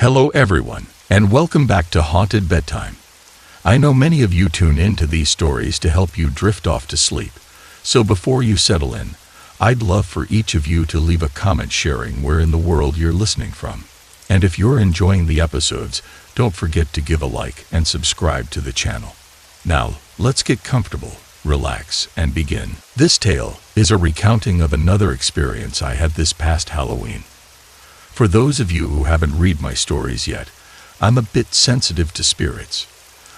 Hello everyone, and welcome back to Haunted Bedtime. I know many of you tune into these stories to help you drift off to sleep, so before you settle in, I'd love for each of you to leave a comment sharing where in the world you're listening from. And if you're enjoying the episodes, don't forget to give a like and subscribe to the channel. Now, let's get comfortable, relax, and begin. This tale is a recounting of another experience I had this past Halloween. For those of you who haven't read my stories yet, I'm a bit sensitive to spirits.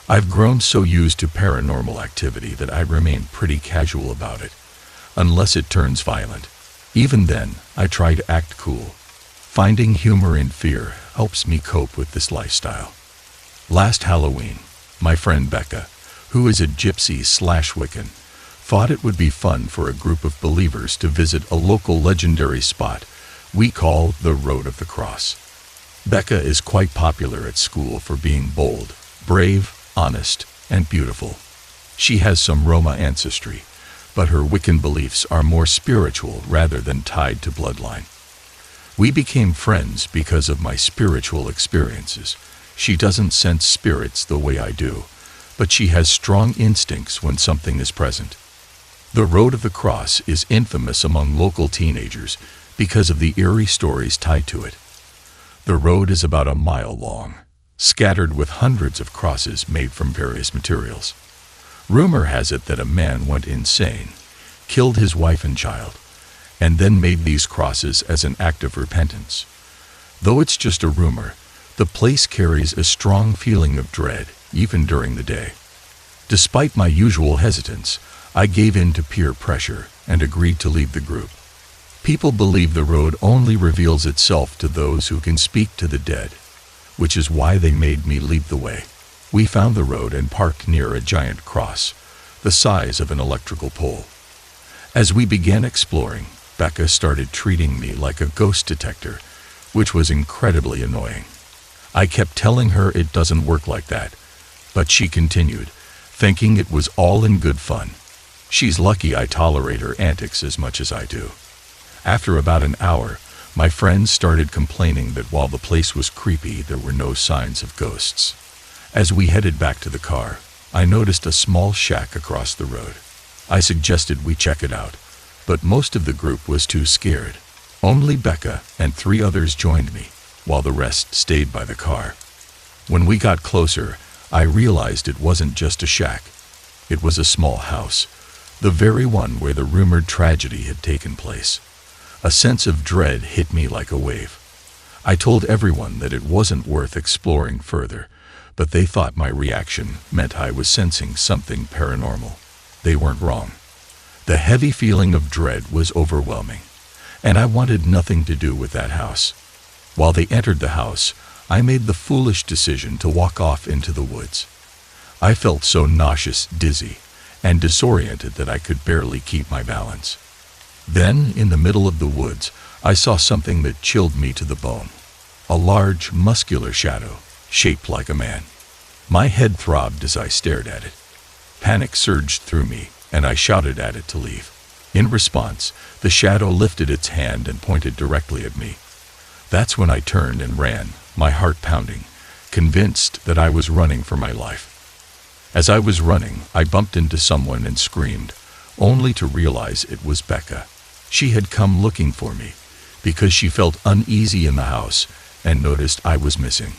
I've grown so used to paranormal activity that I remain pretty casual about it, unless it turns violent. Even then, I try to act cool. Finding humor in fear helps me cope with this lifestyle. Last Halloween, my friend Becca, who is a gypsy/Wiccan, thought it would be fun for a group of believers to visit a local legendary spot we call the Road of the Cross. Becca is quite popular at school for being bold, brave, honest, and beautiful. She has some Roma ancestry, but her Wiccan beliefs are more spiritual rather than tied to bloodline. We became friends because of my spiritual experiences. She doesn't sense spirits the way I do, but she has strong instincts when something is present. The Road of the Cross is infamous among local teenagers because of the eerie stories tied to it. The road is about a mile long, scattered with hundreds of crosses made from various materials. Rumor has it that a man went insane, killed his wife and child, and then made these crosses as an act of repentance. Though it's just a rumor, the place carries a strong feeling of dread, even during the day. Despite my usual hesitance, I gave in to peer pressure and agreed to lead the group. People believe the road only reveals itself to those who can speak to the dead, which is why they made me lead the way. We found the road and parked near a giant cross, the size of an electrical pole. As we began exploring, Becca started treating me like a ghost detector, which was incredibly annoying. I kept telling her it doesn't work like that, but she continued, thinking it was all in good fun. She's lucky I tolerate her antics as much as I do. After about an hour, my friends started complaining that while the place was creepy, there were no signs of ghosts. As we headed back to the car, I noticed a small shack across the road. I suggested we check it out, but most of the group was too scared. Only Becca and 3 others joined me, while the rest stayed by the car. When we got closer, I realized it wasn't just a shack. It was a small house, the very one where the rumored tragedy had taken place. A sense of dread hit me like a wave. I told everyone that it wasn't worth exploring further, but they thought my reaction meant I was sensing something paranormal. They weren't wrong. The heavy feeling of dread was overwhelming, and I wanted nothing to do with that house. While they entered the house, I made the foolish decision to walk off into the woods. I felt so nauseous, dizzy, and disoriented that I could barely keep my balance. Then, in the middle of the woods, I saw something that chilled me to the bone. A large, muscular shadow, shaped like a man. My head throbbed as I stared at it. Panic surged through me, and I shouted at it to leave. In response, the shadow lifted its hand and pointed directly at me. That's when I turned and ran, my heart pounding, convinced that I was running for my life. As I was running, I bumped into someone and screamed, only to realize it was Becca. She had come looking for me because she felt uneasy in the house and noticed I was missing.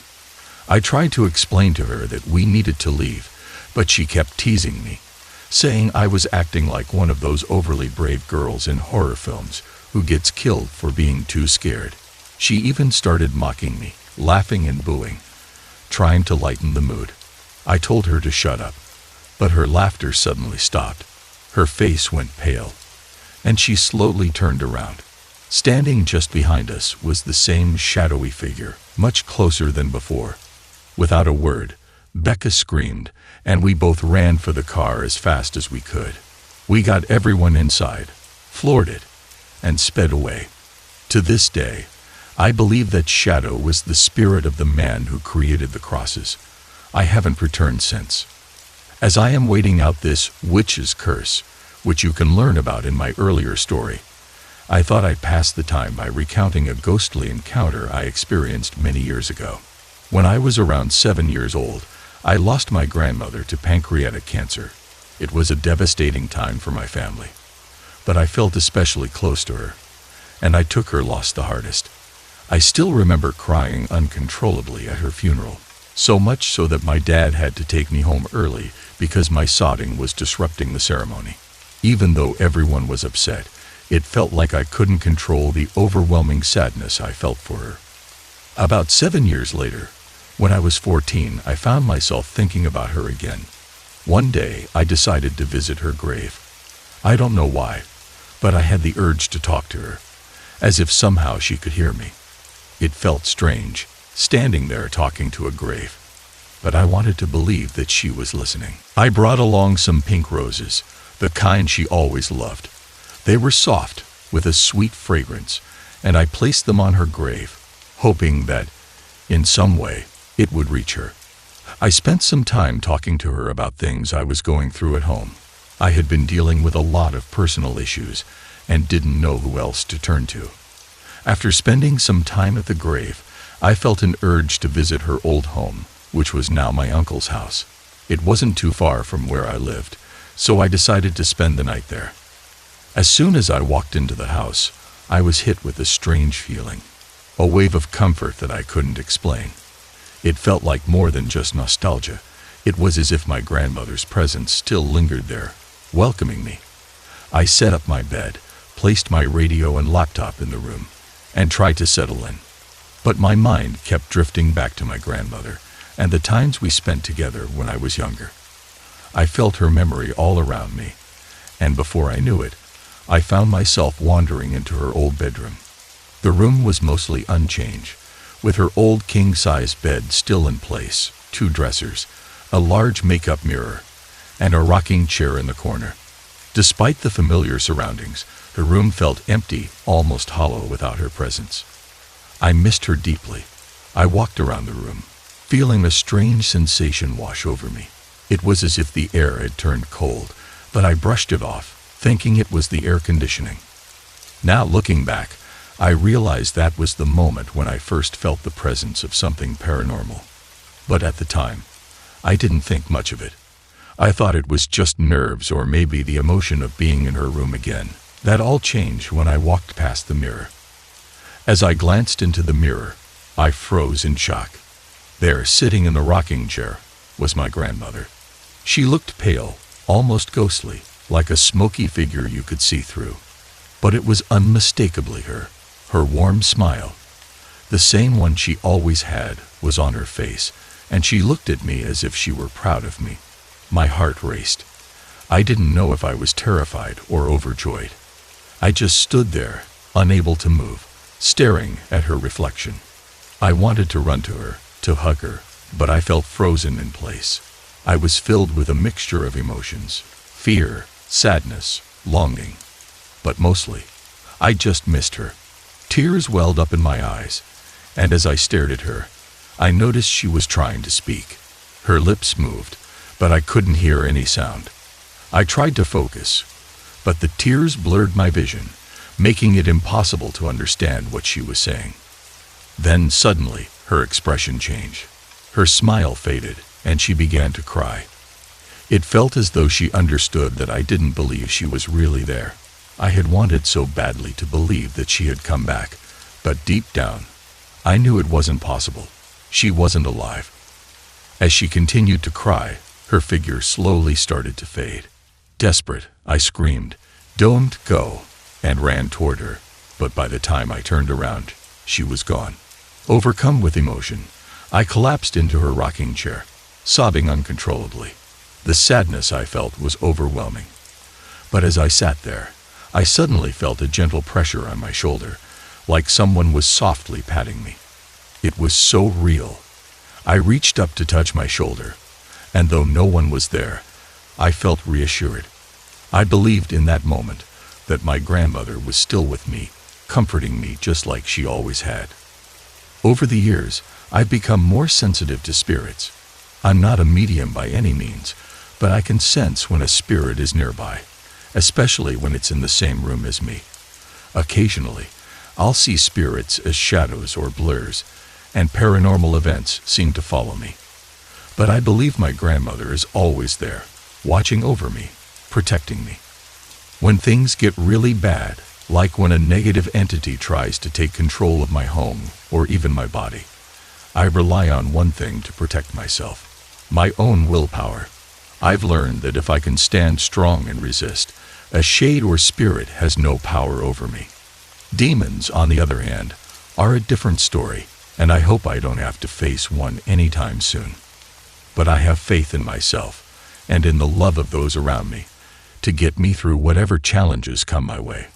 I tried to explain to her that we needed to leave, but she kept teasing me, saying I was acting like one of those overly brave girls in horror films who gets killed for being too scared. She even started mocking me, laughing and booing, trying to lighten the mood. I told her to shut up, but her laughter suddenly stopped. Her face went pale, and she slowly turned around. Standing just behind us was the same shadowy figure, much closer than before. Without a word, Becca screamed, and we both ran for the car as fast as we could. We got everyone inside, floored it, and sped away. To this day, I believe that shadow was the spirit of the man who created the crosses. I haven't returned since. As I am waiting out this witch's curse, which you can learn about in my earlier story, I thought I'd pass the time by recounting a ghostly encounter I experienced many years ago. When I was around 7 years old, I lost my grandmother to pancreatic cancer. It was a devastating time for my family, but I felt especially close to her, and I took her loss the hardest. I still remember crying uncontrollably at her funeral, so much so that my dad had to take me home early because my sobbing was disrupting the ceremony. Even though everyone was upset, it felt like I couldn't control the overwhelming sadness I felt for her. About 7 years later, when I was 14, I found myself thinking about her again. One day, I decided to visit her grave. I don't know why, but I had the urge to talk to her, as if somehow she could hear me. It felt strange, standing there talking to a grave, but I wanted to believe that she was listening. I brought along some pink roses, the kind she always loved. They were soft, with a sweet fragrance, and I placed them on her grave, hoping that, in some way, it would reach her. I spent some time talking to her about things I was going through at home. I had been dealing with a lot of personal issues and didn't know who else to turn to. After spending some time at the grave, I felt an urge to visit her old home, which was now my uncle's house. It wasn't too far from where I lived, so I decided to spend the night there. As soon as I walked into the house, I was hit with a strange feeling, a wave of comfort that I couldn't explain. It felt like more than just nostalgia. It was as if my grandmother's presence still lingered there, welcoming me. I set up my bed, placed my radio and laptop in the room, and tried to settle in. But my mind kept drifting back to my grandmother and the times we spent together when I was younger. I felt her memory all around me, and before I knew it, I found myself wandering into her old bedroom. The room was mostly unchanged, with her old king-size bed still in place, 2 dressers, a large makeup mirror, and a rocking chair in the corner. Despite the familiar surroundings, her room felt empty, almost hollow without her presence. I missed her deeply. I walked around the room, feeling a strange sensation wash over me. It was as if the air had turned cold, but I brushed it off, thinking it was the air conditioning. Now looking back, I realized that was the moment when I first felt the presence of something paranormal. But at the time, I didn't think much of it. I thought it was just nerves or maybe the emotion of being in her room again. That all changed when I walked past the mirror. As I glanced into the mirror, I froze in shock. There, sitting in the rocking chair, was my grandmother. She looked pale, almost ghostly, like a smoky figure you could see through. But it was unmistakably her. Her warm smile, the same one she always had, was on her face, and she looked at me as if she were proud of me. My heart raced. I didn't know if I was terrified or overjoyed. I just stood there, unable to move, staring at her reflection. I wanted to run to her, to hug her, but I felt frozen in place. I was filled with a mixture of emotions: fear, sadness, longing. But mostly, I just missed her. Tears welled up in my eyes, and as I stared at her, I noticed she was trying to speak. Her lips moved, but I couldn't hear any sound. I tried to focus, but the tears blurred my vision, making it impossible to understand what she was saying. Then suddenly, her expression changed. Her smile faded, and she began to cry. It felt as though she understood that I didn't believe she was really there. I had wanted so badly to believe that she had come back, but deep down, I knew it wasn't possible. She wasn't alive. As she continued to cry, her figure slowly started to fade. Desperate, I screamed, "Don't go," and ran toward her, but by the time I turned around, she was gone. Overcome with emotion, I collapsed into her rocking chair, sobbing uncontrollably. The sadness I felt was overwhelming. But as I sat there, I suddenly felt a gentle pressure on my shoulder, like someone was softly patting me. It was so real. I reached up to touch my shoulder, and though no one was there, I felt reassured. I believed in that moment that my grandmother was still with me, comforting me just like she always had. Over the years, I've become more sensitive to spirits. I'm not a medium by any means, but I can sense when a spirit is nearby, especially when it's in the same room as me. Occasionally, I'll see spirits as shadows or blurs, and paranormal events seem to follow me. But I believe my grandmother is always there, watching over me, protecting me. When things get really bad, like when a negative entity tries to take control of my home or even my body, I rely on one thing to protect myself: my own willpower. I've learned that if I can stand strong and resist, a shade or spirit has no power over me. Demons, on the other hand, are a different story, and I hope I don't have to face one anytime soon. But I have faith in myself and in the love of those around me to get me through whatever challenges come my way.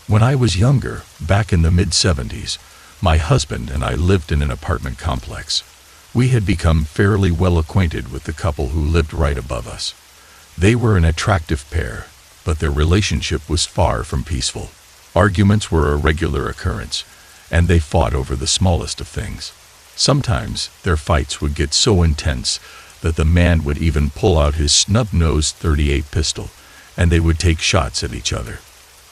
When I was younger, back in the mid-70s, my husband and I lived in an apartment complex. We had become fairly well acquainted with the couple who lived right above us. They were an attractive pair, but their relationship was far from peaceful. Arguments were a regular occurrence, and they fought over the smallest of things. Sometimes their fights would get so intense that the man would even pull out his snub-nosed .38 pistol, and they would take shots at each other.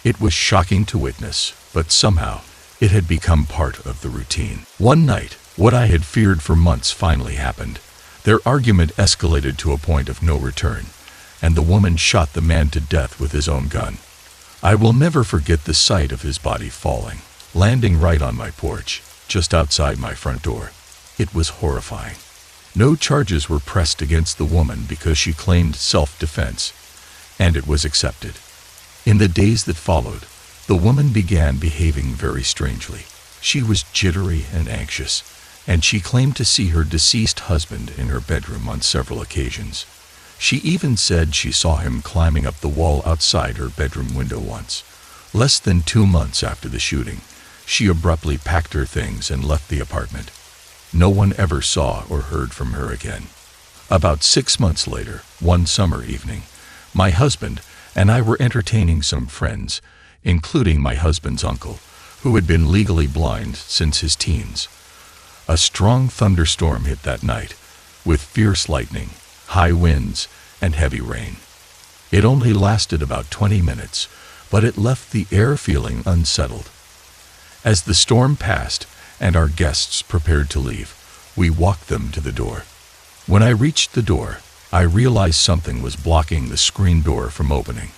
It was shocking to witness, but somehow it had become part of the routine. One night, what I had feared for months finally happened. Their argument escalated to a point of no return, and the woman shot the man to death with his own gun. I will never forget the sight of his body falling, landing right on my porch, just outside my front door. It was horrifying. No charges were pressed against the woman because she claimed self-defense, and it was accepted. In the days that followed, the woman began behaving very strangely. She was jittery and anxious, and she claimed to see her deceased husband in her bedroom on several occasions. She even said she saw him climbing up the wall outside her bedroom window once. Less than 2 months after the shooting, she abruptly packed her things and left the apartment. No one ever saw or heard from her again. About 6 months later, one summer evening, my husband and I were entertaining some friends, including my husband's uncle, who had been legally blind since his teens. A strong thunderstorm hit that night, with fierce lightning, high winds, and heavy rain. It only lasted about 20 minutes, but it left the air feeling unsettled. As the storm passed and our guests prepared to leave, we walked them to the door. When I reached the door, I realized something was blocking the screen door from opening.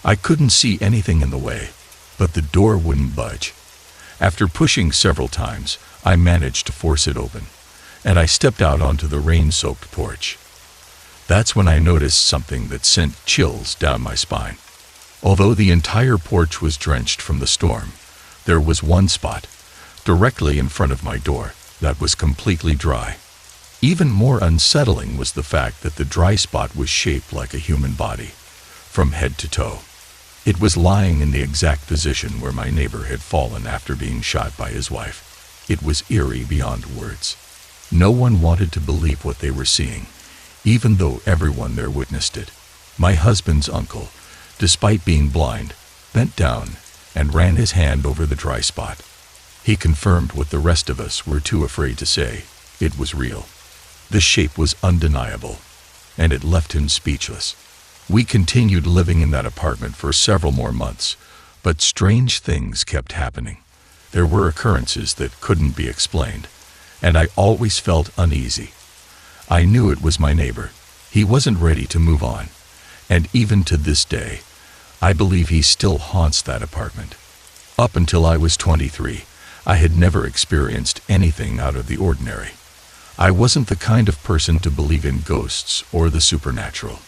I couldn't see anything in the way, but the door wouldn't budge. After pushing several times, I managed to force it open, and I stepped out onto the rain-soaked porch. That's when I noticed something that sent chills down my spine. Although the entire porch was drenched from the storm, there was one spot, directly in front of my door, that was completely dry. Even more unsettling was the fact that the dry spot was shaped like a human body, from head to toe. It was lying in the exact position where my neighbor had fallen after being shot by his wife. It was eerie beyond words. No one wanted to believe what they were seeing, even though everyone there witnessed it. My husband's uncle, despite being blind, bent down and ran his hand over the dry spot. He confirmed what the rest of us were too afraid to say. It was real. The shape was undeniable, and it left him speechless. We continued living in that apartment for several more months, but strange things kept happening. There were occurrences that couldn't be explained, and I always felt uneasy. I knew it was my neighbor. He wasn't ready to move on, and even to this day, I believe he still haunts that apartment. Up until I was 23, I had never experienced anything out of the ordinary. I wasn't the kind of person to believe in ghosts or the supernatural.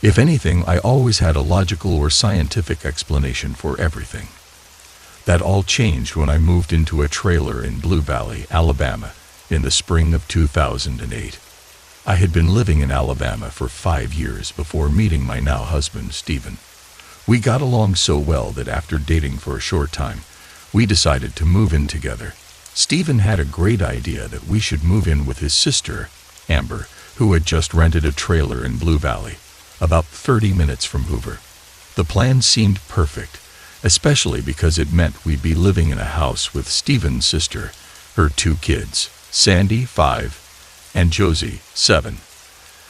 If anything, I always had a logical or scientific explanation for everything. That all changed when I moved into a trailer in Blue Valley, Alabama, in the spring of 2008. I had been living in Alabama for 5 years before meeting my now husband, Stephen. We got along so well that after dating for a short time, we decided to move in together. Stephen had a great idea that we should move in with his sister, Amber, who had just rented a trailer in Blue Valley, about 30 minutes from Hoover. The plan seemed perfect, especially because it meant we'd be living in a house with Stephen's sister, her 2 kids, Sandy, 5, and Josie, 7,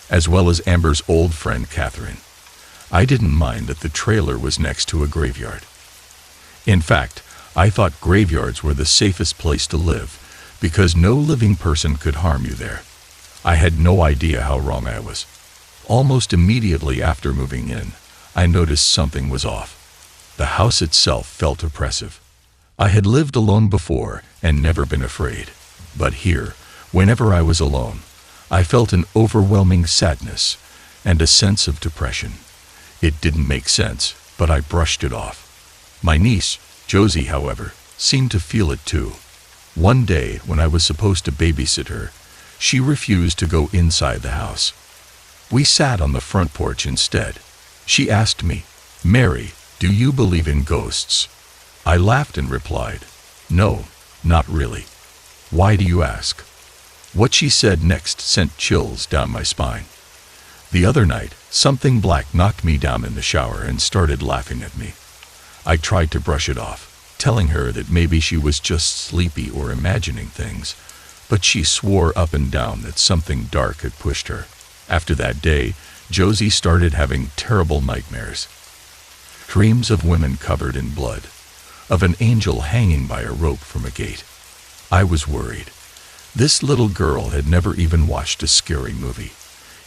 as well as Amber's old friend, Catherine. I didn't mind that the trailer was next to a graveyard. In fact, I thought graveyards were the safest place to live because no living person could harm you there. I had no idea how wrong I was. Almost immediately after moving in, I noticed something was off. The house itself felt oppressive. I had lived alone before and never been afraid. But here, whenever I was alone, I felt an overwhelming sadness and a sense of depression. It didn't make sense, but I brushed it off. My niece, Josie, however, seemed to feel it too. One day, when I was supposed to babysit her, she refused to go inside the house. We sat on the front porch instead. She asked me, "Mary, do you believe in ghosts?" I laughed and replied, "No, not really." "Why do you ask?" What she said next sent chills down my spine. The other night, something black knocked me down in the shower and started laughing at me. I tried to brush it off, telling her that maybe she was just sleepy or imagining things, but she swore up and down that something dark had pushed her. After that day, Josie started having terrible nightmares. Dreams of women covered in blood, of an angel hanging by a rope from a gate. I was worried. This little girl had never even watched a scary movie,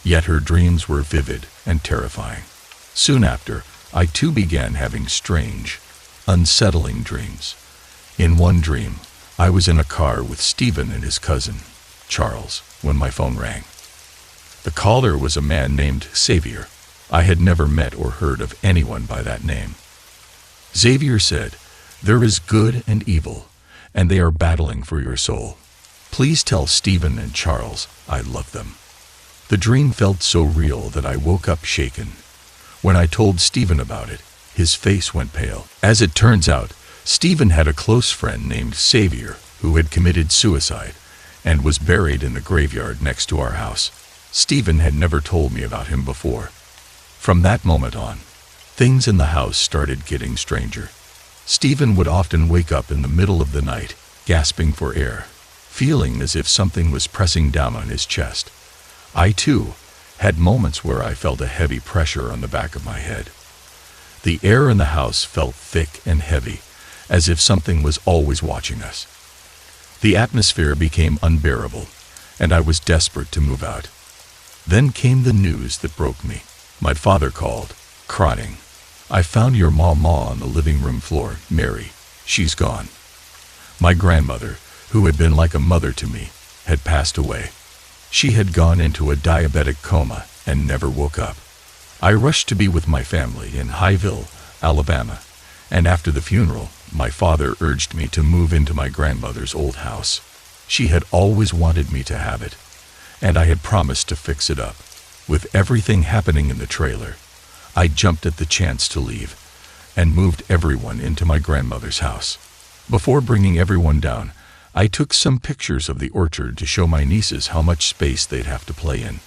yet her dreams were vivid and terrifying. Soon after, I too began having strange, unsettling dreams. In one dream, I was in a car with Stephen and his cousin, Charles, when my phone rang. The caller was a man named Xavier. I had never met or heard of anyone by that name. Xavier said, "There is good and evil, and they are battling for your soul. Please tell Stephen and Charles I love them." The dream felt so real that I woke up shaken. When I told Stephen about it, his face went pale. As it turns out, Stephen had a close friend named Xavier who had committed suicide and was buried in the graveyard next to our house. Stephen had never told me about him before. From that moment on, things in the house started getting stranger. Stephen would often wake up in the middle of the night, gasping for air, feeling as if something was pressing down on his chest. I, too, had moments where I felt a heavy pressure on the back of my head. The air in the house felt thick and heavy, as if something was always watching us. The atmosphere became unbearable, and I was desperate to move out. Then came the news that broke me. My father called, crying, "I found your mama on the living room floor, Mary. She's gone." My grandmother, who had been like a mother to me, had passed away. She had gone into a diabetic coma and never woke up. I rushed to be with my family in Highville, Alabama, and after the funeral, my father urged me to move into my grandmother's old house. She had always wanted me to have it, and I had promised to fix it up. With everything happening in the trailer, I jumped at the chance to leave and moved everyone into my grandmother's house. Before bringing everyone down, I took some pictures of the orchard to show my nieces how much space they'd have to play in.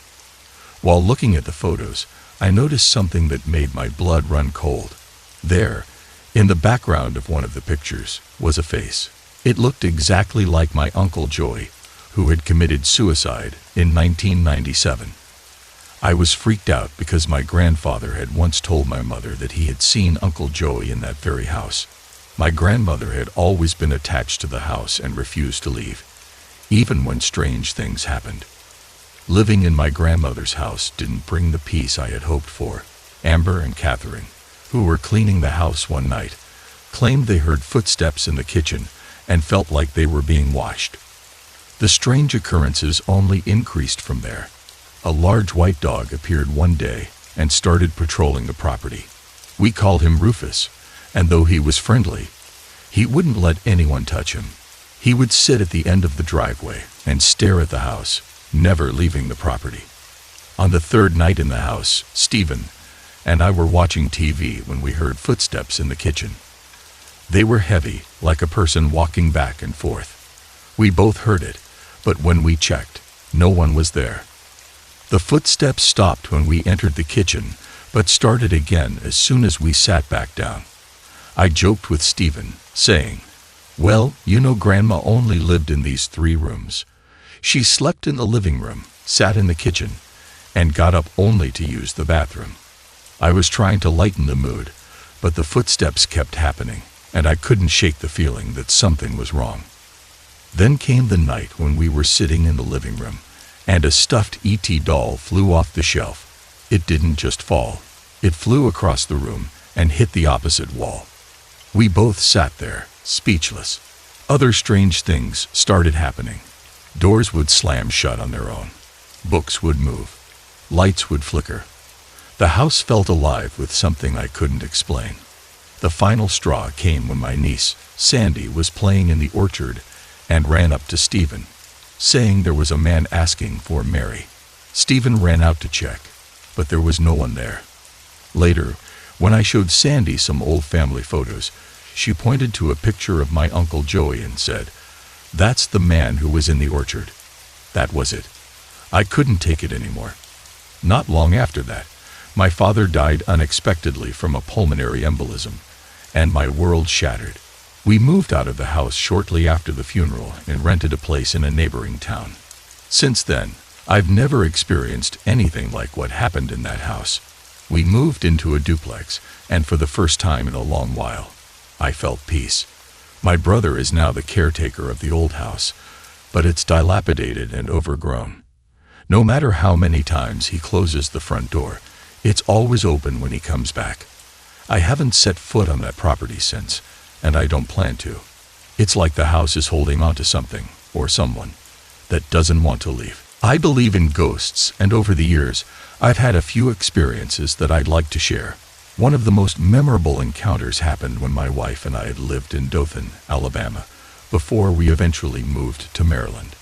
While looking at the photos, I noticed something that made my blood run cold. There, in the background of one of the pictures, was a face. It looked exactly like my Uncle Joey, who had committed suicide in 1997. I was freaked out because my grandfather had once told my mother that he had seen Uncle Joey in that very house. My grandmother had always been attached to the house and refused to leave, even when strange things happened. Living in my grandmother's house didn't bring the peace I had hoped for. Amber and Catherine, who were cleaning the house one night, claimed they heard footsteps in the kitchen and felt like they were being watched. The strange occurrences only increased from there. A large white dog appeared one day and started patrolling the property. We called him Rufus, and though he was friendly, he wouldn't let anyone touch him. He would sit at the end of the driveway and stare at the house, never leaving the property. On the third night in the house, Stephen and I were watching TV when we heard footsteps in the kitchen. They were heavy, like a person walking back and forth. We both heard it, but when we checked, no one was there. The footsteps stopped when we entered the kitchen, but started again as soon as we sat back down. I joked with Stephen, saying, "Well, you know Grandma only lived in these 3 rooms. She slept in the living room, sat in the kitchen, and got up only to use the bathroom." I was trying to lighten the mood, but the footsteps kept happening, and I couldn't shake the feeling that something was wrong. Then came the night when we were sitting in the living room, and a stuffed E.T. doll flew off the shelf. It didn't just fall. It flew across the room and hit the opposite wall. We both sat there, speechless. Other strange things started happening. Doors would slam shut on their own. Books would move. Lights would flicker. The house felt alive with something I couldn't explain. The final straw came when my niece, Sandy, was playing in the orchard and ran up to Stephen, saying there was a man asking for Mary. Stephen ran out to check, but there was no one there. Later, when I showed Sandy some old family photos, she pointed to a picture of my Uncle Joey and said, "That's the man who was in the orchard." That was it. I couldn't take it anymore. Not long after that, my father died unexpectedly from a pulmonary embolism, and my world shattered. We moved out of the house shortly after the funeral and rented a place in a neighboring town. Since then, I've never experienced anything like what happened in that house. We moved into a duplex, and for the first time in a long while, I felt peace. My brother is now the caretaker of the old house, but it's dilapidated and overgrown. No matter how many times he closes the front door, it's always open when he comes back. I haven't set foot on that property since, and I don't plan to. It's like the house is holding on to something, or someone, that doesn't want to leave. I believe in ghosts, and over the years, I've had a few experiences that I'd like to share. One of the most memorable encounters happened when my wife and I had lived in Dothan, Alabama, before we eventually moved to Maryland.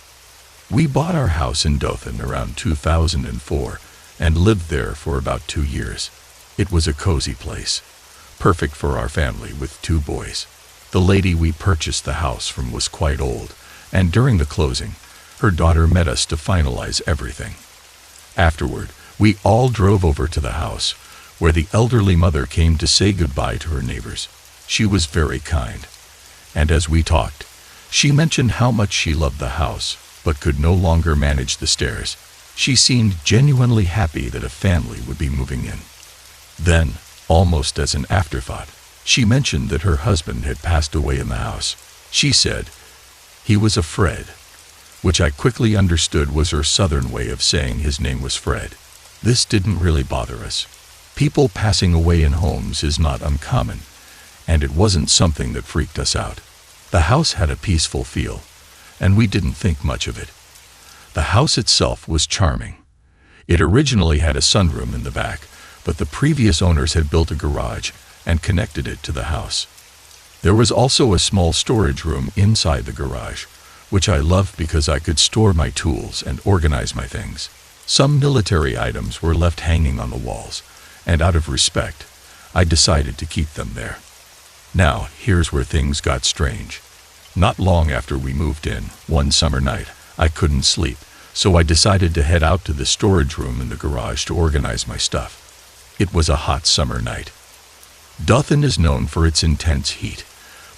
We bought our house in Dothan around 2004 and lived there for about 2 years. It was a cozy place, perfect for our family with 2 boys. The lady we purchased the house from was quite old, and during the closing, her daughter met us to finalize everything. Afterward, we all drove over to the house, where the elderly mother came to say goodbye to her neighbors. She was very kind, and as we talked, she mentioned how much she loved the house, but could no longer manage the stairs. She seemed genuinely happy that a family would be moving in. Then, almost as an afterthought, she mentioned that her husband had passed away in the house. She said he was a Fred, which I quickly understood was her southern way of saying his name was Fred. This didn't really bother us. People passing away in homes is not uncommon, and it wasn't something that freaked us out. The house had a peaceful feel, and we didn't think much of it. The house itself was charming. It originally had a sunroom in the back, but the previous owners had built a garage and connected it to the house. There was also a small storage room inside the garage, which I loved because I could store my tools and organize my things. Some military items were left hanging on the walls, and out of respect, I decided to keep them there. Now, here's where things got strange. Not long after we moved in, one summer night, I couldn't sleep, so I decided to head out to the storage room in the garage to organize my stuff. It was a hot summer night. Dothan is known for its intense heat,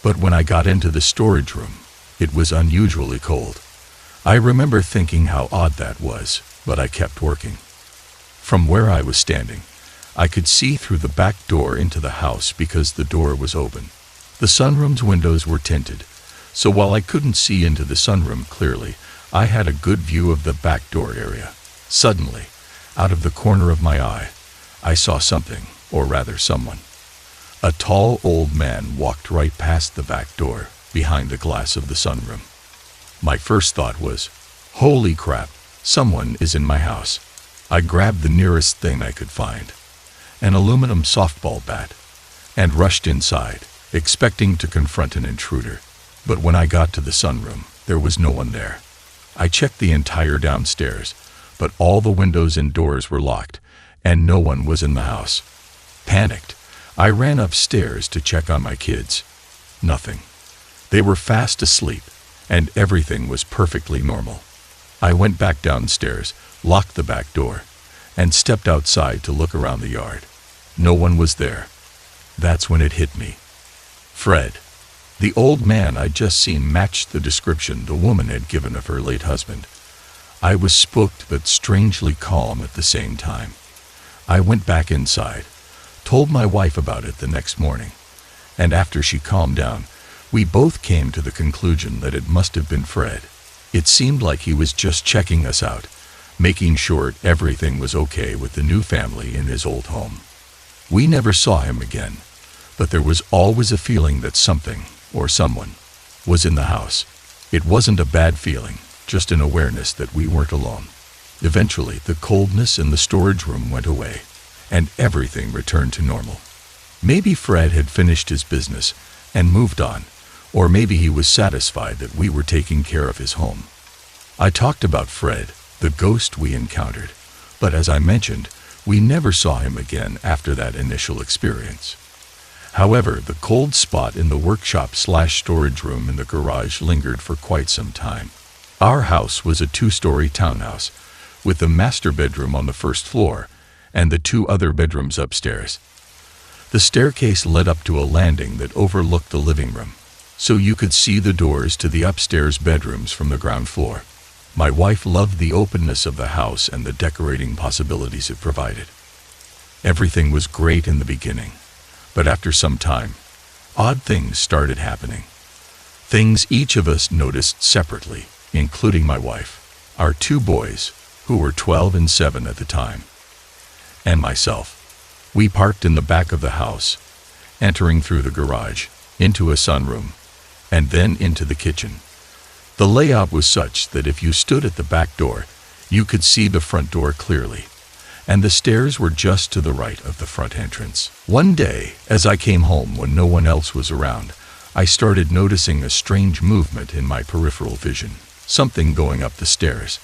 but when I got into the storage room, it was unusually cold. I remember thinking how odd that was, but I kept working. From where I was standing, I could see through the back door into the house because the door was open. The sunroom's windows were tinted, so while I couldn't see into the sunroom clearly, I had a good view of the back door area. Suddenly, out of the corner of my eye, I saw something, or rather someone. A tall old man walked right past the back door, behind the glass of the sunroom. My first thought was, holy crap, someone is in my house. I grabbed the nearest thing I could find, an aluminum softball bat, and rushed inside, expecting to confront an intruder. But when I got to the sunroom, there was no one there. I checked the entire downstairs, but all the windows and doors were locked, and no one was in the house. Panicked, I ran upstairs to check on my kids. Nothing. They were fast asleep, and everything was perfectly normal. I went back downstairs, locked the back door, and stepped outside to look around the yard. No one was there. That's when it hit me. Fred. The old man I'd just seen matched the description the woman had given of her late husband. I was spooked but strangely calm at the same time. I went back inside, told my wife about it the next morning, and after she calmed down, We both came to the conclusion that it must have been Fred. It seemed like he was just checking us out, making sure everything was okay with the new family in his old home. We never saw him again, but there was always a feeling that something, or someone, was in the house. It wasn't a bad feeling, just an awareness that we weren't alone. Eventually, the coldness in the storage room went away, and everything returned to normal. Maybe Fred had finished his business and moved on, or maybe he was satisfied that we were taking care of his home. I talked about Fred, the ghost we encountered, but as I mentioned, we never saw him again after that initial experience. However, the cold spot in the workshop/storage room in the garage lingered for quite some time. Our house was a 2-story townhouse, with the master bedroom on the first floor and the 2 other bedrooms upstairs. The staircase led up to a landing that overlooked the living room, so you could see the doors to the upstairs bedrooms from the ground floor. My wife loved the openness of the house and the decorating possibilities it provided. Everything was great in the beginning, but after some time, odd things started happening. Things each of us noticed separately, including my wife, our 2 boys, who were 12 and 7 at the time, and myself. We parked in the back of the house, entering through the garage, into a sunroom, and then into the kitchen. The layout was such that if you stood at the back door, you could see the front door clearly, and the stairs were just to the right of the front entrance. One day, as I came home when no one else was around, I started noticing a strange movement in my peripheral vision, something going up the stairs.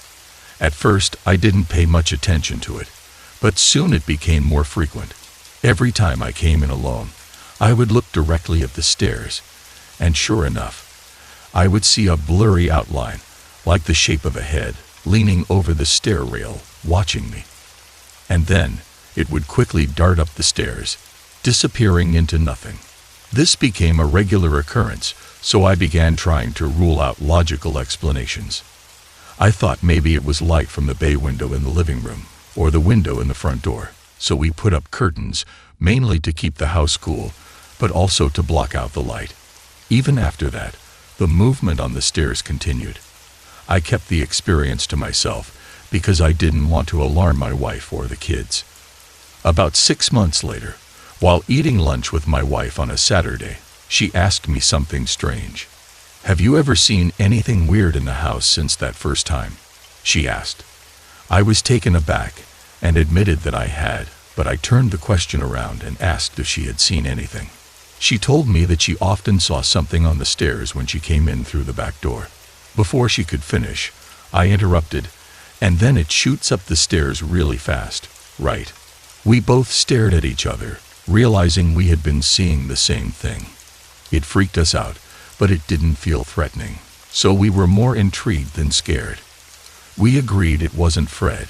At first, I didn't pay much attention to it, but soon it became more frequent. Every time I came in alone, I would look directly at the stairs, and sure enough, I would see a blurry outline, like the shape of a head, leaning over the stair rail, watching me. And then, it would quickly dart up the stairs, disappearing into nothing. This became a regular occurrence, so I began trying to rule out logical explanations. I thought maybe it was light from the bay window in the living room, or the window in the front door. So we put up curtains, mainly to keep the house cool, but also to block out the light. Even after that, the movement on the stairs continued. I kept the experience to myself because I didn't want to alarm my wife or the kids. About 6 months later, while eating lunch with my wife on a Saturday, she asked me something strange. "Have you ever seen anything weird in the house since that first time?" she asked. I was taken aback and admitted that I had, but I turned the question around and asked if she had seen anything. She told me that she often saw something on the stairs when she came in through the back door. Before she could finish, I interrupted, "And then it shoots up the stairs really fast, right?" We both stared at each other, realizing we had been seeing the same thing. It freaked us out, but it didn't feel threatening, so we were more intrigued than scared. We agreed it wasn't Fred,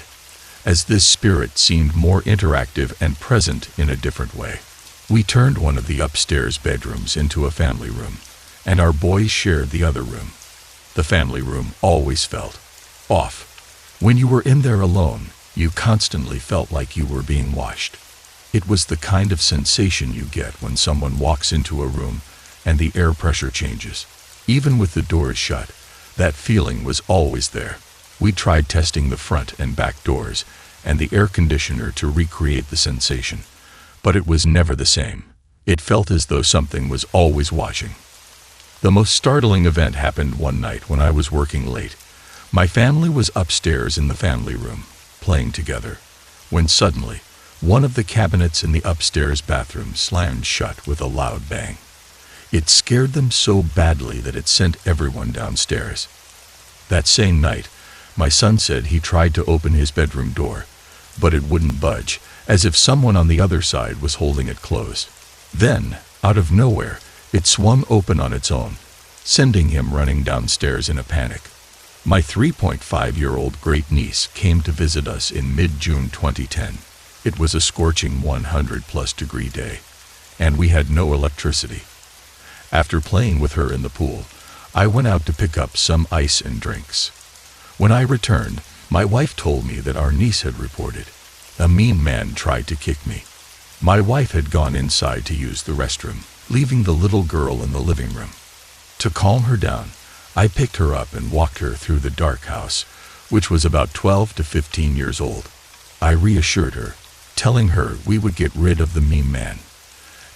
as this spirit seemed more interactive and present in a different way. We turned one of the upstairs bedrooms into a family room, and our boys shared the other room. The family room always felt off. When you were in there alone, you constantly felt like you were being watched. It was the kind of sensation you get when someone walks into a room and the air pressure changes. Even with the doors shut, that feeling was always there. We tried testing the front and back doors and the air conditioner to recreate the sensation, but it was never the same. It felt as though something was always watching. The most startling event happened one night when I was working late. My family was upstairs in the family room, playing together, when suddenly, one of the cabinets in the upstairs bathroom slammed shut with a loud bang. It scared them so badly that it sent everyone downstairs. That same night, my son said he tried to open his bedroom door, but it wouldn't budge, as if someone on the other side was holding it closed. Then, out of nowhere, it swung open on its own, sending him running downstairs in a panic. My 3.5-year-old great-niece came to visit us in mid-June 2010. It was a scorching 100-plus degree day, and we had no electricity. After playing with her in the pool, I went out to pick up some ice and drinks. When I returned, my wife told me that our niece had reported. A mean man tried to kick me. My wife had gone inside to use the restroom, leaving the little girl in the living room. To calm her down, I picked her up and walked her through the dark house, which was about 12 to 15 years old. I reassured her, telling her we would get rid of the mean man.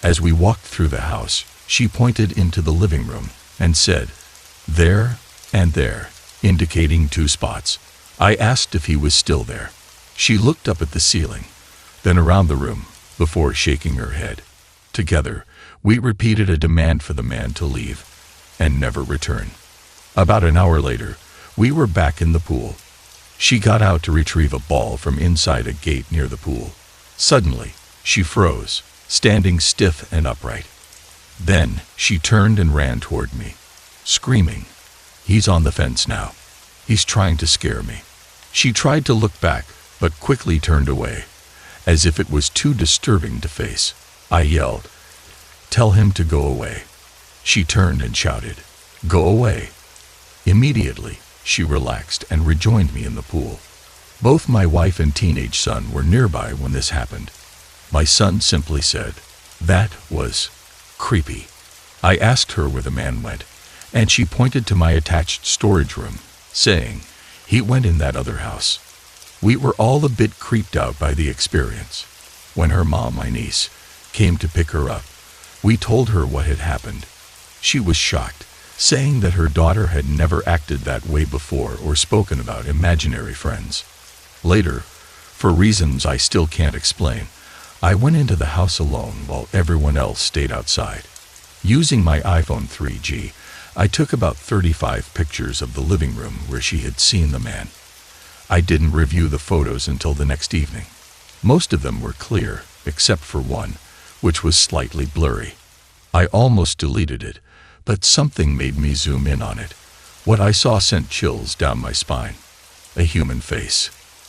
As we walked through the house, she pointed into the living room and said, "There and there," indicating 2 spots. I asked if he was still there. She looked up at the ceiling, then around the room, before shaking her head. Together, we repeated a demand for the man to leave and never return. About an hour later, we were back in the pool. She got out to retrieve a ball from inside a gate near the pool. Suddenly, she froze, standing stiff and upright. Then, she turned and ran toward me, screaming, "He's on the fence now. He's trying to scare me." She tried to look back, but quickly turned away, as if it was too disturbing to face. I yelled, "Tell him to go away." She turned and shouted, "Go away." Immediately, she relaxed and rejoined me in the pool. Both my wife and teenage son were nearby when this happened. My son simply said, "That was creepy." I asked her where the man went, and she pointed to my attached storage room, saying, "He went in that other house." We were all a bit creeped out by the experience. When her mom, my niece, came to pick her up, we told her what had happened. She was shocked, saying that her daughter had never acted that way before or spoken about imaginary friends. Later, for reasons I still can't explain, I went into the house alone while everyone else stayed outside. Using my iPhone 3G, I took about 35 pictures of the living room where she had seen the man. I didn't review the photos until the next evening. Most of them were clear, except for one, which was slightly blurry. I almost deleted it, but something made me zoom in on it. What I saw sent chills down my spine. A human face,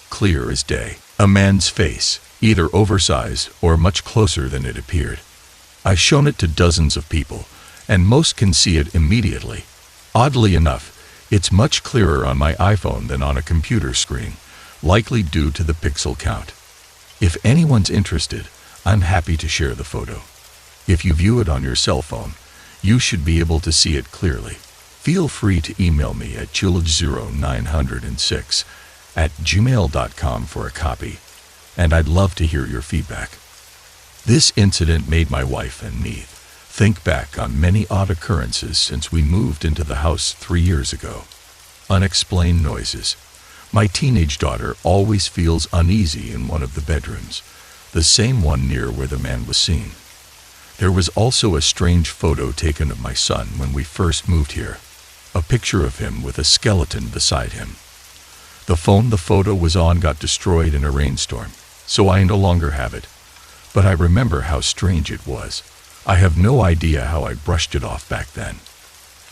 clear as day. A man's face, either oversized or much closer than it appeared. I've shown it to dozens of people, and most can see it immediately. Oddly enough, it's much clearer on my iPhone than on a computer screen, likely due to the pixel count. If anyone's interested, I'm happy to share the photo. If you view it on your cell phone, you should be able to see it clearly. Feel free to email me at chillage0906@gmail.com for a copy, and I'd love to hear your feedback. This incident made my wife and me think back on many odd occurrences since we moved into the house 3 years ago. Unexplained noises. My teenage daughter always feels uneasy in one of the bedrooms, the same one near where the man was seen. There was also a strange photo taken of my son when we first moved here, a picture of him with a skeleton beside him. The phone the photo was on got destroyed in a rainstorm, so I no longer have it, but I remember how strange it was. I have no idea how I brushed it off back then.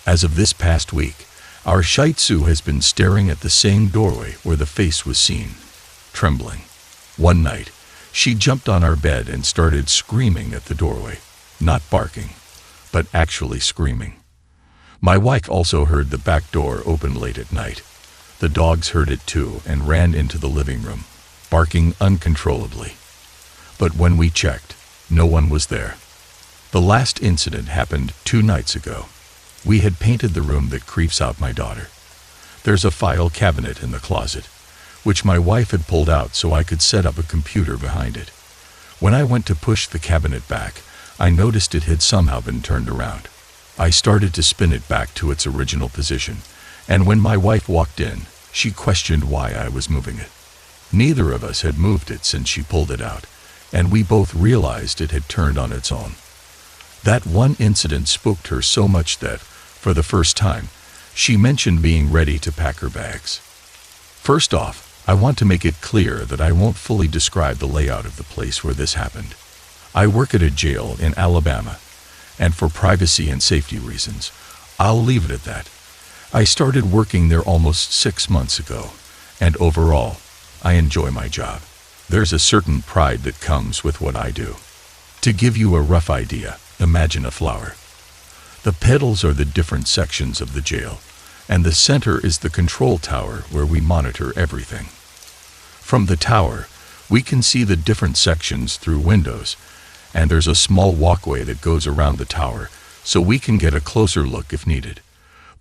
As of this past week, our Shih Tzu has been staring at the same doorway where the face was seen, trembling. One night, she jumped on our bed and started screaming at the doorway, not barking, but actually screaming. My wife also heard the back door open late at night. The dogs heard it too and ran into the living room, barking uncontrollably. But when we checked, no one was there. The last incident happened 2 nights ago. We had painted the room that creeps out my daughter. There's a file cabinet in the closet, which my wife had pulled out so I could set up a computer behind it. When I went to push the cabinet back, I noticed it had somehow been turned around. I started to spin it back to its original position, and when my wife walked in, she questioned why I was moving it. Neither of us had moved it since she pulled it out, and we both realized it had turned on its own. That one incident spooked her so much that, for the first time, she mentioned being ready to pack her bags. First off, I want to make it clear that I won't fully describe the layout of the place where this happened. I work at a jail in Alabama, and for privacy and safety reasons, I'll leave it at that. I started working there almost 6 months ago, and overall, I enjoy my job. There's a certain pride that comes with what I do. To give you a rough idea, imagine a flower. The petals are the different sections of the jail, and the center is the control tower where we monitor everything. From the tower, we can see the different sections through windows, and there's a small walkway that goes around the tower so we can get a closer look if needed.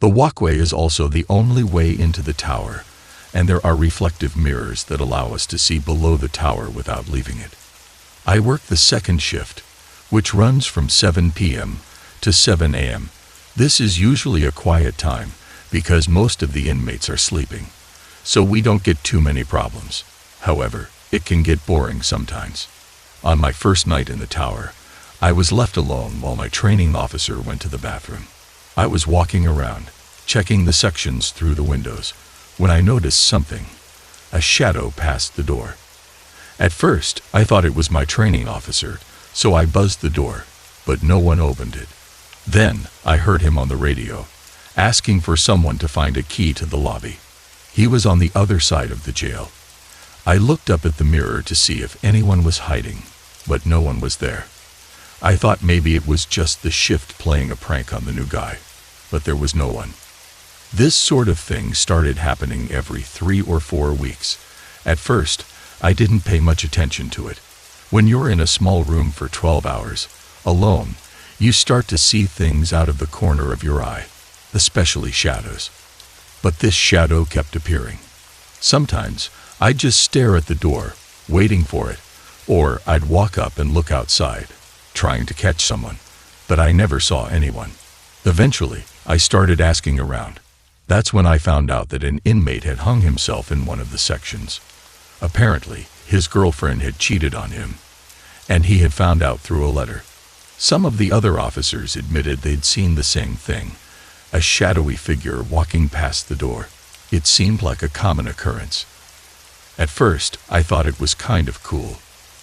The walkway is also the only way into the tower, and there are reflective mirrors that allow us to see below the tower without leaving it. I work the second shift, which runs from 7 p.m. to 7 a.m. This is usually a quiet time because most of the inmates are sleeping, so we don't get too many problems. However, it can get boring sometimes. On my first night in the tower, I was left alone while my training officer went to the bathroom. I was walking around, checking the sections through the windows, when I noticed something. A shadow passed the door. At first, I thought it was my training officer, so I buzzed the door, but no one opened it. Then, I heard him on the radio, asking for someone to find a key to the lobby. He was on the other side of the jail. I looked up at the mirror to see if anyone was hiding, but no one was there. I thought maybe it was just the shift playing a prank on the new guy, but there was no one. This sort of thing started happening every 3 or 4 weeks. At first, I didn't pay much attention to it. When you're in a small room for 12 hours, alone, you start to see things out of the corner of your eye, especially shadows. But this shadow kept appearing. Sometimes, I'd just stare at the door, waiting for it, or I'd walk up and look outside, trying to catch someone, but I never saw anyone. Eventually, I started asking around. That's when I found out that an inmate had hung himself in one of the sections. Apparently, his girlfriend had cheated on him, and he had found out through a letter. Some of the other officers admitted they'd seen the same thing, a shadowy figure walking past the door. It seemed like a common occurrence. At first, I thought it was kind of cool.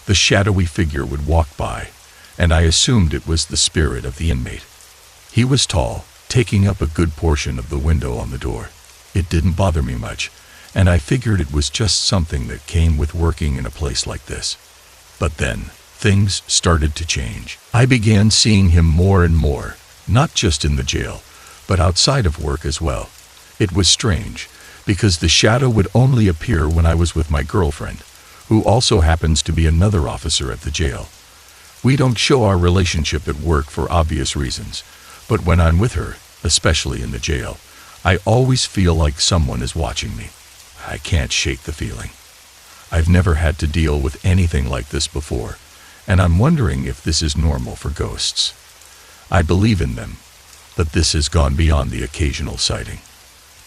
The shadowy figure would walk by, and I assumed it was the spirit of the inmate. He was tall, taking up a good portion of the window on the door. It didn't bother me much, and I figured it was just something that came with working in a place like this. But then, things started to change. I began seeing him more and more, not just in the jail, but outside of work as well. It was strange, because the shadow would only appear when I was with my girlfriend, who also happens to be another officer at the jail. We don't show our relationship at work for obvious reasons, but when I'm with her, especially in the jail, I always feel like someone is watching me. I can't shake the feeling. I've never had to deal with anything like this before, and I'm wondering if this is normal for ghosts. I believe in them, but this has gone beyond the occasional sighting.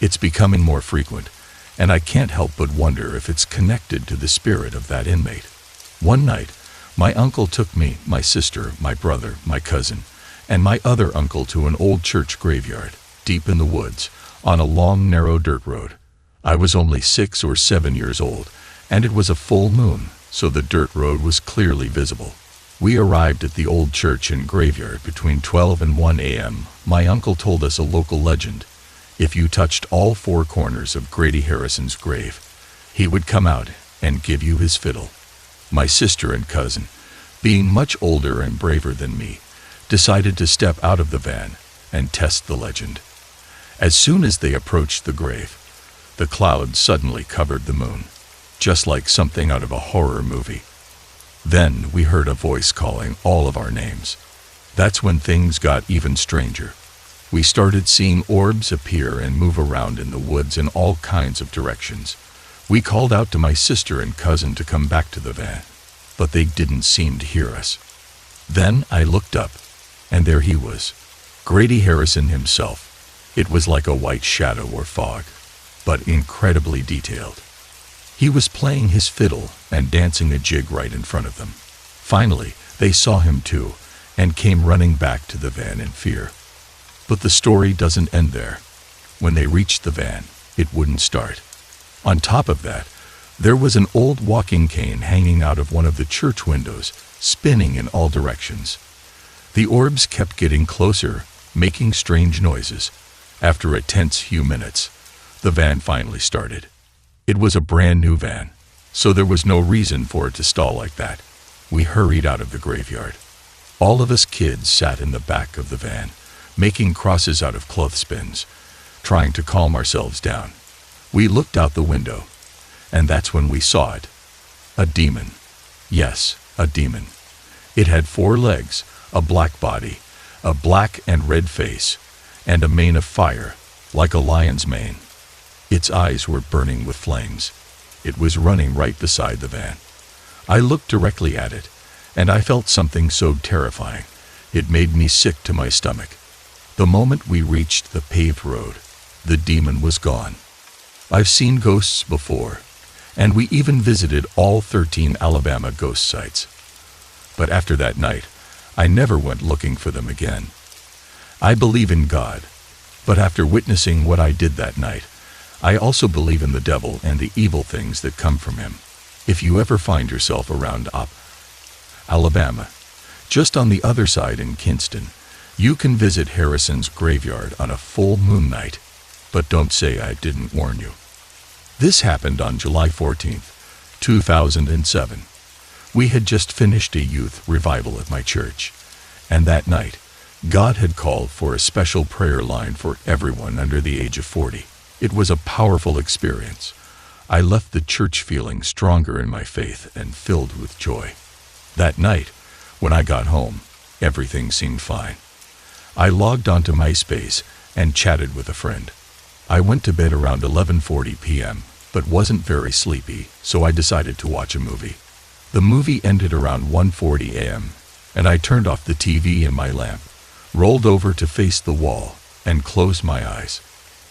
It's becoming more frequent, and I can't help but wonder if it's connected to the spirit of that inmate. One night, my uncle took me, my sister, my brother, my cousin, and my other uncle to an old church graveyard, deep in the woods, on a long, narrow dirt road. I was only 6 or 7 years old, and it was a full moon, so the dirt road was clearly visible. We arrived at the old church and graveyard between 12 and 1 a.m. My uncle told us a local legend. If you touched all 4 corners of Grady Harrison's grave, he would come out and give you his fiddle. My sister and cousin, being much older and braver than me, decided to step out of the van and test the legend. As soon as they approached the grave, the clouds suddenly covered the moon, just like something out of a horror movie. Then we heard a voice calling all of our names. That's when things got even stranger. We started seeing orbs appear and move around in the woods in all kinds of directions. We called out to my sister and cousin to come back to the van, but they didn't seem to hear us. Then I looked up, and there he was, Grady Harrison himself. It was like a white shadow or fog, but incredibly detailed. He was playing his fiddle and dancing a jig right in front of them. Finally, they saw him too, and came running back to the van in fear. But the story doesn't end there. When they reached the van, it wouldn't start. On top of that, there was an old walking cane hanging out of one of the church windows, spinning in all directions. The orbs kept getting closer, making strange noises. After a tense few minutes, the van finally started. It was a brand new van, so there was no reason for it to stall like that. We hurried out of the graveyard. All of us kids sat in the back of the van, making crosses out of clothespins, trying to calm ourselves down. We looked out the window, and that's when we saw it. A demon. Yes, a demon. It had 4 legs, a black body, a black and red face, and a mane of fire, like a lion's mane. Its eyes were burning with flames. It was running right beside the van. I looked directly at it, and I felt something so terrifying, it made me sick to my stomach. The moment we reached the paved road, the demon was gone. I've seen ghosts before, and we even visited all 13 Alabama ghost sites. But after that night, I never went looking for them again. I believe in God, but after witnessing what I did that night, I also believe in the devil and the evil things that come from him. If you ever find yourself around Alabama, just on the other side in Kinston, you can visit Harrison's graveyard on a full moon night. But don't say I didn't warn you. This happened on July 14th, 2007. We had just finished a youth revival at my church, and that night, God had called for a special prayer line for everyone under the age of 40. It was a powerful experience. I left the church feeling stronger in my faith and filled with joy. That night, when I got home, everything seemed fine. I logged onto MySpace and chatted with a friend. I went to bed around 11:40 p.m., but wasn't very sleepy, so I decided to watch a movie. The movie ended around 1:40 a.m., and I turned off the TV and my lamp, rolled over to face the wall, and closed my eyes.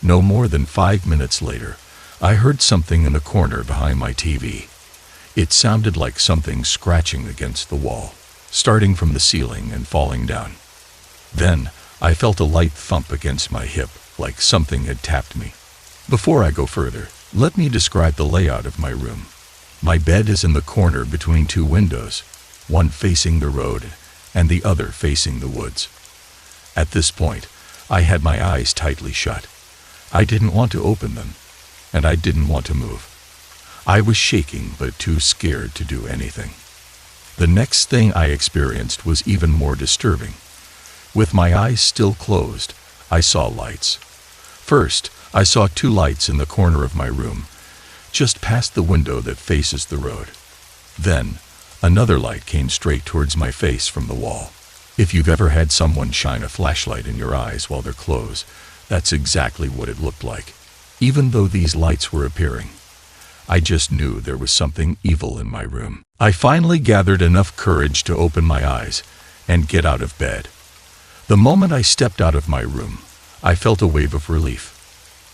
No more than 5 minutes later, I heard something in the corner behind my TV. It sounded like something scratching against the wall, starting from the ceiling and falling down. Then, I felt a light thump against my hip, like something had tapped me. Before I go further, let me describe the layout of my room. My bed is in the corner between two windows, one facing the road and the other facing the woods. At this point, I had my eyes tightly shut. I didn't want to open them, and I didn't want to move. I was shaking but too scared to do anything. The next thing I experienced was even more disturbing. With my eyes still closed, I saw lights. First, I saw two lights in the corner of my room, just past the window that faces the road. Then, another light came straight towards my face from the wall. If you've ever had someone shine a flashlight in your eyes while they're closed, that's exactly what it looked like. Even though these lights were appearing, I just knew there was something evil in my room. I finally gathered enough courage to open my eyes and get out of bed. The moment I stepped out of my room, I felt a wave of relief.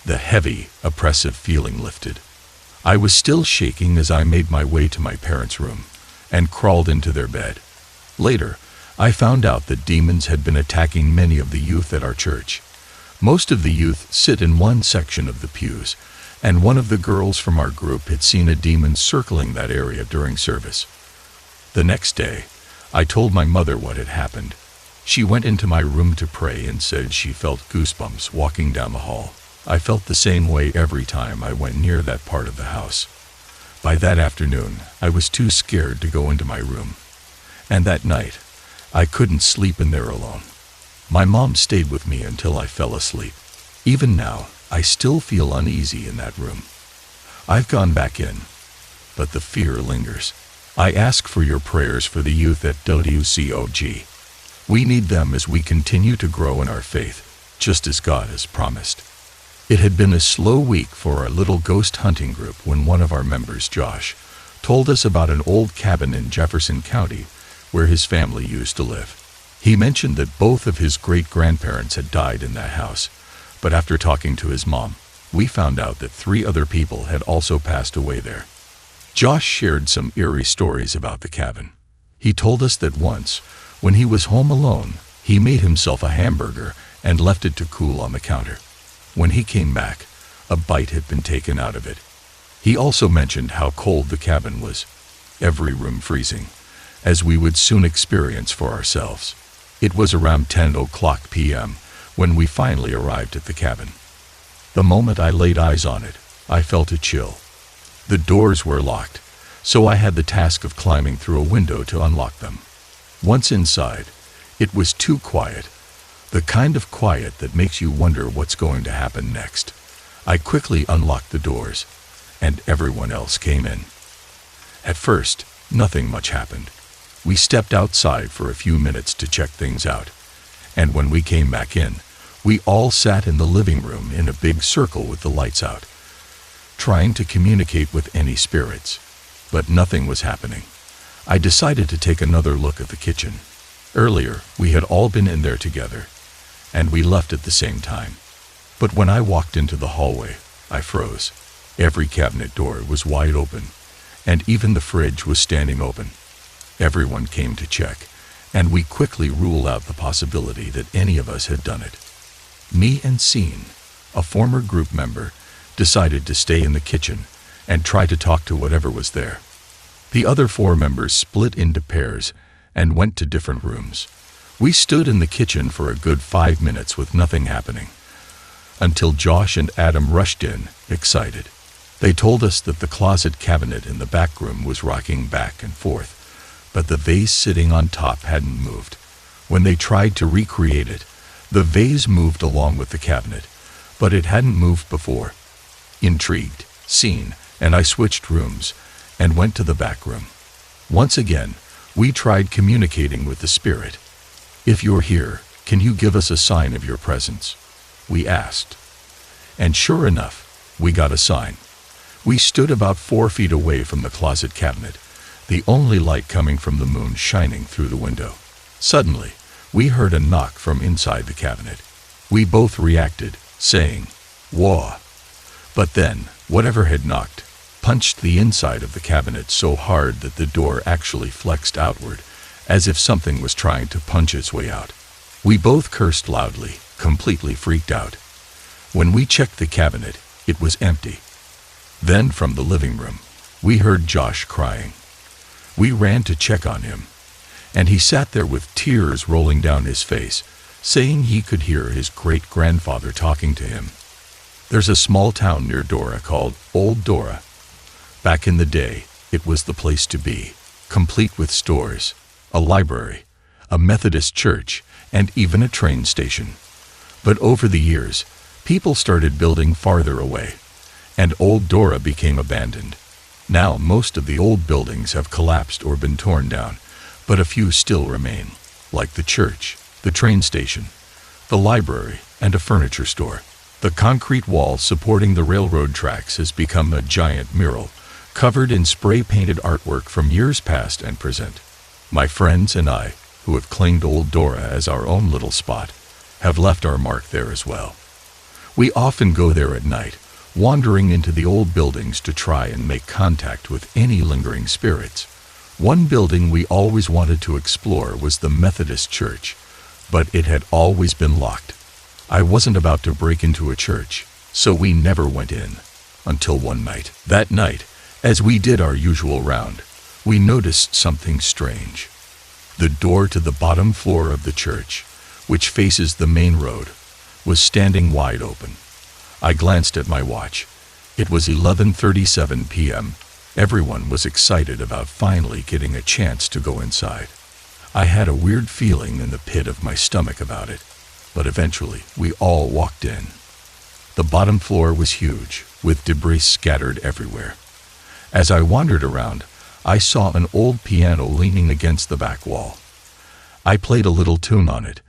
The heavy, oppressive feeling lifted. I was still shaking as I made my way to my parents' room and crawled into their bed. Later, I found out that demons had been attacking many of the youth at our church. Most of the youth sit in one section of the pews, and one of the girls from our group had seen a demon circling that area during service. The next day, I told my mother what had happened. She went into my room to pray and said she felt goosebumps walking down the hall. I felt the same way every time I went near that part of the house. By that afternoon, I was too scared to go into my room. And that night, I couldn't sleep in there alone. My mom stayed with me until I fell asleep. Even now, I still feel uneasy in that room. I've gone back in, but the fear lingers. I ask for your prayers for the youth at WCOG. We need them as we continue to grow in our faith, just as God has promised. It had been a slow week for our little ghost hunting group when one of our members, Josh, told us about an old cabin in Jefferson County where his family used to live. He mentioned that both of his great-grandparents had died in that house, but after talking to his mom, we found out that 3 other people had also passed away there. Josh shared some eerie stories about the cabin. He told us that once, when he was home alone, he made himself a hamburger and left it to cool on the counter. When he came back, a bite had been taken out of it. He also mentioned how cold the cabin was, every room freezing, as we would soon experience for ourselves. It was around 10:00 p.m. when we finally arrived at the cabin. The moment I laid eyes on it, I felt a chill. The doors were locked, so I had the task of climbing through a window to unlock them. Once inside, it was too quiet, the kind of quiet that makes you wonder what's going to happen next. I quickly unlocked the doors, and everyone else came in. At first, nothing much happened. We stepped outside for a few minutes to check things out, And when we came back in, we all sat in the living room in a big circle with the lights out, trying to communicate with any spirits. But nothing was happening. I decided to take another look at the kitchen. Earlier, we had all been in there together, and we left at the same time. But when I walked into the hallway, I froze. Every cabinet door was wide open, and even the fridge was standing open. Everyone came to check, and we quickly ruled out the possibility that any of us had done it. Me and Scene, a former group member, decided to stay in the kitchen and try to talk to whatever was there. The other 4 members split into pairs and went to different rooms. We stood in the kitchen for a good 5 minutes with nothing happening, until Josh and Adam rushed in, excited. They told us that the closet cabinet in the back room was rocking back and forth, but the vase sitting on top hadn't moved. When they tried to recreate it, the vase moved along with the cabinet, but it hadn't moved before. Intrigued, Scene and I switched rooms and went to the back room. Once again, we tried communicating with the spirit. "If you're here, can you give us a sign of your presence?" we asked. And sure enough, we got a sign. We stood about 4 feet away from the closet cabinet, the only light coming from the moon shining through the window. Suddenly, we heard a knock from inside the cabinet. We both reacted, saying, "Whoa!" But then, whatever had knocked, punched the inside of the cabinet so hard that the door actually flexed outward, as if something was trying to punch its way out. We both cursed loudly, completely freaked out. When we checked the cabinet, it was empty. Then from the living room, we heard Josh crying. We ran to check on him, and he sat there with tears rolling down his face, saying he could hear his great-grandfather talking to him. There's a small town near Dora called Old Dora. Back in the day, it was the place to be, complete with stores, a library, a Methodist church, and even a train station. But over the years, people started building farther away, and Old Dora became abandoned. Now most of the old buildings have collapsed or been torn down, but a few still remain, like the church, the train station, the library, and a furniture store. The concrete wall supporting the railroad tracks has become a giant mural, covered in spray-painted artwork from years past and present. My friends and I, who have claimed Old Dora as our own little spot, have left our mark there as well. We often go there at night, wandering into the old buildings to try and make contact with any lingering spirits. One building we always wanted to explore was the Methodist church, but it had always been locked. I wasn't about to break into a church, so we never went in, until one night. That night, as we did our usual round, we noticed something strange. The door to the bottom floor of the church, which faces the main road, was standing wide open. I glanced at my watch. It was 11:37 p.m. Everyone was excited about finally getting a chance to go inside. I had a weird feeling in the pit of my stomach about it, but eventually we all walked in. The bottom floor was huge, with debris scattered everywhere. As I wandered around, I saw an old piano leaning against the back wall. I played a little tune on it,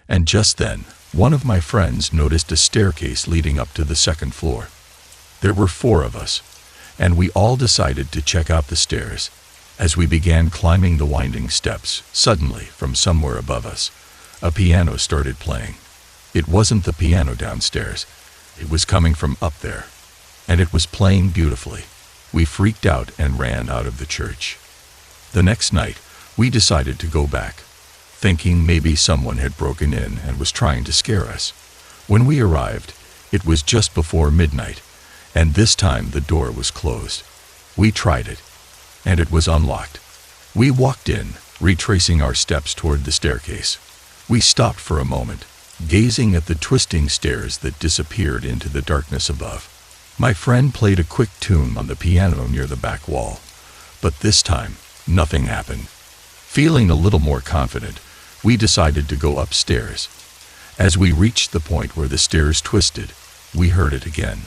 and just then, one of my friends noticed a staircase leading up to the second floor. There were 4 of us, and we all decided to check out the stairs. As we began climbing the winding steps, suddenly, from somewhere above us, a piano started playing. It wasn't the piano downstairs. It was coming from up there, and it was playing beautifully. We freaked out and ran out of the church. The next night, we decided to go back, thinking maybe someone had broken in and was trying to scare us. When we arrived, it was just before midnight, and this time the door was closed. We tried it, and it was unlocked. We walked in, retracing our steps toward the staircase. We stopped for a moment, gazing at the twisting stairs that disappeared into the darkness above. My friend played a quick tune on the piano near the back wall, but this time, nothing happened. Feeling a little more confident, we decided to go upstairs. As we reached the point where the stairs twisted, we heard it again.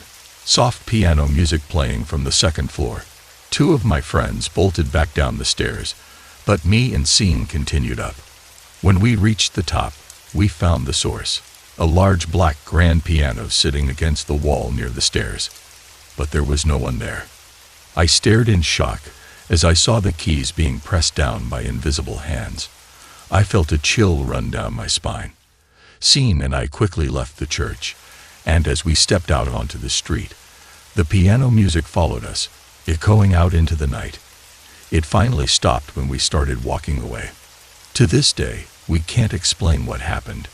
Soft piano music playing from the second floor. 2 of my friends bolted back down the stairs, but me and Scene continued up. When we reached the top, we found the source. A large black grand piano sitting against the wall near the stairs. But there was no one there. I stared in shock as I saw the keys being pressed down by invisible hands. I felt a chill run down my spine. Sean and I quickly left the church, and as we stepped out onto the street, the piano music followed us, echoing out into the night. It finally stopped when we started walking away. To this day, we can't explain what happened.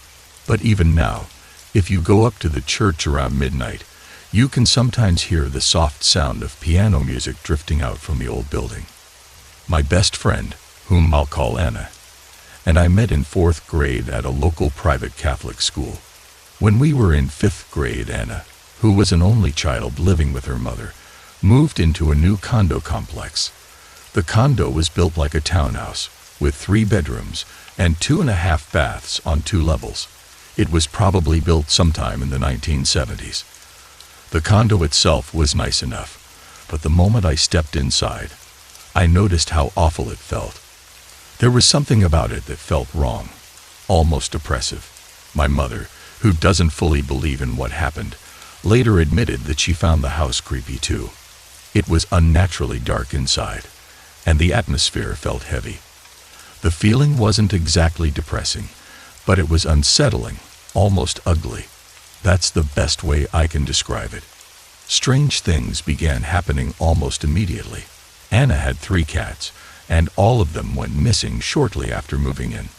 But even now, if you go up to the church around midnight, you can sometimes hear the soft sound of piano music drifting out from the old building. My best friend, whom I'll call Anna, and I met in 4th grade at a local private Catholic school. When we were in 5th grade, Anna, who was an only child living with her mother, moved into a new condo complex. The condo was built like a townhouse, with 3 bedrooms and 2.5 baths on 2 levels. It was probably built sometime in the 1970s. The condo itself was nice enough, but the moment I stepped inside, I noticed how awful it felt. There was something about it that felt wrong, almost oppressive. My mother, who doesn't fully believe in what happened, later admitted that she found the house creepy too. It was unnaturally dark inside, and the atmosphere felt heavy. The feeling wasn't exactly depressing, but it was unsettling, almost ugly. That's the best way I can describe it. Strange things began happening almost immediately. Anna had 3 cats, and all of them went missing shortly after moving in.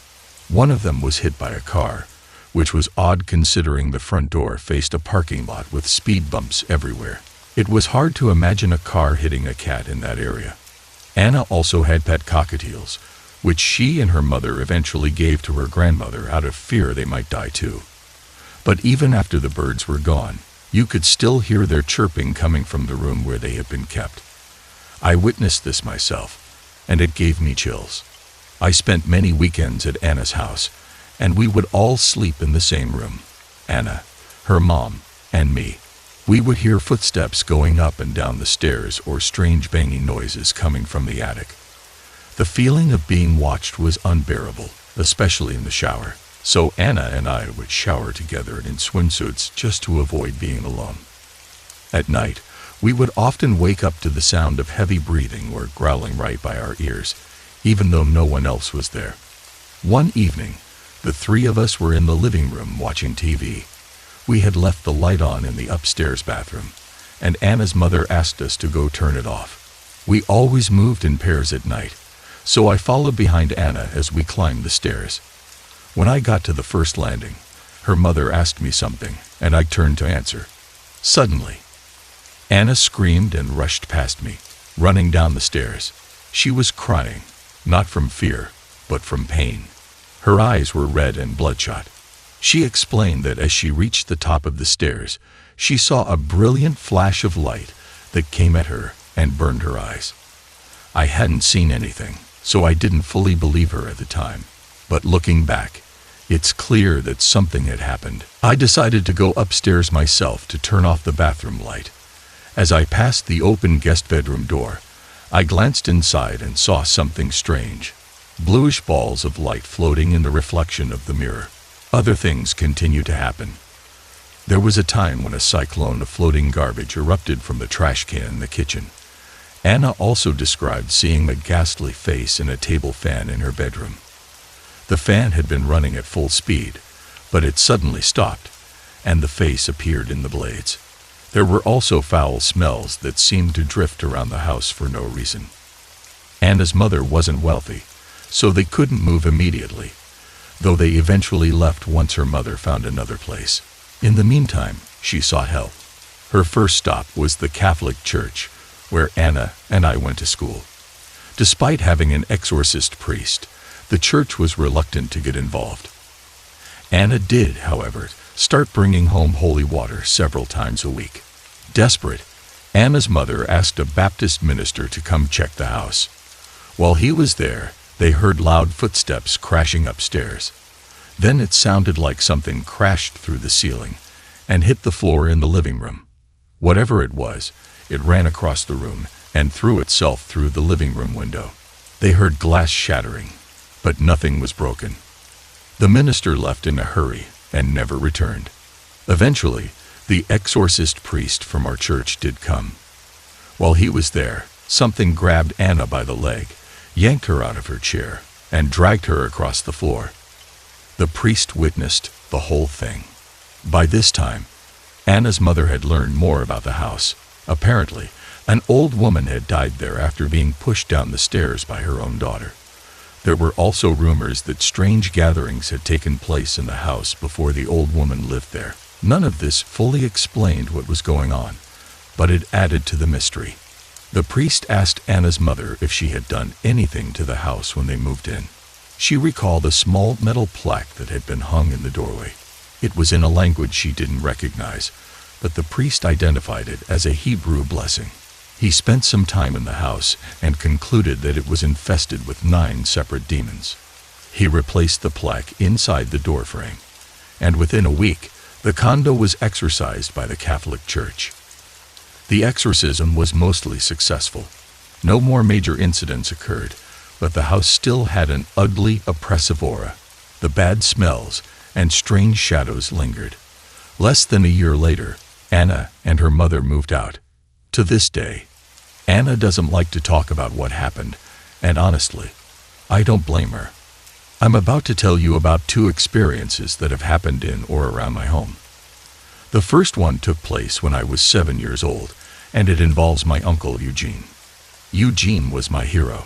One of them was hit by a car, which was odd considering the front door faced a parking lot with speed bumps everywhere. It was hard to imagine a car hitting a cat in that area. Anna also had pet cockatiels, which she and her mother eventually gave to her grandmother out of fear they might die too. But even after the birds were gone, you could still hear their chirping coming from the room where they had been kept. I witnessed this myself, and it gave me chills. I spent many weekends at Anna's house, and we would all sleep in the same room. Anna, her mom, and me. We would hear footsteps going up and down the stairs or strange banging noises coming from the attic. The feeling of being watched was unbearable, especially in the shower, so Anna and I would shower together in swimsuits just to avoid being alone. At night, we would often wake up to the sound of heavy breathing or growling right by our ears, even though no one else was there. One evening, the 3 of us were in the living room watching TV. We had left the light on in the upstairs bathroom, and Anna's mother asked us to go turn it off. We always moved in pairs at night, so I followed behind Anna as we climbed the stairs. When I got to the first landing, her mother asked me something, and I turned to answer. Suddenly, Anna screamed and rushed past me, running down the stairs. She was crying, not from fear, but from pain. Her eyes were red and bloodshot. She explained that as she reached the top of the stairs, she saw a brilliant flash of light that came at her and burned her eyes. I hadn't seen anything, so I didn't fully believe her at the time. But looking back, it's clear that something had happened. I decided to go upstairs myself to turn off the bathroom light. As I passed the open guest bedroom door, I glanced inside and saw something strange. Bluish balls of light floating in the reflection of the mirror. Other things continued to happen. There was a time when a cyclone of floating garbage erupted from the trash can in the kitchen. Anna also described seeing a ghastly face in a table fan in her bedroom. The fan had been running at full speed, but it suddenly stopped, and the face appeared in the blades. There were also foul smells that seemed to drift around the house for no reason. Anna's mother wasn't wealthy, so they couldn't move immediately, though they eventually left once her mother found another place. In the meantime, she sought help. Her first stop was the Catholic Church, where Anna and I went to school. Despite having an exorcist priest, the church was reluctant to get involved. Anna did, however, start bringing home holy water several times a week. Desperate, Anna's mother asked a Baptist minister to come check the house. While he was there, they heard loud footsteps crashing upstairs. Then it sounded like something crashed through the ceiling and hit the floor in the living room. Whatever it was, it ran across the room and threw itself through the living room window. They heard glass shattering, but nothing was broken. The minister left in a hurry and never returned. Eventually, the exorcist priest from our church did come. While he was there, something grabbed Anna by the leg, yanked her out of her chair, and dragged her across the floor. The priest witnessed the whole thing. By this time, Anna's mother had learned more about the house. Apparently, an old woman had died there after being pushed down the stairs by her own daughter. There were also rumors that strange gatherings had taken place in the house before the old woman lived there. None of this fully explained what was going on, but it added to the mystery. The priest asked Anna's mother if she had done anything to the house when they moved in. She recalled a small metal plaque that had been hung in the doorway. It was in a language she didn't recognize, but the priest identified it as a Hebrew blessing. He spent some time in the house and concluded that it was infested with 9 separate demons. He replaced the plaque inside the doorframe, and within a week, the condo was exorcised by the Catholic Church. The exorcism was mostly successful. No more major incidents occurred, but the house still had an ugly, oppressive aura. The bad smells and strange shadows lingered. Less than a year later, Anna and her mother moved out. To this day, Anna doesn't like to talk about what happened, and honestly, I don't blame her. I'm about to tell you about 2 experiences that have happened in or around my home. The first one took place when I was 7 years old, and it involves my uncle Eugene. Eugene was my hero.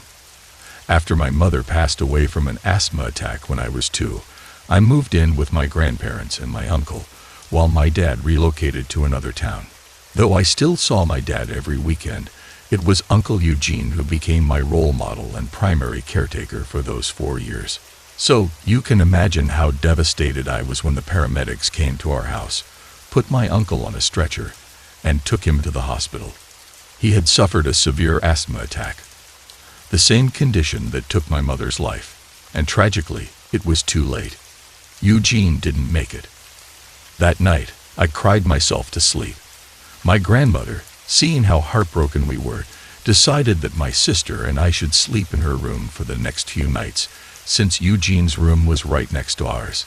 After my mother passed away from an asthma attack when I was 2, I moved in with my grandparents and my uncle, while my dad relocated to another town. Though I still saw my dad every weekend, it was Uncle Eugene who became my role model and primary caretaker for those 4 years. So, you can imagine how devastated I was when the paramedics came to our house, put my uncle on a stretcher, and took him to the hospital. He had suffered a severe asthma attack, the same condition that took my mother's life, and tragically, it was too late. Eugene didn't make it. That night, I cried myself to sleep. My grandmother, seeing how heartbroken we were, decided that my sister and I should sleep in her room for the next few nights, since Eugene's room was right next to ours.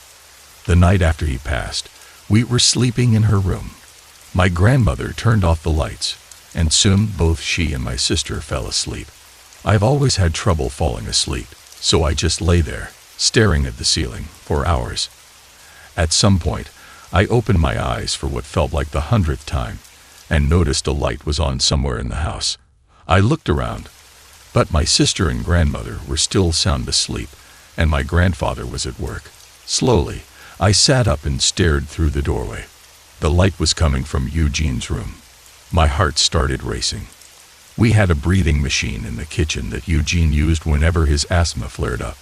The night after he passed, we were sleeping in her room. My grandmother turned off the lights, and soon both she and my sister fell asleep. I've always had trouble falling asleep, so I just lay there, staring at the ceiling, for hours. At some point, I opened my eyes for what felt like the 100th time, and noticed a light was on somewhere in the house. I looked around, but my sister and grandmother were still sound asleep, and my grandfather was at work. Slowly, I sat up and stared through the doorway. The light was coming from Eugene's room. My heart started racing. We had a breathing machine in the kitchen that Eugene used whenever his asthma flared up.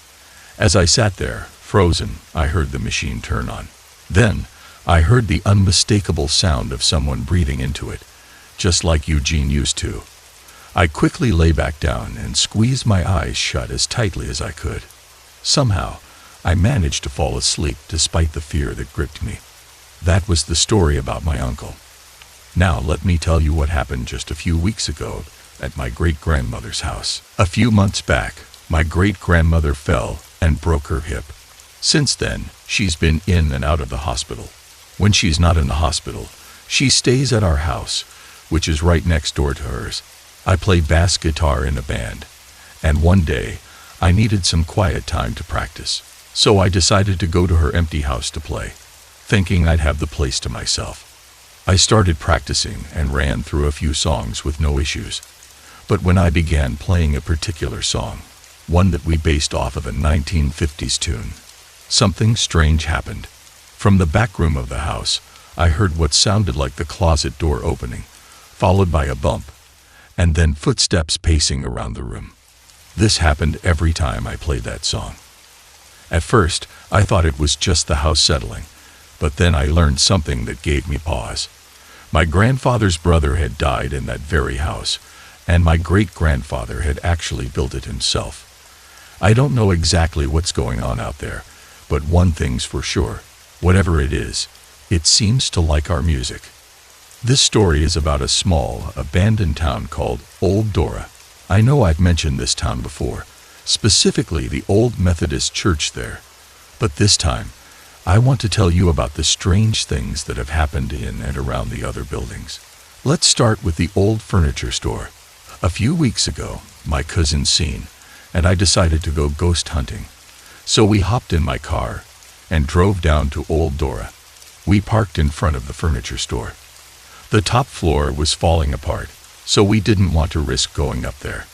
As I sat there, frozen, I heard the machine turn on. Then, I heard the unmistakable sound of someone breathing into it, just like Eugene used to. I quickly lay back down and squeezed my eyes shut as tightly as I could. Somehow, I managed to fall asleep despite the fear that gripped me. That was the story about my uncle. Now let me tell you what happened just a few weeks ago at my great-grandmother's house. A few months back, my great-grandmother fell and broke her hip. Since then, she's been in and out of the hospital. When she's not in the hospital, she stays at our house, which is right next door to hers. I play bass guitar in a band, and one day, I needed some quiet time to practice. So I decided to go to her empty house to play, thinking I'd have the place to myself. I started practicing and ran through a few songs with no issues. But when I began playing a particular song, one that we based off of a 1950s tune, something strange happened. From the back room of the house, I heard what sounded like the closet door opening, followed by a bump, and then footsteps pacing around the room. This happened every time I played that song. At first, I thought it was just the house settling, but then I learned something that gave me pause. My grandfather's brother had died in that very house, and my great-grandfather had actually built it himself. I don't know exactly what's going on out there, but one thing's for sure. Whatever it is, it seems to like our music. This story is about a small, abandoned town called Old Dora. I know I've mentioned this town before, specifically the old Methodist church there. But this time, I want to tell you about the strange things that have happened in and around the other buildings. Let's start with the old furniture store. A few weeks ago, my cousin Scene and I decided to go ghost hunting. So we hopped in my car and drove down to Old Dora. We parked in front of the furniture store. The top floor was falling apart, so we didn't want to risk going up there.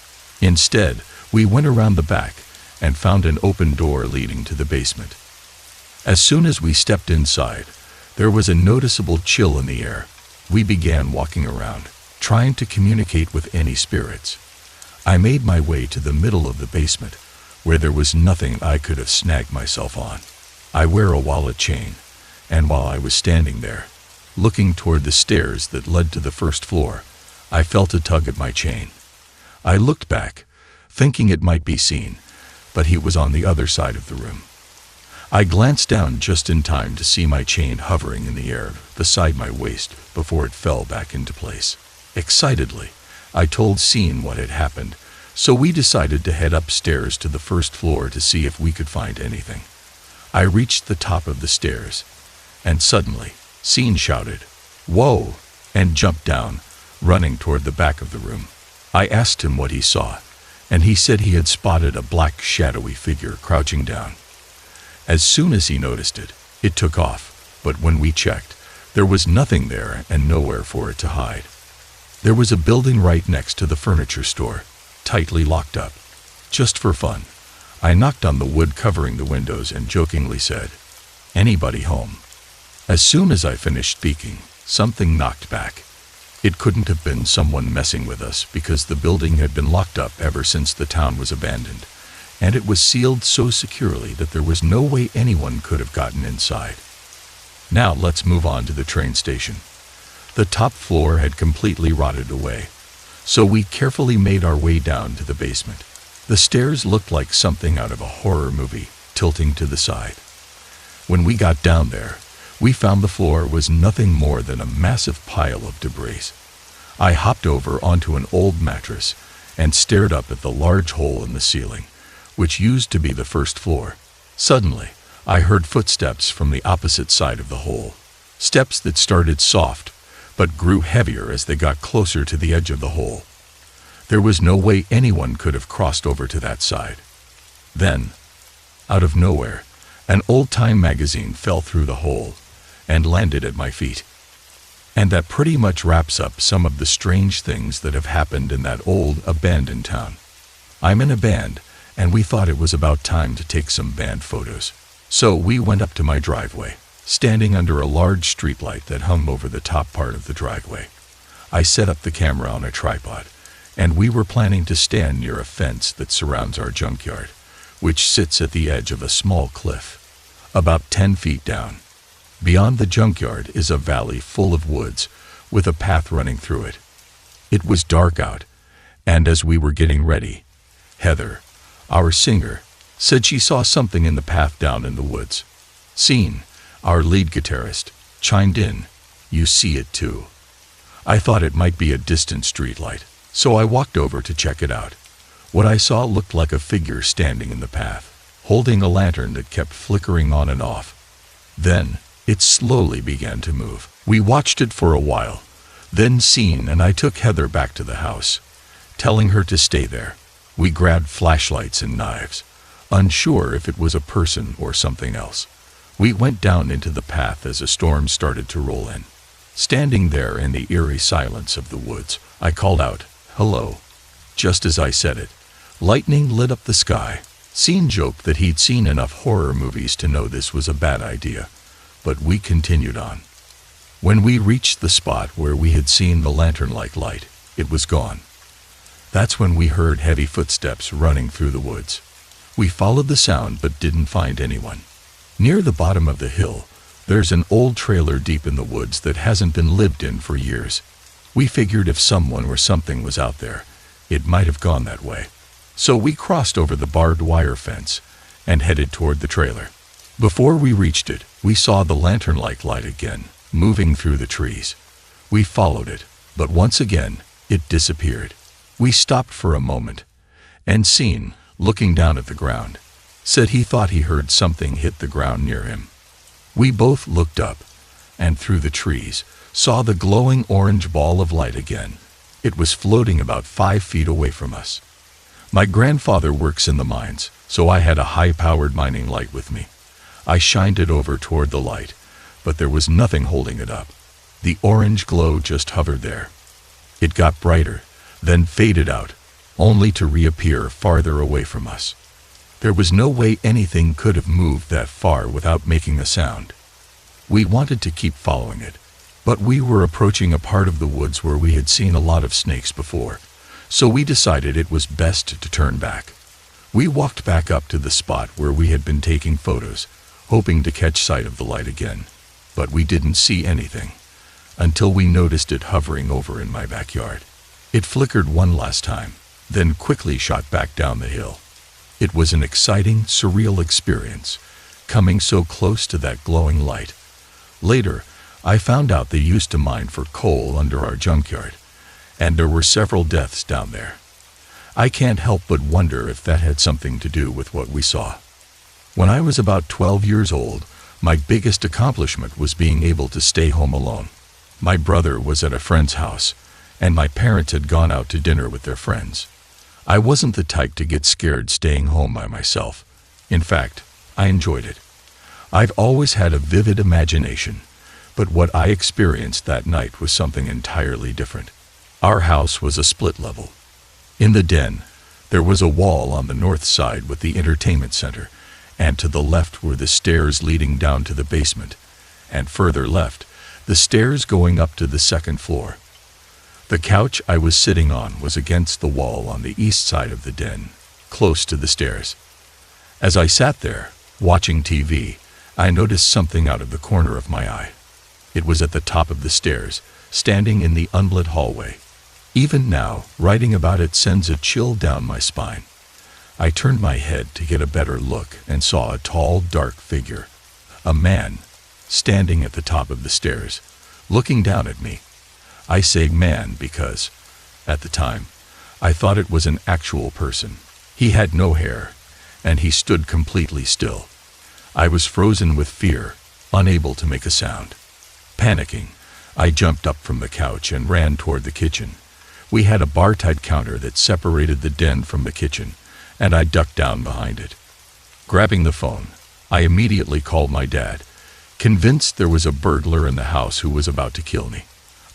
Instead, we went around the back and found an open door leading to the basement. As soon as we stepped inside, there was a noticeable chill in the air. We began walking around, trying to communicate with any spirits. I made my way to the middle of the basement, where there was nothing I could have snagged myself on. I wear a wallet chain, and while I was standing there, looking toward the stairs that led to the first floor, I felt a tug at my chain. I looked back, thinking it might be Scene, but he was on the other side of the room. I glanced down just in time to see my chain hovering in the air beside my waist before it fell back into place. Excitedly, I told Scene what had happened, so we decided to head upstairs to the first floor to see if we could find anything. I reached the top of the stairs, and suddenly, Scene shouted, "Whoa!" and jumped down, running toward the back of the room. I asked him what he saw, and he said he had spotted a black shadowy figure crouching down. As soon as he noticed it, it took off, but when we checked, there was nothing there and nowhere for it to hide. There was a building right next to the furniture store, tightly locked up. Just for fun, I knocked on the wood covering the windows and jokingly said, "Anybody home?" As soon as I finished speaking, something knocked back. It couldn't have been someone messing with us because the building had been locked up ever since the town was abandoned, and it was sealed so securely that there was no way anyone could have gotten inside. Now let's move on to the train station. The top floor had completely rotted away, so we carefully made our way down to the basement. The stairs looked like something out of a horror movie, tilting to the side. When we got down there, we found the floor was nothing more than a massive pile of debris. I hopped over onto an old mattress and stared up at the large hole in the ceiling, which used to be the first floor. Suddenly, I heard footsteps from the opposite side of the hole. Steps that started soft, but grew heavier as they got closer to the edge of the hole. There was no way anyone could have crossed over to that side. Then, out of nowhere, an old-time magazine fell through the hole and landed at my feet. And that pretty much wraps up some of the strange things that have happened in that old, abandoned town. I'm in a band, and we thought it was about time to take some band photos. So we went up to my driveway, standing under a large streetlight that hung over the top part of the driveway. I set up the camera on a tripod, and we were planning to stand near a fence that surrounds our junkyard, which sits at the edge of a small cliff, about 10 feet down. Beyond the junkyard is a valley full of woods, with a path running through it. It was dark out, and as we were getting ready, Heather, our singer, said she saw something in the path down in the woods. Scene, our lead guitarist, chimed in, "You see it too." I thought it might be a distant streetlight, so I walked over to check it out. What I saw looked like a figure standing in the path, holding a lantern that kept flickering on and off. Then, it slowly began to move. We watched it for a while. Then Scene and I took Heather back to the house, telling her to stay there. We grabbed flashlights and knives, unsure if it was a person or something else. We went down into the path as a storm started to roll in. Standing there in the eerie silence of the woods, I called out, "Hello." Just as I said it, lightning lit up the sky. Scene joked that he'd seen enough horror movies to know this was a bad idea, but we continued on. When we reached the spot where we had seen the lantern-like light, it was gone. That's when we heard heavy footsteps running through the woods. We followed the sound but didn't find anyone. Near the bottom of the hill, there's an old trailer deep in the woods that hasn't been lived in for years. We figured if someone or something was out there, it might have gone that way. So we crossed over the barbed wire fence and headed toward the trailer. Before we reached it, we saw the lantern-like light again, moving through the trees. We followed it, but once again, it disappeared. We stopped for a moment, and Scene, looking down at the ground, said he thought he heard something hit the ground near him. We both looked up, and through the trees, saw the glowing orange ball of light again. It was floating about 5 feet away from us. My grandfather works in the mines, so I had a high-powered mining light with me. I shined it over toward the light, but there was nothing holding it up. The orange glow just hovered there. It got brighter, then faded out, only to reappear farther away from us. There was no way anything could have moved that far without making a sound. We wanted to keep following it, but we were approaching a part of the woods where we had seen a lot of snakes before, so we decided it was best to turn back. We walked back up to the spot where we had been taking photos, hoping to catch sight of the light again, but we didn't see anything, until we noticed it hovering over in my backyard. It flickered one last time, then quickly shot back down the hill. It was an exciting, surreal experience, coming so close to that glowing light. Later, I found out they used to mine for coal under our junkyard, and there were several deaths down there. I can't help but wonder if that had something to do with what we saw. When I was about 12 years old, my biggest accomplishment was being able to stay home alone. My brother was at a friend's house, and my parents had gone out to dinner with their friends. I wasn't the type to get scared staying home by myself. In fact, I enjoyed it. I've always had a vivid imagination, but what I experienced that night was something entirely different. Our house was a split level. In the den, there was a wall on the north side with the entertainment center, and to the left were the stairs leading down to the basement, and further left, the stairs going up to the second floor. The couch I was sitting on was against the wall on the east side of the den, close to the stairs. As I sat there, watching TV, I noticed something out of the corner of my eye. It was at the top of the stairs, standing in the unlit hallway. Even now, writing about it sends a chill down my spine. I turned my head to get a better look and saw a tall, dark figure, a man, standing at the top of the stairs, looking down at me. I say man because, at the time, I thought it was an actual person. He had no hair, and he stood completely still. I was frozen with fear, unable to make a sound. Panicking, I jumped up from the couch and ran toward the kitchen. We had a bar-tight counter that separated the den from the kitchen, and I ducked down behind it. Grabbing the phone, I immediately called my dad, convinced there was a burglar in the house who was about to kill me.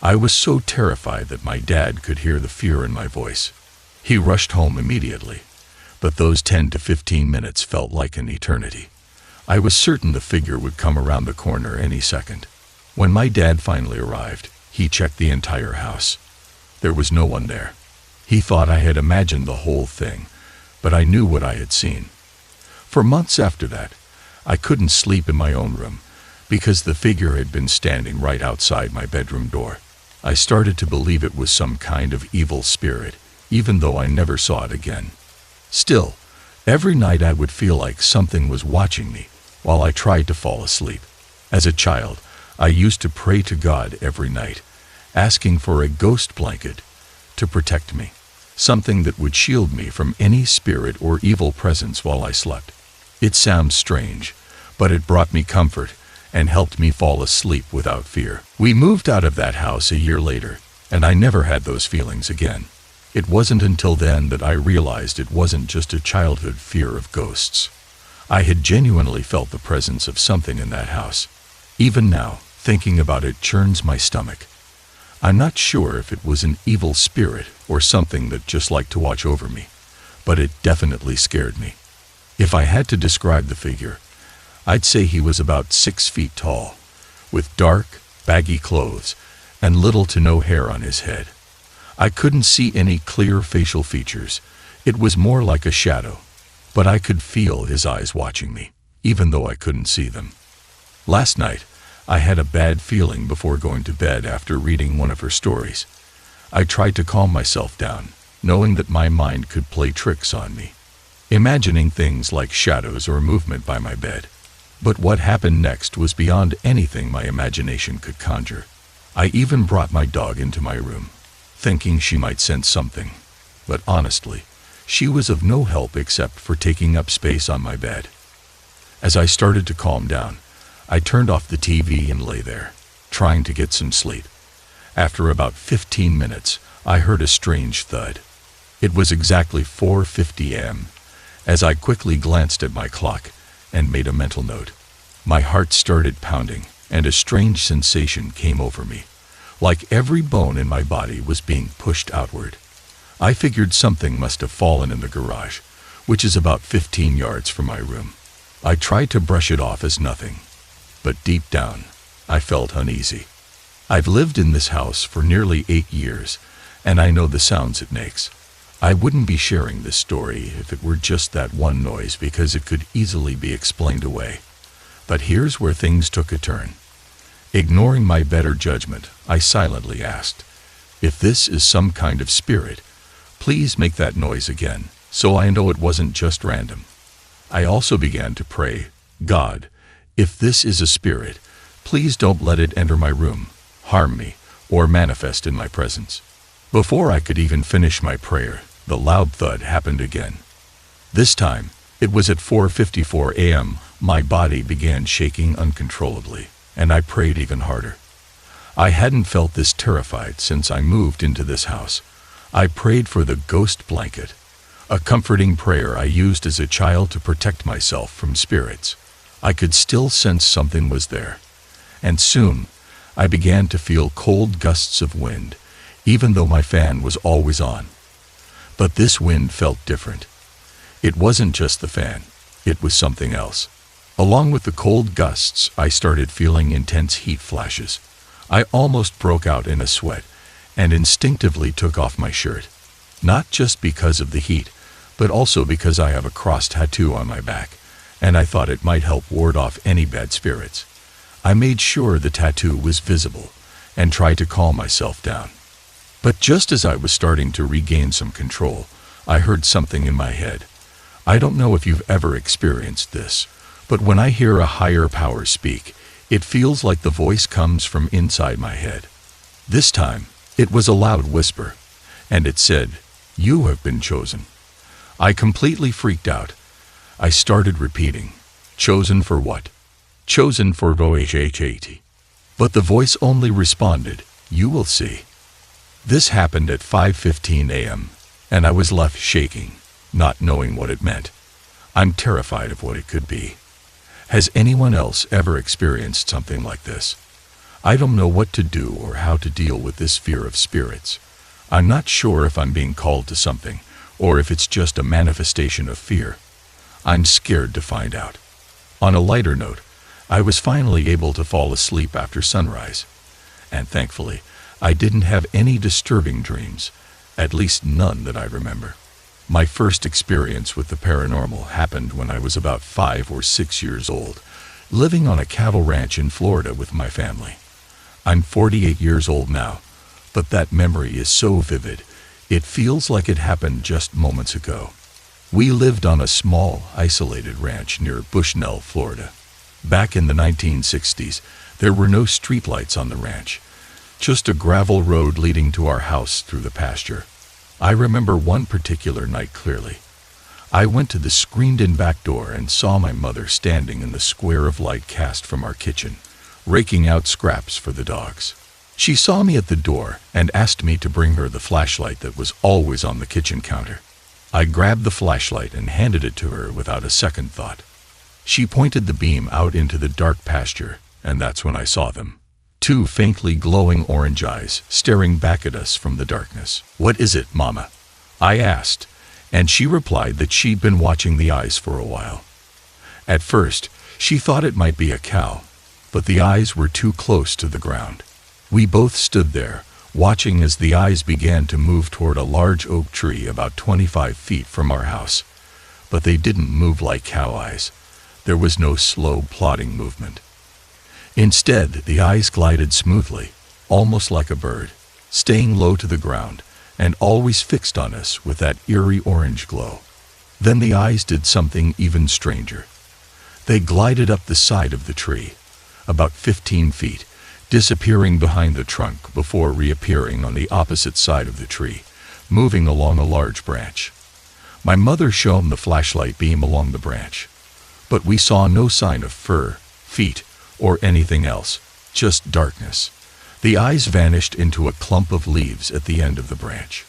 I was so terrified that my dad could hear the fear in my voice. He rushed home immediately, but those 10 to 15 minutes felt like an eternity. I was certain the figure would come around the corner any second. When my dad finally arrived, he checked the entire house. There was no one there. He thought I had imagined the whole thing, but I knew what I had seen. For months after that, I couldn't sleep in my own room because the figure had been standing right outside my bedroom door. I started to believe it was some kind of evil spirit, even though I never saw it again. Still, every night I would feel like something was watching me while I tried to fall asleep. As a child, I used to pray to God every night, asking for a ghost blanket to protect me, something that would shield me from any spirit or evil presence while I slept. It sounds strange, but it brought me comfort and helped me fall asleep without fear. We moved out of that house a year later, and I never had those feelings again. It wasn't until then that I realized it wasn't just a childhood fear of ghosts. I had genuinely felt the presence of something in that house. Even now, thinking about it churns my stomach. I'm not sure if it was an evil spirit or something that just liked to watch over me, but it definitely scared me. If I had to describe the figure, I'd say he was about 6 feet tall, with dark, baggy clothes and little to no hair on his head. I couldn't see any clear facial features. It was more like a shadow, but I could feel his eyes watching me, even though I couldn't see them. Last night, I had a bad feeling before going to bed after reading one of her stories. I tried to calm myself down, knowing that my mind could play tricks on me, imagining things like shadows or movement by my bed. But what happened next was beyond anything my imagination could conjure. I even brought my dog into my room, thinking she might sense something. But honestly, She was of no help except for taking up space on my bed. As I started to calm down, I turned off the TV and lay there, trying to get some sleep. After about 15 minutes, I heard a strange thud. It was exactly 4:50 a.m. As I quickly glanced at my clock and made a mental note, my heart started pounding and a strange sensation came over me, like every bone in my body was being pushed outward. I figured something must have fallen in the garage, which is about 15 yards from my room. I tried to brush it off as nothing, but deep down, I felt uneasy. I've lived in this house for nearly 8 years, and I know the sounds it makes. I wouldn't be sharing this story if it were just that one noise because it could easily be explained away. But here's where things took a turn. Ignoring my better judgment, I silently asked, "If this is some kind of spirit, please make that noise again, so I know it wasn't just random." I also began to pray, "God, if this is a spirit, please don't let it enter my room, harm me, or manifest in my presence." Before I could even finish my prayer, the loud thud happened again. This time, it was at 4:54 a.m. My body began shaking uncontrollably, and I prayed even harder. I hadn't felt this terrified since I moved into this house. I prayed for the ghost blanket, a comforting prayer I used as a child to protect myself from spirits. I could still sense something was there, and soon I began to feel cold gusts of wind, even though my fan was always on. But this wind felt different. It wasn't just the fan, it was something else. Along with the cold gusts, I started feeling intense heat flashes. I almost broke out in a sweat and instinctively took off my shirt, not just because of the heat, but also because I have a cross tattoo on my back, and I thought it might help ward off any bad spirits. I made sure the tattoo was visible and tried to calm myself down. But just as I was starting to regain some control, I heard something in my head. I don't know if you've ever experienced this, but when I hear a higher power speak, it feels like the voice comes from inside my head. This time, it was a loud whisper, and it said, "You have been chosen." I completely freaked out. I started repeating, "Chosen for what? Chosen for OHHAT." But the voice only responded, "You will see." This happened at 5:15 a.m., and I was left shaking, not knowing what it meant. I'm terrified of what it could be. Has anyone else ever experienced something like this? I don't know what to do or how to deal with this fear of spirits. I'm not sure if I'm being called to something, or if it's just a manifestation of fear. I'm scared to find out. On a lighter note, I was finally able to fall asleep after sunrise, and thankfully, I didn't have any disturbing dreams, at least none that I remember. My first experience with the paranormal happened when I was about 5 or 6 years old, living on a cattle ranch in Florida with my family. I'm 48 years old now, but that memory is so vivid, it feels like it happened just moments ago. We lived on a small, isolated ranch near Bushnell, Florida. Back in the 1960s, there were no streetlights on the ranch, just a gravel road leading to our house through the pasture. I remember one particular night clearly. I went to the screened-in back door and saw my mother standing in the square of light cast from our kitchen, raking out scraps for the dogs. She saw me at the door and asked me to bring her the flashlight that was always on the kitchen counter. I grabbed the flashlight and handed it to her without a second thought. She pointed the beam out into the dark pasture, and that's when I saw them. 2 faintly glowing orange eyes staring back at us from the darkness. "What is it, Mama?" I asked, and she replied that she'd been watching the eyes for a while. At first, she thought it might be a cow, but the eyes were too close to the ground. We both stood there, watching as the eyes began to move toward a large oak tree about 25 feet from our house. But they didn't move like cow eyes. There was no slow, plodding movement. Instead, the eyes glided smoothly, almost like a bird, staying low to the ground and always fixed on us with that eerie orange glow. Then the eyes did something even stranger. They glided up the side of the tree, about 15 feet, disappearing behind the trunk before reappearing on the opposite side of the tree, moving along a large branch. My mother shone the flashlight beam along the branch, but we saw no sign of fur, feet, or anything else, just darkness. The eyes vanished into a clump of leaves at the end of the branch.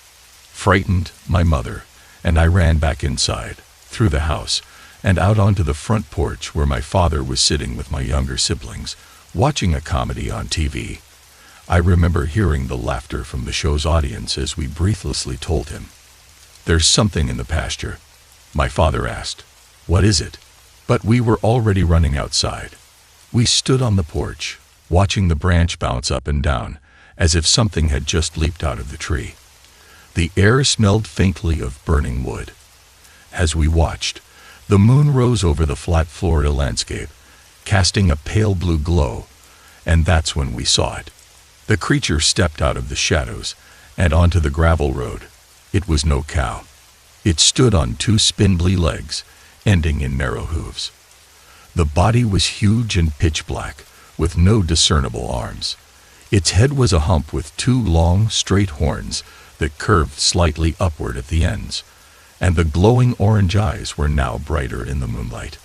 Frightened, my mother and I ran back inside, through the house, and out onto the front porch where my father was sitting with my younger siblings, watching a comedy on TV. I remember hearing the laughter from the show's audience as we breathlessly told him, "There's something in the pasture." My father asked, "What is it?" But we were already running outside. We stood on the porch, watching the branch bounce up and down, as if something had just leaped out of the tree. The air smelled faintly of burning wood. As we watched, the moon rose over the flat Florida landscape, casting a pale blue glow, and that's when we saw it. The creature stepped out of the shadows and onto the gravel road. It was no cow. It stood on two spindly legs, ending in narrow hooves. The body was huge and pitch black, with no discernible arms. Its head was a hump with two long, straight horns that curved slightly upward at the ends, and the glowing orange eyes were now brighter in the moonlight.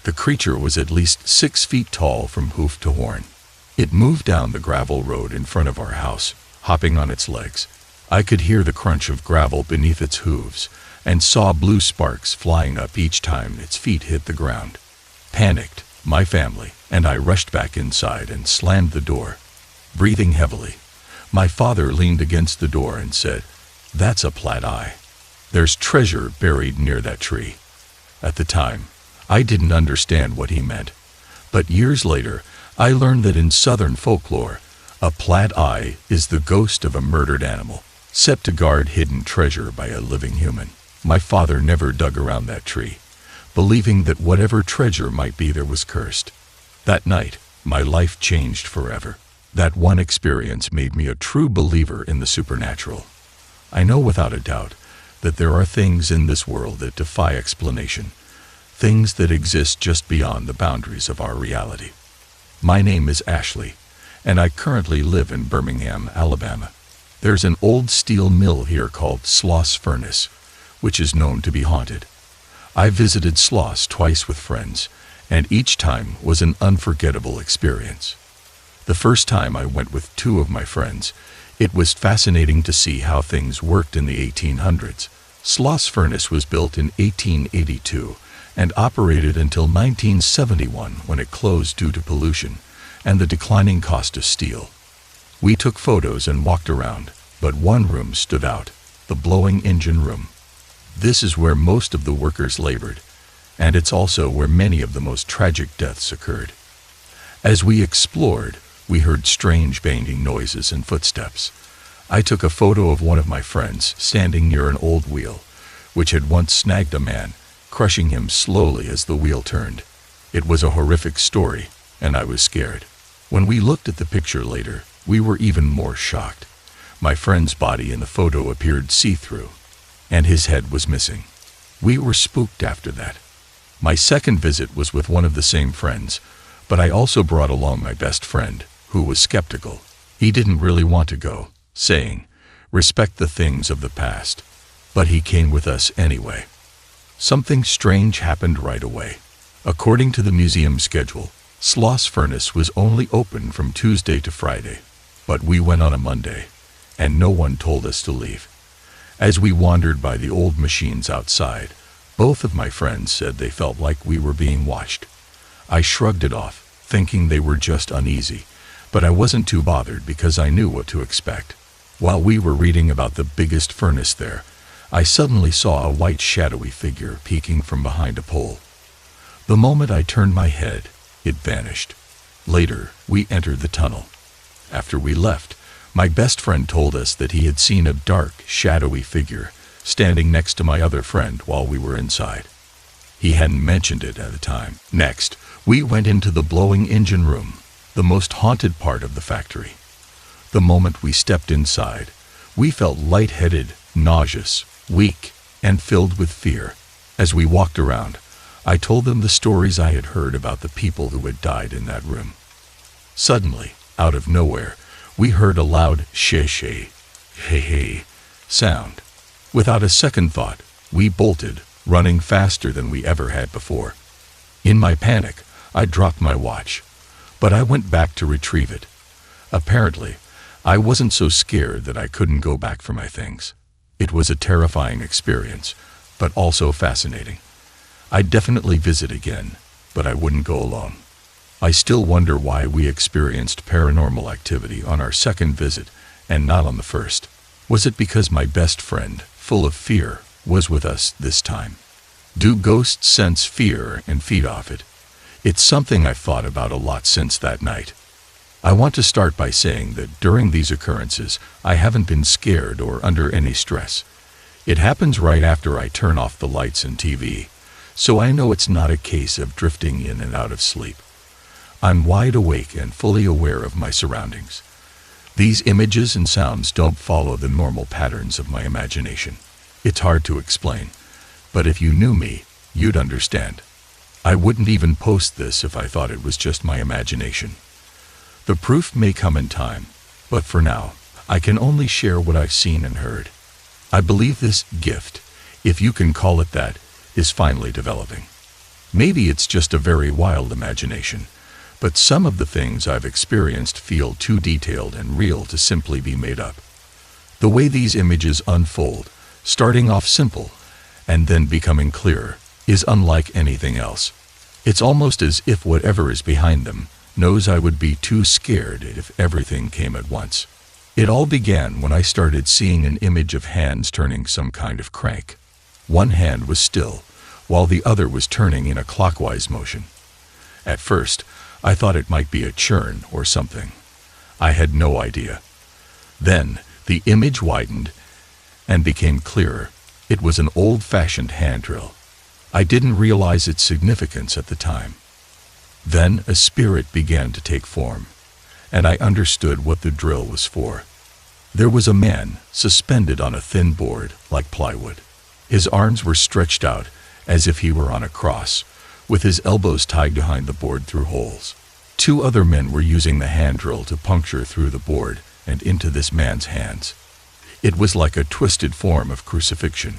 The creature was at least 6 feet tall from hoof to horn. It moved down the gravel road in front of our house, hopping on its legs. I could hear the crunch of gravel beneath its hooves and saw blue sparks flying up each time its feet hit the ground. Panicked, my family and I rushed back inside and slammed the door. Breathing heavily, my father leaned against the door and said, "That's a plaid eye. There's treasure buried near that tree." At the time, I didn't understand what he meant, but years later, I learned that in Southern folklore, a plaid eye is the ghost of a murdered animal, set to guard hidden treasure by a living human. My father never dug around that tree, believing that whatever treasure might be there was cursed. That night, my life changed forever. That one experience made me a true believer in the supernatural. I know without a doubt that there are things in this world that defy explanation, things that exist just beyond the boundaries of our reality. My name is Ashley, and I currently live in Birmingham, Alabama. There's an old steel mill here called Sloss Furnace, which is known to be haunted. I visited Sloss twice with friends, and each time was an unforgettable experience. The first time I went with 2 of my friends, it was fascinating to see how things worked in the 1800s. Sloss Furnace was built in 1882 and operated until 1971 when it closed due to pollution and the declining cost of steel. We took photos and walked around, but one room stood out, the blowing engine room. This is where most of the workers labored, and it's also where many of the most tragic deaths occurred. As we explored, we heard strange banging noises and footsteps. I took a photo of one of my friends standing near an old wheel, which had once snagged a man, crushing him slowly as the wheel turned. It was a horrific story, and I was scared. When we looked at the picture later, we were even more shocked. My friend's body in the photo appeared see-through, and his head was missing. We were spooked after that. My second visit was with one of the same friends, but I also brought along my best friend, who was skeptical. He didn't really want to go, saying, "Respect the things of the past," but he came with us anyway. Something strange happened right away. According to the museum schedule, Sloss Furnace was only open from Tuesday to Friday, but we went on a Monday, and no one told us to leave. As we wandered by the old machines outside, both of my friends said they felt like we were being watched. I shrugged it off, thinking they were just uneasy, but I wasn't too bothered because I knew what to expect. While we were reading about the biggest furnace there, I suddenly saw a white shadowy figure peeking from behind a pole. The moment I turned my head, it vanished. Later, we entered the tunnel. After we left, my best friend told us that he had seen a dark, shadowy figure standing next to my other friend while we were inside. He hadn't mentioned it at the time. Next, we went into the blowing engine room, the most haunted part of the factory. The moment we stepped inside, we felt lightheaded, nauseous, weak, and filled with fear. As we walked around, I told them the stories I had heard about the people who had died in that room. Suddenly, out of nowhere, we heard a loud "shay-shay, hey-hey" sound. Without a second thought, We bolted, running faster than we ever had before. In my panic, I dropped my watch, but I went back to retrieve it. Apparently, I wasn't so scared that I couldn't go back for my things. It was a terrifying experience, but also fascinating. I'd definitely visit again, but I wouldn't go alone. I still wonder why we experienced paranormal activity on our second visit and not on the first. Was it because my best friend, full of fear, was with us this time? Do ghosts sense fear and feed off it? It's something I've thought about a lot since that night. I want to start by saying that during these occurrences, I haven't been scared or under any stress. It happens right after I turn off the lights and TV, so I know it's not a case of drifting in and out of sleep. I'm wide awake and fully aware of my surroundings. These images and sounds don't follow the normal patterns of my imagination. It's hard to explain, but if you knew me, you'd understand. I wouldn't even post this if I thought it was just my imagination. The proof may come in time, but for now, I can only share what I've seen and heard. I believe this gift, if you can call it that, is finally developing. Maybe it's just a very wild imagination, but some of the things I've experienced feel too detailed and real to simply be made up. The way these images unfold, starting off simple and then becoming clearer, is unlike anything else. It's almost as if whatever is behind them knows I would be too scared if everything came at once. It all began when I started seeing an image of hands turning some kind of crank. One hand was still, while the other was turning in a clockwise motion. At first, I thought it might be a churn or something. I had no idea. Then, the image widened and became clearer. It was an old-fashioned hand drill. I didn't realize its significance at the time. Then a spirit began to take form, and I understood what the drill was for. There was a man suspended on a thin board like plywood. His arms were stretched out as if he were on a cross, with his elbows tied behind the board through holes. Two other men were using the hand drill to puncture through the board and into this man's hands. It was like a twisted form of crucifixion.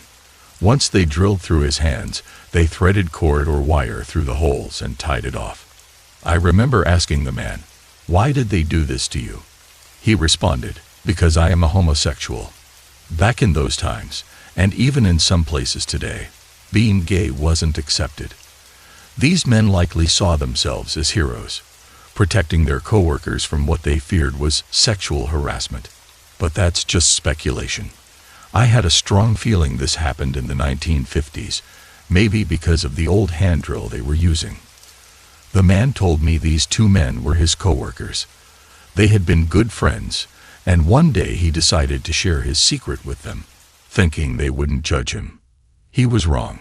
Once they drilled through his hands, they threaded cord or wire through the holes and tied it off. I remember asking the man, "Why did they do this to you?" He responded, "Because I am a homosexual." Back in those times, and even in some places today, being gay wasn't accepted. These men likely saw themselves as heroes, protecting their coworkers from what they feared was sexual harassment. But that's just speculation. I had a strong feeling this happened in the 1950s, maybe because of the old hand drill they were using. The man told me these two men were his coworkers. They had been good friends, and one day he decided to share his secret with them, thinking they wouldn't judge him. He was wrong.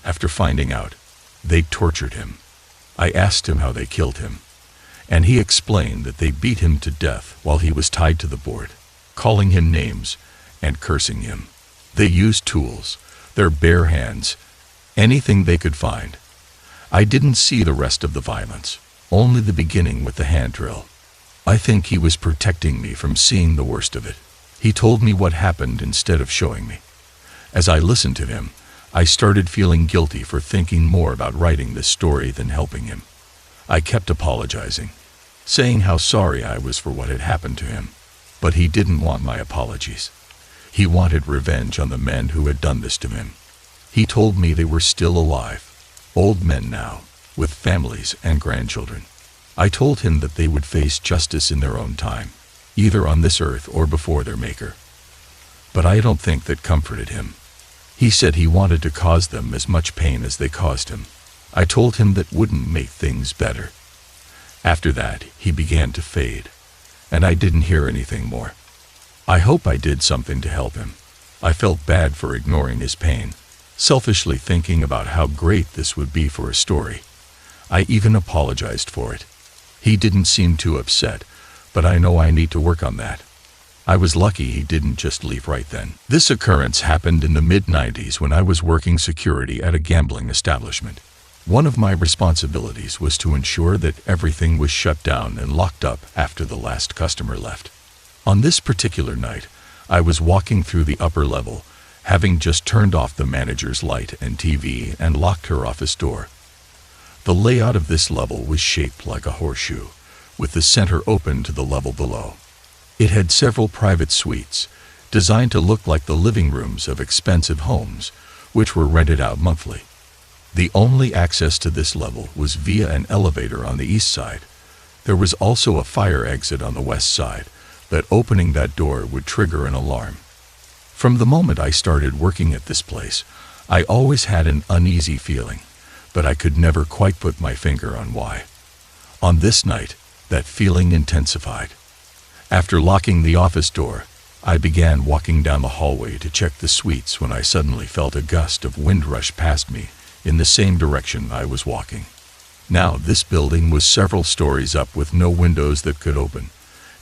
After finding out, they tortured him. I asked him how they killed him, and he explained that they beat him to death while he was tied to the board, calling him names and cursing him. They used tools, their bare hands, anything they could find. I didn't see the rest of the violence, only the beginning with the hand drill. I think he was protecting me from seeing the worst of it. He told me what happened instead of showing me. As I listened to him, I started feeling guilty for thinking more about writing this story than helping him. I kept apologizing, saying how sorry I was for what had happened to him. But he didn't want my apologies. He wanted revenge on the men who had done this to him. He told me they were still alive, old men now, with families and grandchildren. I told him that they would face justice in their own time, either on this earth or before their maker. But I don't think that comforted him. He said he wanted to cause them as much pain as they caused him. I told him that wouldn't make things better. After that, he began to fade, and I didn't hear anything more. I hope I did something to help him. I felt bad for ignoring his pain, selfishly thinking about how great this would be for a story. I even apologized for it. He didn't seem too upset, but I know I need to work on that. I was lucky he didn't just leave right then. This occurrence happened in the mid-90s when I was working security at a gambling establishment. One of my responsibilities was to ensure that everything was shut down and locked up after the last customer left. On this particular night, I was walking through the upper level, having just turned off the manager's light and TV and locked her office door. The layout of this level was shaped like a horseshoe, with the center open to the level below. It had several private suites, designed to look like the living rooms of expensive homes, which were rented out monthly. The only access to this level was via an elevator on the east side. There was also a fire exit on the west side, but opening that door would trigger an alarm. From the moment I started working at this place, I always had an uneasy feeling, but I could never quite put my finger on why. On this night, that feeling intensified. After locking the office door, I began walking down the hallway to check the suites when I suddenly felt a gust of wind rush past me in the same direction I was walking. Now, this building was several stories up with no windows that could open,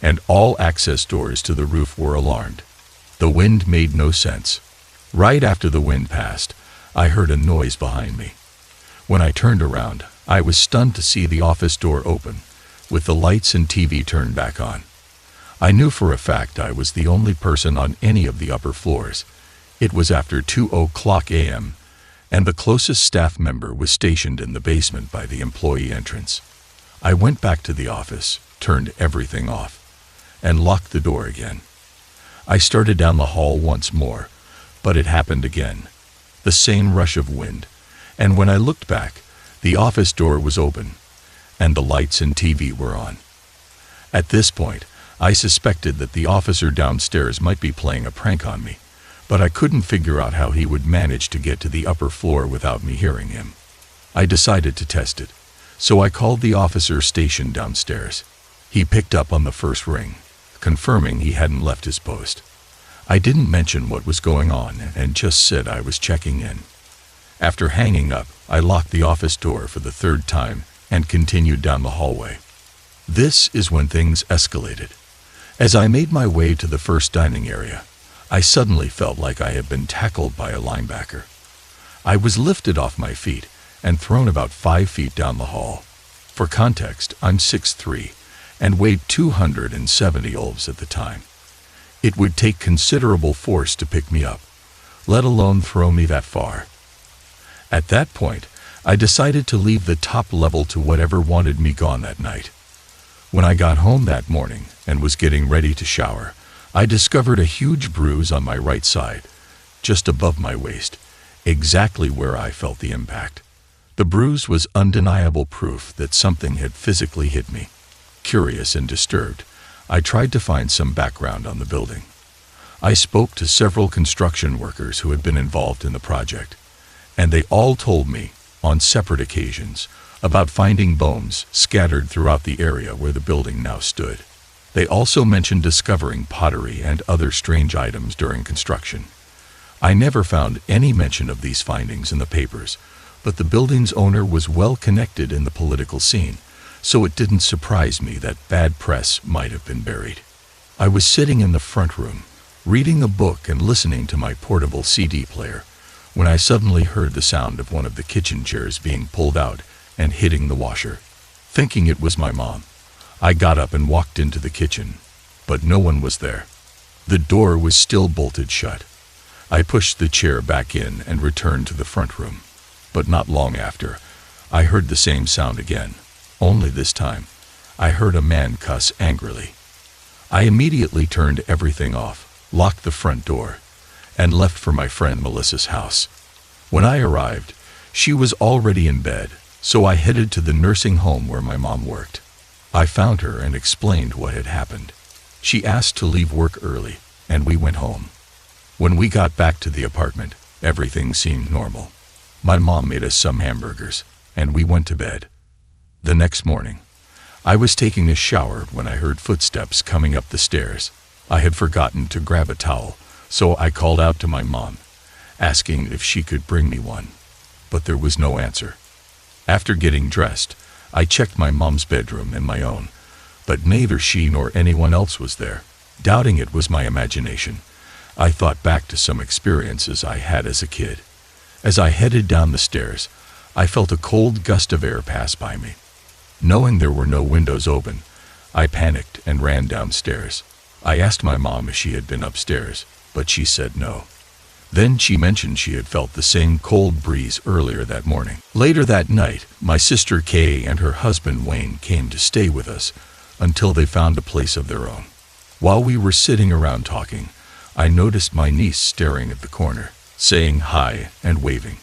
and all access doors to the roof were alarmed. The wind made no sense. Right after the wind passed, I heard a noise behind me. When I turned around, I was stunned to see the office door open, with the lights and TV turned back on. I knew for a fact I was the only person on any of the upper floors. It was after 2:00 a.m., and the closest staff member was stationed in the basement by the employee entrance. I went back to the office, turned everything off, and locked the door again. I started down the hall once more, but it happened again. The same rush of wind, and when I looked back, the office door was open, and the lights and TV were on. At this point, I suspected that the officer downstairs might be playing a prank on me, but I couldn't figure out how he would manage to get to the upper floor without me hearing him. I decided to test it, so I called the officer stationed downstairs. He picked up on the first ring, confirming he hadn't left his post. I didn't mention what was going on and just said I was checking in. After hanging up, I locked the office door for the third time and continued down the hallway. This is when things escalated. As I made my way to the first dining area, I suddenly felt like I had been tackled by a linebacker. I was lifted off my feet and thrown about 5 feet down the hall. For context, I'm 6'3" and weighed 270 olves at the time. It would take considerable force to pick me up, let alone throw me that far. At that point, I decided to leave the top level to whatever wanted me gone that night. When I got home that morning and was getting ready to shower, I discovered a huge bruise on my right side, just above my waist, exactly where I felt the impact. The bruise was undeniable proof that something had physically hit me. Curious and disturbed, I tried to find some background on the building. I spoke to several construction workers who had been involved in the project, and they all told me, on separate occasions, about finding bones scattered throughout the area where the building now stood. They also mentioned discovering pottery and other strange items during construction. I never found any mention of these findings in the papers, but the building's owner was well connected in the political scene, so it didn't surprise me that bad press might have been buried. I was sitting in the front room, reading a book and listening to my portable CD player, when I suddenly heard the sound of one of the kitchen chairs being pulled out and hitting the washer. Thinking it was my mom, I got up and walked into the kitchen, but no one was there. The door was still bolted shut. I pushed the chair back in and returned to the front room, but not long after, I heard the same sound again, only this time, I heard a man cuss angrily. I immediately turned everything off, locked the front door, and left for my friend Melissa's house. When I arrived, she was already in bed, so I headed to the nursing home where my mom worked. I found her and explained what had happened. She asked to leave work early, and we went home. When we got back to the apartment, everything seemed normal. My mom made us some hamburgers, and we went to bed. The next morning, I was taking a shower when I heard footsteps coming up the stairs. I had forgotten to grab a towel, so I called out to my mom, asking if she could bring me one, but there was no answer. After getting dressed, I checked my mom's bedroom and my own, but neither she nor anyone else was there. Doubting it was my imagination, I thought back to some experiences I had as a kid. As I headed down the stairs, I felt a cold gust of air pass by me. Knowing there were no windows open, I panicked and ran downstairs. I asked my mom if she had been upstairs, but she said no. Then she mentioned she had felt the same cold breeze earlier that morning. Later that night, my sister Kay and her husband Wayne came to stay with us until they found a place of their own. While we were sitting around talking, I noticed my niece staring at the corner, saying hi and waving.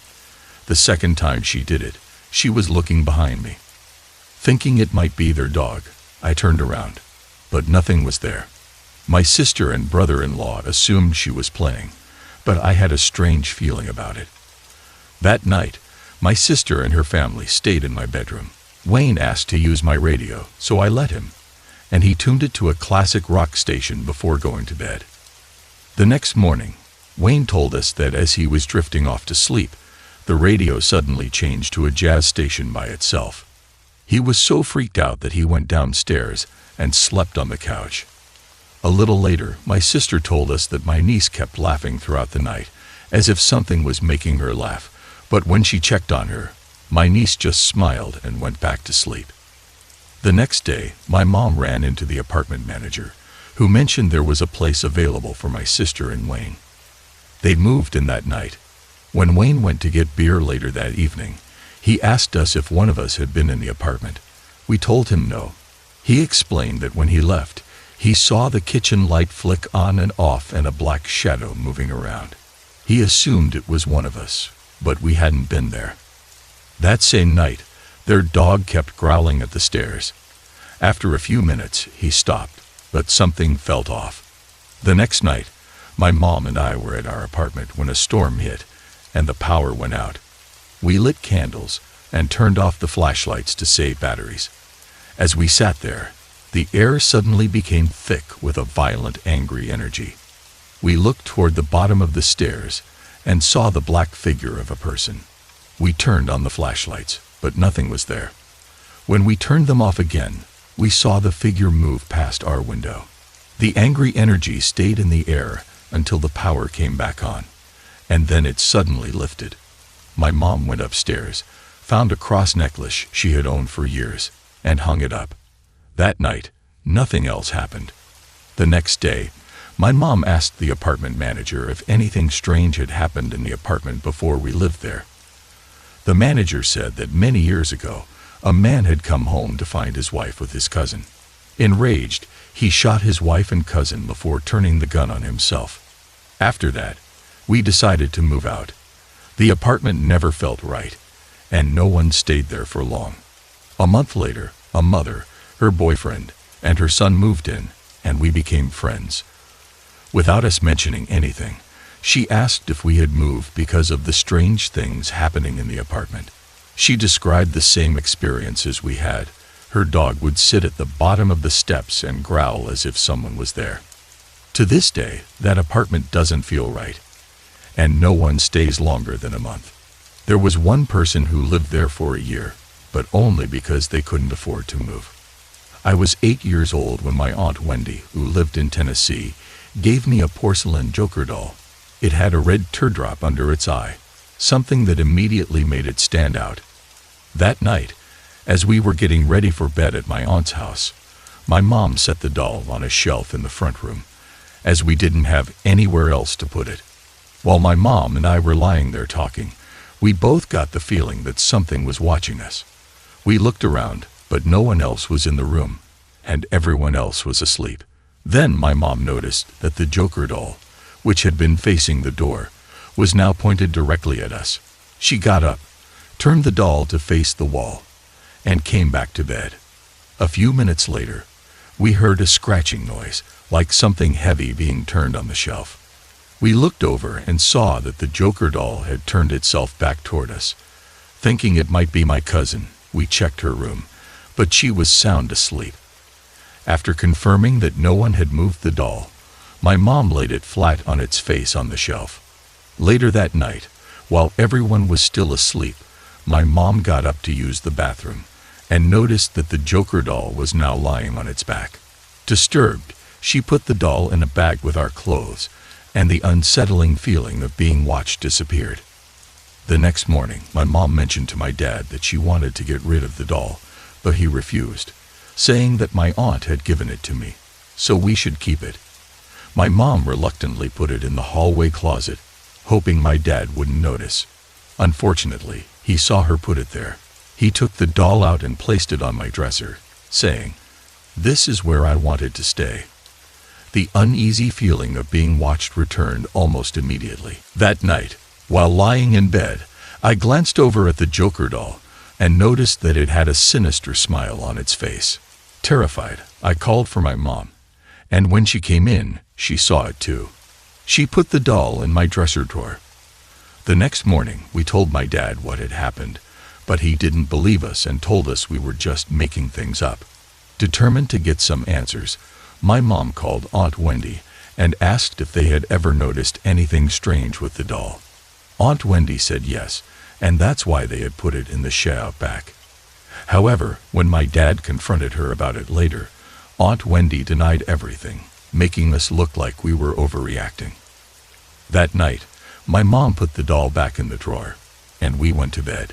The second time she did it, she was looking behind me. Thinking it might be their dog, I turned around, but nothing was there. My sister and brother-in-law assumed she was playing, but I had a strange feeling about it. That night, my sister and her family stayed in my bedroom. Wayne asked to use my radio, so I let him, and he tuned it to a classic rock station before going to bed. The next morning, Wayne told us that as he was drifting off to sleep, the radio suddenly changed to a jazz station by itself. He was so freaked out that he went downstairs and slept on the couch. A little later, my sister told us that my niece kept laughing throughout the night, as if something was making her laugh, but when she checked on her, my niece just smiled and went back to sleep. The next day, my mom ran into the apartment manager, who mentioned there was a place available for my sister and Wayne. They'd moved in that night. When Wayne went to get beer later that evening, he asked us if one of us had been in the apartment. We told him no. He explained that when he left, he saw the kitchen light flick on and off and a black shadow moving around. He assumed it was one of us, but we hadn't been there. That same night, their dog kept growling at the stairs. After a few minutes, he stopped, but something felt off. The next night, my mom and I were at our apartment when a storm hit, and the power went out. We lit candles and turned off the flashlights to save batteries. As we sat there, the air suddenly became thick with a violent, angry energy. We looked toward the bottom of the stairs and saw the black figure of a person. We turned on the flashlights, but nothing was there. When we turned them off again, we saw the figure move past our window. The angry energy stayed in the air until the power came back on, and then it suddenly lifted. My mom went upstairs, found a cross necklace she had owned for years, and hung it up. That night, nothing else happened. The next day, my mom asked the apartment manager if anything strange had happened in the apartment before we lived there. The manager said that many years ago, a man had come home to find his wife with his cousin. Enraged, he shot his wife and cousin before turning the gun on himself. After that, we decided to move out. The apartment never felt right, and no one stayed there for long. A month later, a mother, her boyfriend, and her son moved in, and we became friends. Without us mentioning anything, she asked if we had moved because of the strange things happening in the apartment. She described the same experiences we had. Her dog would sit at the bottom of the steps and growl as if someone was there. To this day, that apartment doesn't feel right, and no one stays longer than a month. There was one person who lived there for a year, but only because they couldn't afford to move. I was 8 years old when my Aunt Wendy, who lived in Tennessee, gave me a porcelain Joker doll. It had a red teardrop under its eye, something that immediately made it stand out. That night, as we were getting ready for bed at my aunt's house, my mom set the doll on a shelf in the front room, as we didn't have anywhere else to put it. While my mom and I were lying there talking, we both got the feeling that something was watching us. We looked around, but no one else was in the room, and everyone else was asleep. Then my mom noticed that the Joker doll, which had been facing the door, was now pointed directly at us. She got up, turned the doll to face the wall, and came back to bed. A few minutes later, we heard a scratching noise, like something heavy being turned on the shelf. We looked over and saw that the Joker doll had turned itself back toward us. Thinking it might be my cousin, we checked her room, but she was sound asleep. After confirming that no one had moved the doll, my mom laid it flat on its face on the shelf. Later that night, while everyone was still asleep, my mom got up to use the bathroom and noticed that the Joker doll was now lying on its back. Disturbed, she put the doll in a bag with our clothes, and the unsettling feeling of being watched disappeared. The next morning, my mom mentioned to my dad that she wanted to get rid of the doll, but he refused, saying that my aunt had given it to me, so we should keep it. My mom reluctantly put it in the hallway closet. hoping my dad wouldn't notice. Unfortunately, he saw her put it there. He took the doll out and placed it on my dresser, saying, "This is where I wanted to stay." The uneasy feeling of being watched returned almost immediately. That night, while lying in bed, I glanced over at the Joker doll and noticed that it had a sinister smile on its face. Terrified, I called for my mom, and when she came in, she saw it too. She put the doll in my dresser drawer. The next morning, we told my dad what had happened, but he didn't believe us and told us we were just making things up. Determined to get some answers, my mom called Aunt Wendy and asked if they had ever noticed anything strange with the doll. Aunt Wendy said yes, and that's why they had put it in the shed out back. However, when my dad confronted her about it later, Aunt Wendy denied everything, making us look like we were overreacting. That night, my mom put the doll back in the drawer, and we went to bed.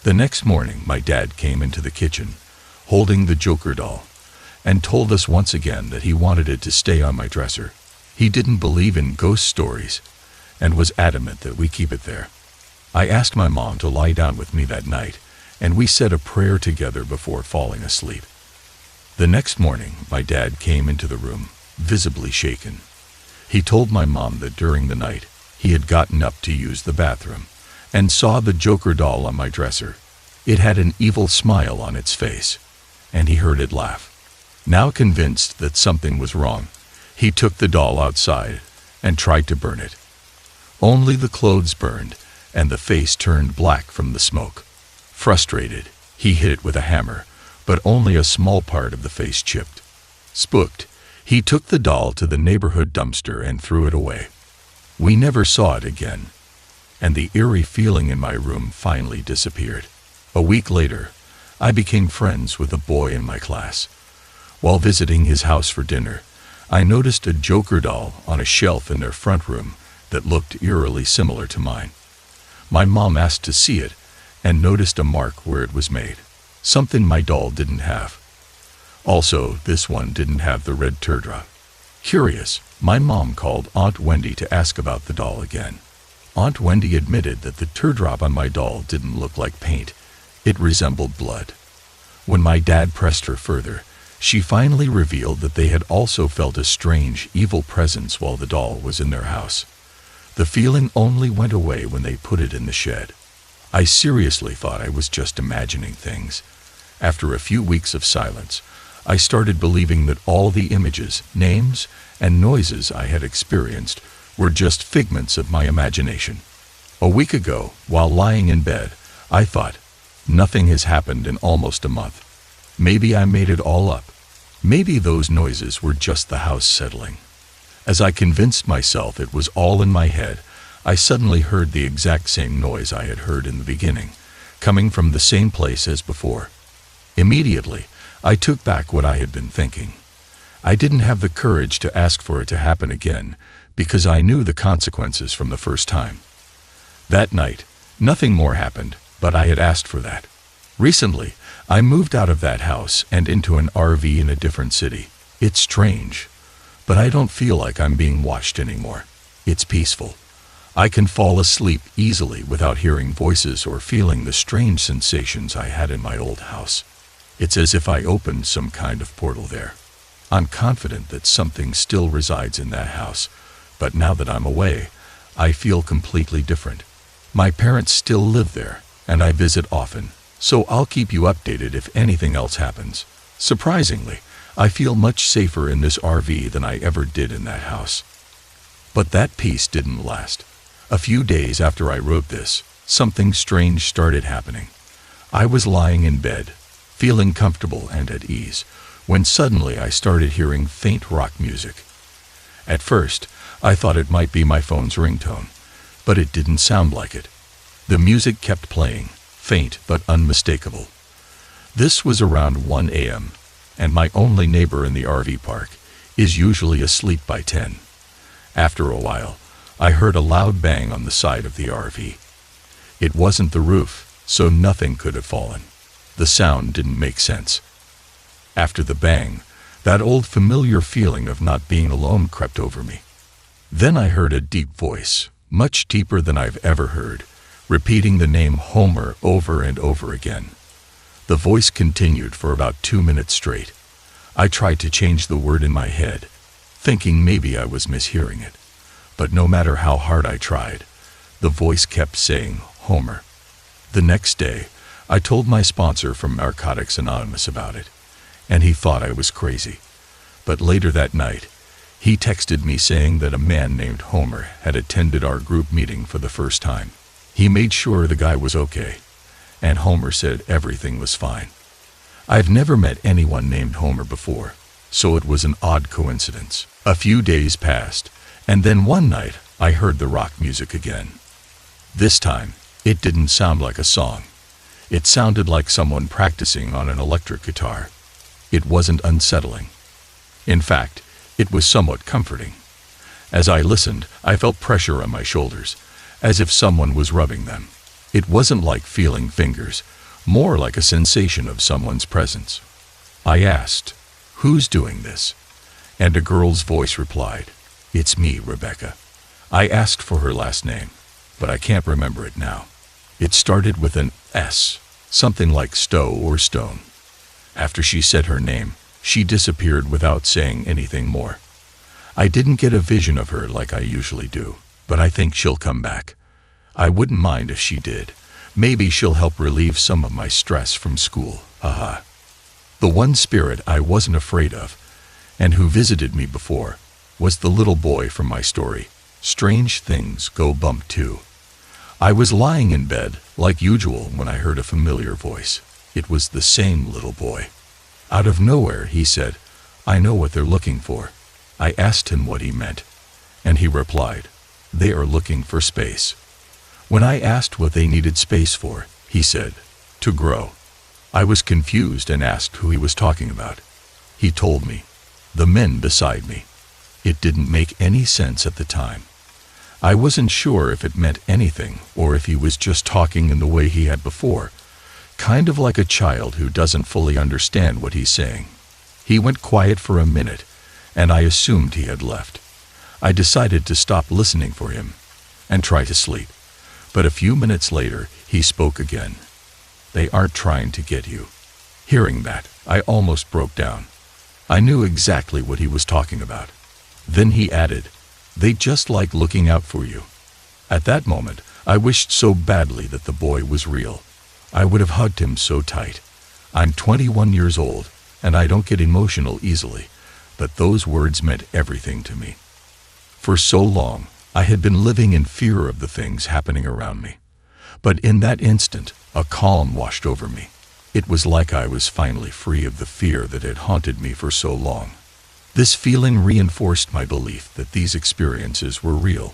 The next morning, my dad came into the kitchen, holding the Joker doll, and told us once again that he wanted it to stay on my dresser. He didn't believe in ghost stories, and was adamant that we keep it there. I asked my mom to lie down with me that night, and we said a prayer together before falling asleep. The next morning, my dad came into the room, visibly shaken. He told my mom that during the night, he had gotten up to use the bathroom, and saw the Joker doll on my dresser. It had an evil smile on its face, and he heard it laugh. Now convinced that something was wrong, he took the doll outside and tried to burn it. Only the clothes burned, and the face turned black from the smoke. Frustrated, he hit it with a hammer, but only a small part of the face chipped. Spooked, he took the doll to the neighborhood dumpster and threw it away. We never saw it again, and the eerie feeling in my room finally disappeared. A week later, I became friends with a boy in my class. While visiting his house for dinner, I noticed a Joker doll on a shelf in their front room that looked eerily similar to mine. My mom asked to see it and noticed a mark where it was made, something my doll didn't have. Also, this one didn't have the red teardrop. Curious, my mom called Aunt Wendy to ask about the doll again. Aunt Wendy admitted that the teardrop on my doll didn't look like paint, it resembled blood. When my dad pressed her further, she finally revealed that they had also felt a strange, evil presence while the doll was in their house. The feeling only went away when they put it in the shed. I seriously thought I was just imagining things. After a few weeks of silence, I started believing that all the images, names, and noises I had experienced were just figments of my imagination. A week ago, while lying in bed, I thought, nothing has happened in almost a month. Maybe I made it all up. Maybe those noises were just the house settling. As I convinced myself it was all in my head, I suddenly heard the exact same noise I had heard in the beginning, coming from the same place as before. Immediately, I took back what I had been thinking. I didn't have the courage to ask for it to happen again, because I knew the consequences from the first time. That night, nothing more happened, but I had asked for that. Recently, I moved out of that house and into an RV in a different city. It's strange, but I don't feel like I'm being watched anymore. It's peaceful. I can fall asleep easily without hearing voices or feeling the strange sensations I had in my old house. It's as if I opened some kind of portal there. I'm confident that something still resides in that house, but now that I'm away, I feel completely different. My parents still live there, and I visit often, so I'll keep you updated if anything else happens. Surprisingly, I feel much safer in this RV than I ever did in that house. But that peace didn't last. A few days after I wrote this, something strange started happening. I was lying in bed, feeling comfortable and at ease, when suddenly I started hearing faint rock music. At first, I thought it might be my phone's ringtone, but it didn't sound like it. The music kept playing, faint but unmistakable. This was around 1 a.m., and my only neighbor in the RV park is usually asleep by 10. After a while, I heard a loud bang on the side of the RV. It wasn't the roof, so nothing could have fallen. The sound didn't make sense. After the bang, that old familiar feeling of not being alone crept over me. Then I heard a deep voice, much deeper than I've ever heard, repeating the name Homer over and over again. The voice continued for about 2 minutes straight. I tried to change the word in my head, thinking maybe I was mishearing it. But no matter how hard I tried, the voice kept saying Homer. The next day, I told my sponsor from Narcotics Anonymous about it, and he thought I was crazy. But later that night, he texted me saying that a man named Homer had attended our group meeting for the first time. He made sure the guy was okay, and Homer said everything was fine. I've never met anyone named Homer before, so it was an odd coincidence. A few days passed, and then one night I heard the rock music again. This time, it didn't sound like a song. It sounded like someone practicing on an electric guitar. It wasn't unsettling. In fact, it was somewhat comforting. As I listened, I felt pressure on my shoulders, as if someone was rubbing them. It wasn't like feeling fingers, more like a sensation of someone's presence. I asked, "Who's doing this?" And a girl's voice replied, "It's me, Rebecca." I asked for her last name, but I can't remember it now. It started with an S, something like Stowe or Stone. After she said her name, she disappeared without saying anything more. I didn't get a vision of her like I usually do, but I think she'll come back. I wouldn't mind if she did. Maybe she'll help relieve some of my stress from school, haha. The one spirit I wasn't afraid of, and who visited me before, was the little boy from my story, Strange Things Go Bump 2. I was lying in bed, like usual, when I heard a familiar voice. It was the same little boy. Out of nowhere, he said, "I know what they're looking for." I asked him what he meant, and he replied, "They are looking for space." When I asked what they needed space for, he said, "To grow." I was confused and asked who he was talking about. He told me, "The men beside me." It didn't make any sense at the time. I wasn't sure if it meant anything or if he was just talking in the way he had before, kind of like a child who doesn't fully understand what he's saying. He went quiet for a minute, and I assumed he had left. I decided to stop listening for him and try to sleep. But a few minutes later, he spoke again. "They aren't trying to get you." Hearing that, I almost broke down. I knew exactly what he was talking about. Then he added, "They just like looking out for you." At that moment, I wished so badly that the boy was real. I would have hugged him so tight. I'm 21 years old, and I don't get emotional easily, but those words meant everything to me. For so long, I had been living in fear of the things happening around me. But in that instant, a calm washed over me. It was like I was finally free of the fear that had haunted me for so long. This feeling reinforced my belief that these experiences were real.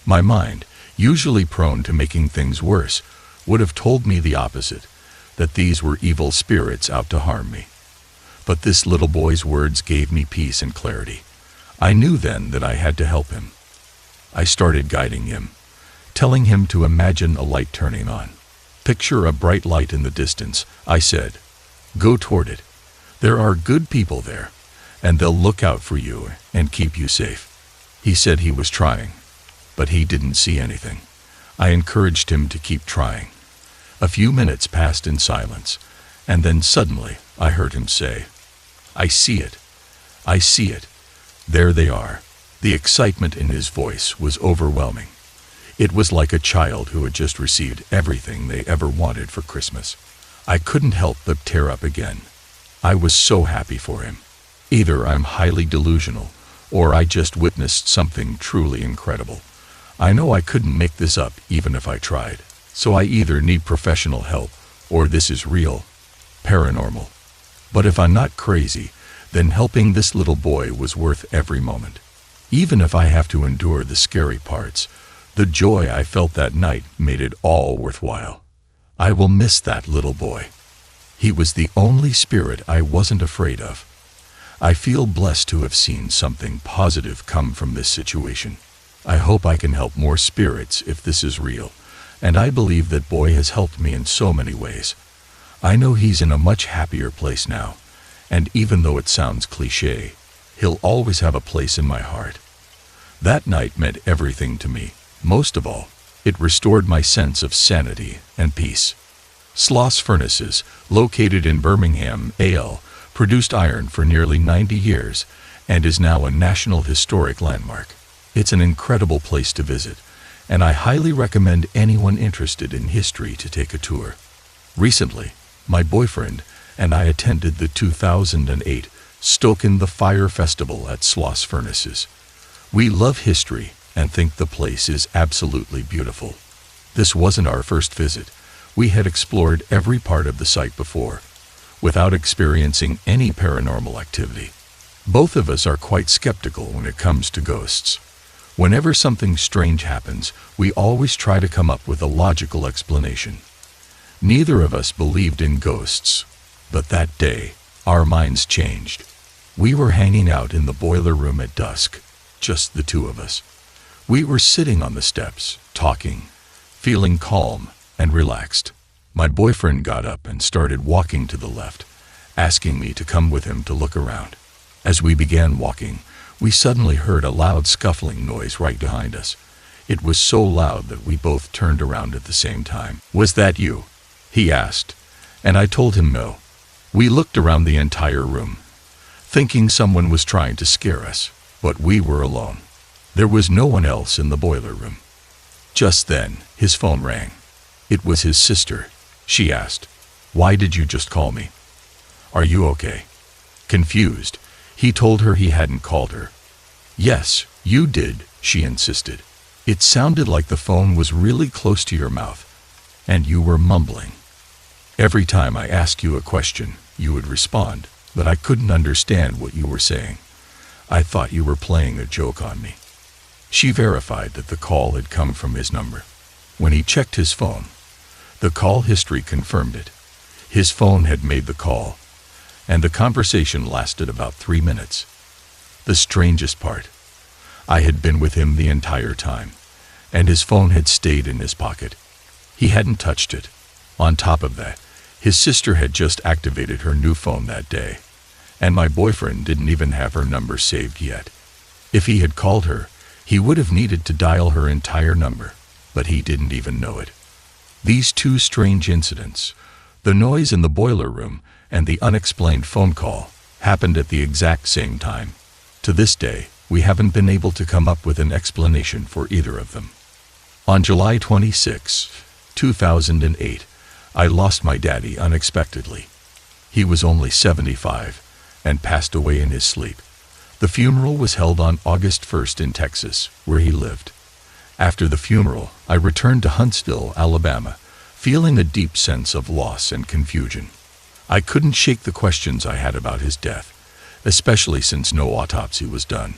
My mind, usually prone to making things worse, would have told me the opposite, that these were evil spirits out to harm me. But this little boy's words gave me peace and clarity. I knew then that I had to help him. I started guiding him, telling him to imagine a light turning on. "Picture a bright light in the distance," I said. "Go toward it. There are good people there, and they'll look out for you and keep you safe." He said he was trying, but he didn't see anything. I encouraged him to keep trying. A few minutes passed in silence, and then suddenly I heard him say, "I see it. I see it. There they are." The excitement in his voice was overwhelming. It was like a child who had just received everything they ever wanted for Christmas. I couldn't help but tear up again. I was so happy for him. Either I'm highly delusional, or I just witnessed something truly incredible. I know I couldn't make this up even if I tried. So I either need professional help, or this is real, paranormal. But if I'm not crazy, then helping this little boy was worth every moment. Even if I have to endure the scary parts, the joy I felt that night made it all worthwhile. I will miss that little boy. He was the only spirit I wasn't afraid of. I feel blessed to have seen something positive come from this situation. I hope I can help more spirits if this is real, and I believe that boy has helped me in so many ways. I know he's in a much happier place now, and even though it sounds cliché, he'll always have a place in my heart. That night meant everything to me, Most of all, it restored my sense of sanity and peace. Sloss Furnaces, located in Birmingham, AL, produced iron for nearly 90 years and is now a National Historic Landmark. It's an incredible place to visit, and I highly recommend anyone interested in history to take a tour. Recently, my boyfriend and I attended the 2008 Stoke in the Fire Festival at Sloss Furnaces. We love history and think the place is absolutely beautiful. This wasn't our first visit. We had explored every part of the site before, without experiencing any paranormal activity. Both of us are quite skeptical when it comes to ghosts. Whenever something strange happens, we always try to come up with a logical explanation. Neither of us believed in ghosts, but that day, our minds changed. We were hanging out in the boiler room at dusk, just the two of us. We were sitting on the steps, talking, feeling calm and relaxed. My boyfriend got up and started walking to the left, asking me to come with him to look around. As we began walking, we suddenly heard a loud scuffling noise right behind us. It was so loud that we both turned around at the same time. "Was that you?" he asked, and I told him no. We looked around the entire room, thinking someone was trying to scare us, but we were alone. There was no one else in the boiler room. Just then, his phone rang. It was his sister. She asked, "Why did you just call me? Are you okay?" Confused, he told her he hadn't called her. "Yes, you did," she insisted. "It sounded like the phone was really close to your mouth, and you were mumbling. Every time I asked you a question, you would respond, but I couldn't understand what you were saying. I thought you were playing a joke on me." She verified that the call had come from his number. When he checked his phone, the call history confirmed it. His phone had made the call, and the conversation lasted about 3 minutes. The strangest part, I had been with him the entire time, and his phone had stayed in his pocket. He hadn't touched it. On top of that, his sister had just activated her new phone that day, and my boyfriend didn't even have her number saved yet. If he had called her, he would have needed to dial her entire number, but he didn't even know it. These two strange incidents, the noise in the boiler room and the unexplained phone call, happened at the exact same time. To this day, we haven't been able to come up with an explanation for either of them. On July 26, 2008, I lost my daddy unexpectedly. He was only 75 and passed away in his sleep. The funeral was held on August 1st in Texas, where he lived. After the funeral, I returned to Huntsville, Alabama, feeling a deep sense of loss and confusion. I couldn't shake the questions I had about his death, especially since no autopsy was done.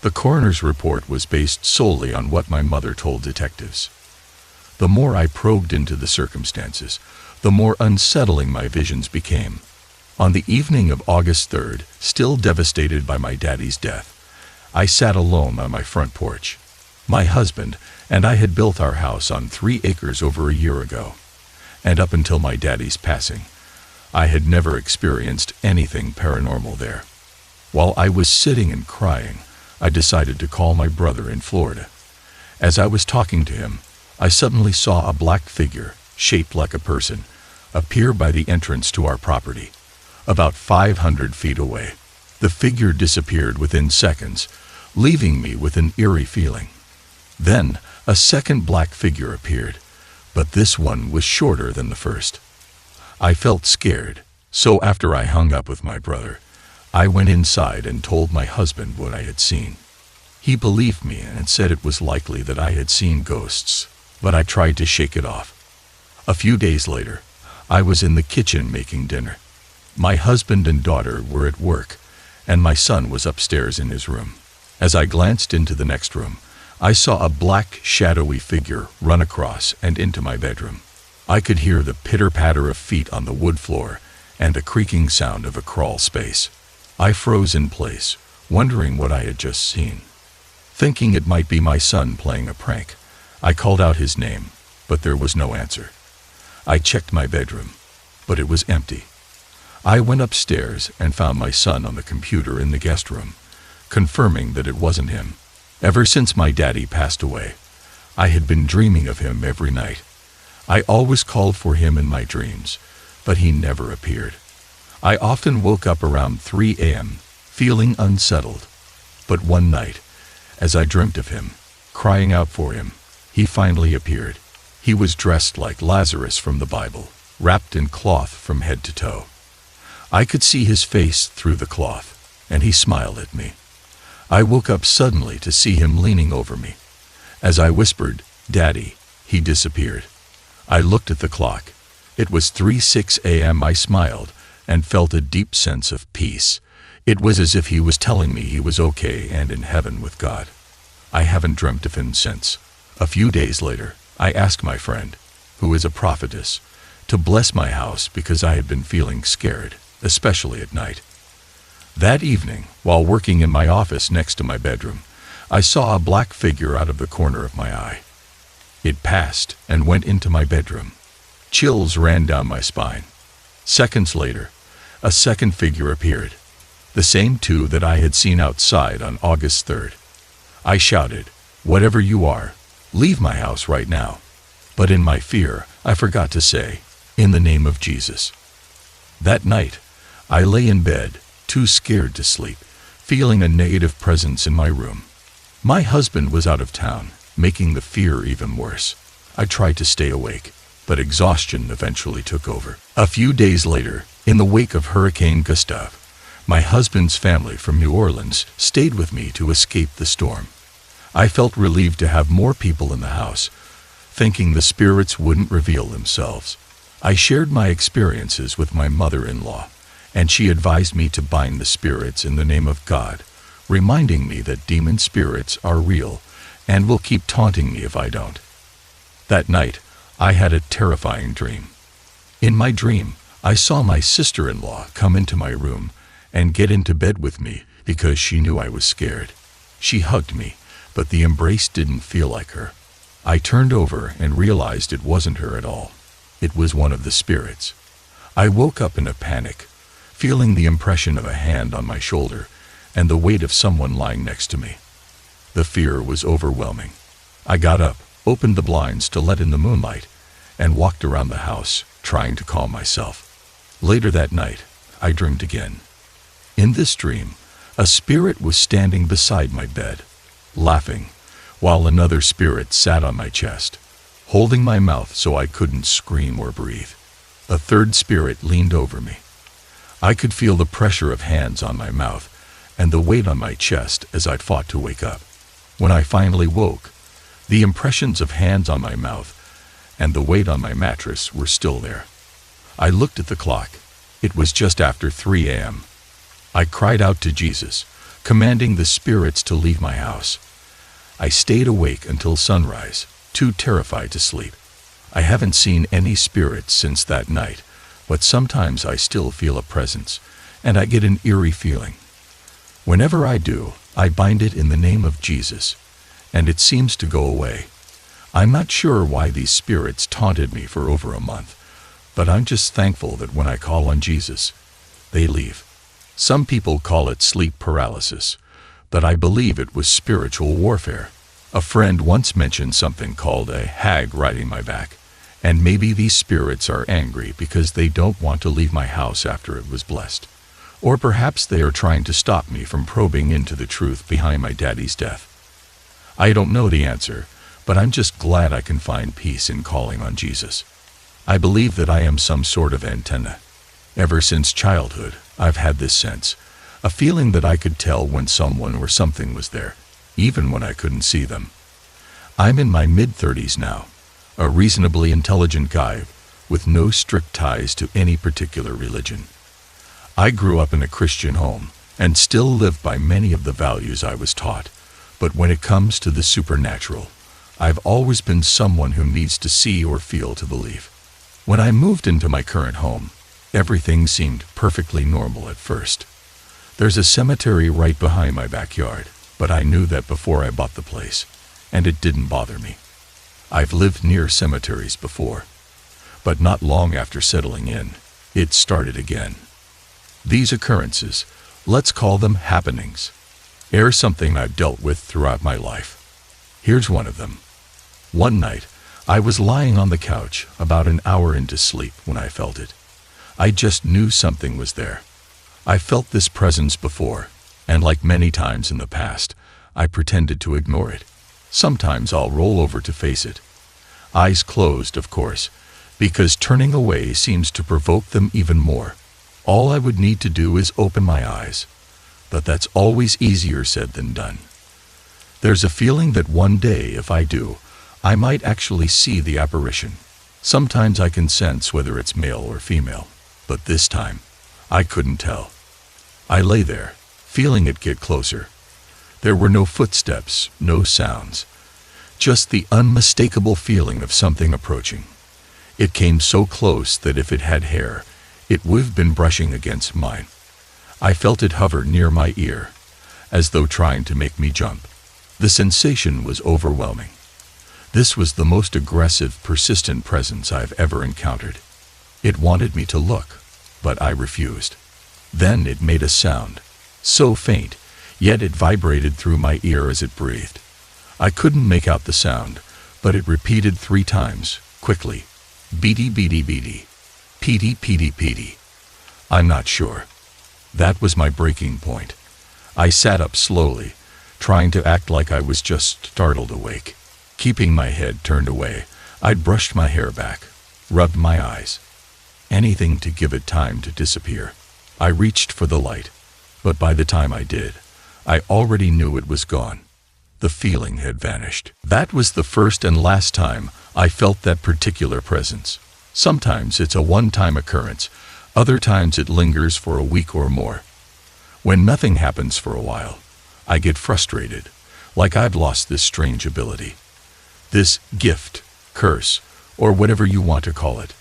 The coroner's report was based solely on what my mother told detectives. The more I probed into the circumstances, the more unsettling my visions became. On the evening of August 3rd, still devastated by my daddy's death, I sat alone on my front porch. My husband and I had built our house on 3 acres over a year ago, and up until my daddy's passing, I had never experienced anything paranormal there. While I was sitting and crying, I decided to call my brother in Florida. As I was talking to him, I suddenly saw a black figure, shaped like a person, appear by the entrance to our property, about 500 feet away. The figure disappeared within seconds, leaving me with an eerie feeling. Then, a second black figure appeared, but this one was shorter than the first. I felt scared, so after I hung up with my brother, I went inside and told my husband what I had seen. He believed me and said it was likely that I had seen ghosts, but I tried to shake it off. A few days later, I was in the kitchen making dinner. My husband and daughter were at work, and my son was upstairs in his room. As I glanced into the next room, I saw a black, shadowy figure run across and into my bedroom. I could hear the pitter-patter of feet on the wood floor and the creaking sound of a crawl space. I froze in place, wondering what I had just seen. Thinking it might be my son playing a prank, I called out his name, but there was no answer. I checked my bedroom, but it was empty. I went upstairs and found my son on the computer in the guest room, confirming that it wasn't him. Ever since my daddy passed away, I had been dreaming of him every night. I always called for him in my dreams, but he never appeared. I often woke up around 3 a.m., feeling unsettled. But one night, as I dreamt of him, crying out for him, he finally appeared. He was dressed like Lazarus from the Bible, wrapped in cloth from head to toe. I could see his face through the cloth, and he smiled at me. I woke up suddenly to see him leaning over me. As I whispered, "Daddy," he disappeared. I looked at the clock. It was 3:06 a.m. I smiled and felt a deep sense of peace. It was as if he was telling me he was okay and in heaven with God. I haven't dreamt of him since. A few days later, I asked my friend, who is a prophetess, to bless my house because I had been feeling scared, especially at night. That evening, while working in my office next to my bedroom, I saw a black figure out of the corner of my eye. It passed and went into my bedroom. Chills ran down my spine. Seconds later, a second figure appeared, the same two that I had seen outside on August 3rd. I shouted, "Whatever you are, leave my house right now." But in my fear, I forgot to say, "In the name of Jesus." That night, I lay in bed, too scared to sleep, feeling a negative presence in my room. My husband was out of town, making the fear even worse. I tried to stay awake, but exhaustion eventually took over. A few days later, in the wake of Hurricane Gustav, my husband's family from New Orleans stayed with me to escape the storm. I felt relieved to have more people in the house, thinking the spirits wouldn't reveal themselves. I shared my experiences with my mother-in-law, and she advised me to bind the spirits in the name of God, reminding me that demon spirits are real and will keep taunting me if I don't. That night, I had a terrifying dream. In my dream, I saw my sister-in-law come into my room and get into bed with me because she knew I was scared. She hugged me, but the embrace didn't feel like her. I turned over and realized it wasn't her at all. It was one of the spirits. I woke up in a panic, feeling the impression of a hand on my shoulder and the weight of someone lying next to me. The fear was overwhelming. I got up, opened the blinds to let in the moonlight, and walked around the house, trying to calm myself. Later that night, I dreamed again. In this dream, a spirit was standing beside my bed, laughing, while another spirit sat on my chest, holding my mouth so I couldn't scream or breathe. A third spirit leaned over me. I could feel the pressure of hands on my mouth and the weight on my chest as I fought to wake up. When I finally woke, the impressions of hands on my mouth and the weight on my mattress were still there. I looked at the clock. It was just after 3 a.m. I cried out to Jesus, commanding the spirits to leave my house. I stayed awake until sunrise, too terrified to sleep. I haven't seen any spirits since that night, but sometimes I still feel a presence, and I get an eerie feeling. Whenever I do, I bind it in the name of Jesus, and it seems to go away. I'm not sure why these spirits taunted me for over a month, but I'm just thankful that when I call on Jesus, they leave. Some people call it sleep paralysis, but I believe it was spiritual warfare. A friend once mentioned something called a hag riding my back, and maybe these spirits are angry because they don't want to leave my house after it was blessed. Or perhaps they are trying to stop me from probing into the truth behind my daddy's death. I don't know the answer, but I'm just glad I can find peace in calling on Jesus. I believe that I am some sort of antenna. Ever since childhood, I've had this sense, a feeling that I could tell when someone or something was there, even when I couldn't see them. I'm in my mid-30s now, a reasonably intelligent guy with no strict ties to any particular religion. I grew up in a Christian home and still live by many of the values I was taught, but when it comes to the supernatural, I've always been someone who needs to see or feel to believe. When I moved into my current home, everything seemed perfectly normal at first. There's a cemetery right behind my backyard, but I knew that before I bought the place, and it didn't bother me. I've lived near cemeteries before, but not long after settling in, it started again. These occurrences, let's call them happenings, are something I've dealt with throughout my life. Here's one of them. One night, I was lying on the couch about an hour into sleep when I felt it. I just knew something was there. I felt this presence before, and like many times in the past, I pretended to ignore it. Sometimes I'll roll over to face it. Eyes closed, of course, because turning away seems to provoke them even more. All I would need to do is open my eyes. But that's always easier said than done. There's a feeling that one day, if I do, I might actually see the apparition. Sometimes I can sense whether it's male or female, but this time, I couldn't tell. I lay there, feeling it get closer. There were no footsteps, no sounds, just the unmistakable feeling of something approaching. It came so close that if it had hair, it would have been brushing against mine. I felt it hover near my ear, as though trying to make me jump. The sensation was overwhelming. This was the most aggressive, persistent presence I've ever encountered. It wanted me to look, but I refused. Then it made a sound, so faint, yet it vibrated through my ear as it breathed. I couldn't make out the sound, but it repeated 3 times, quickly. Beady beady beady. Peety peety peety. I'm not sure. That was my breaking point. I sat up slowly, trying to act like I was just startled awake. Keeping my head turned away, I'd brushed my hair back, rubbed my eyes. Anything to give it time to disappear. I reached for the light, but by the time I did, I already knew it was gone. The feeling had vanished. That was the first and last time I felt that particular presence. Sometimes it's a one-time occurrence, other times it lingers for a week or more. When nothing happens for a while, I get frustrated, like I've lost this strange ability. This gift, curse, or whatever you want to call it.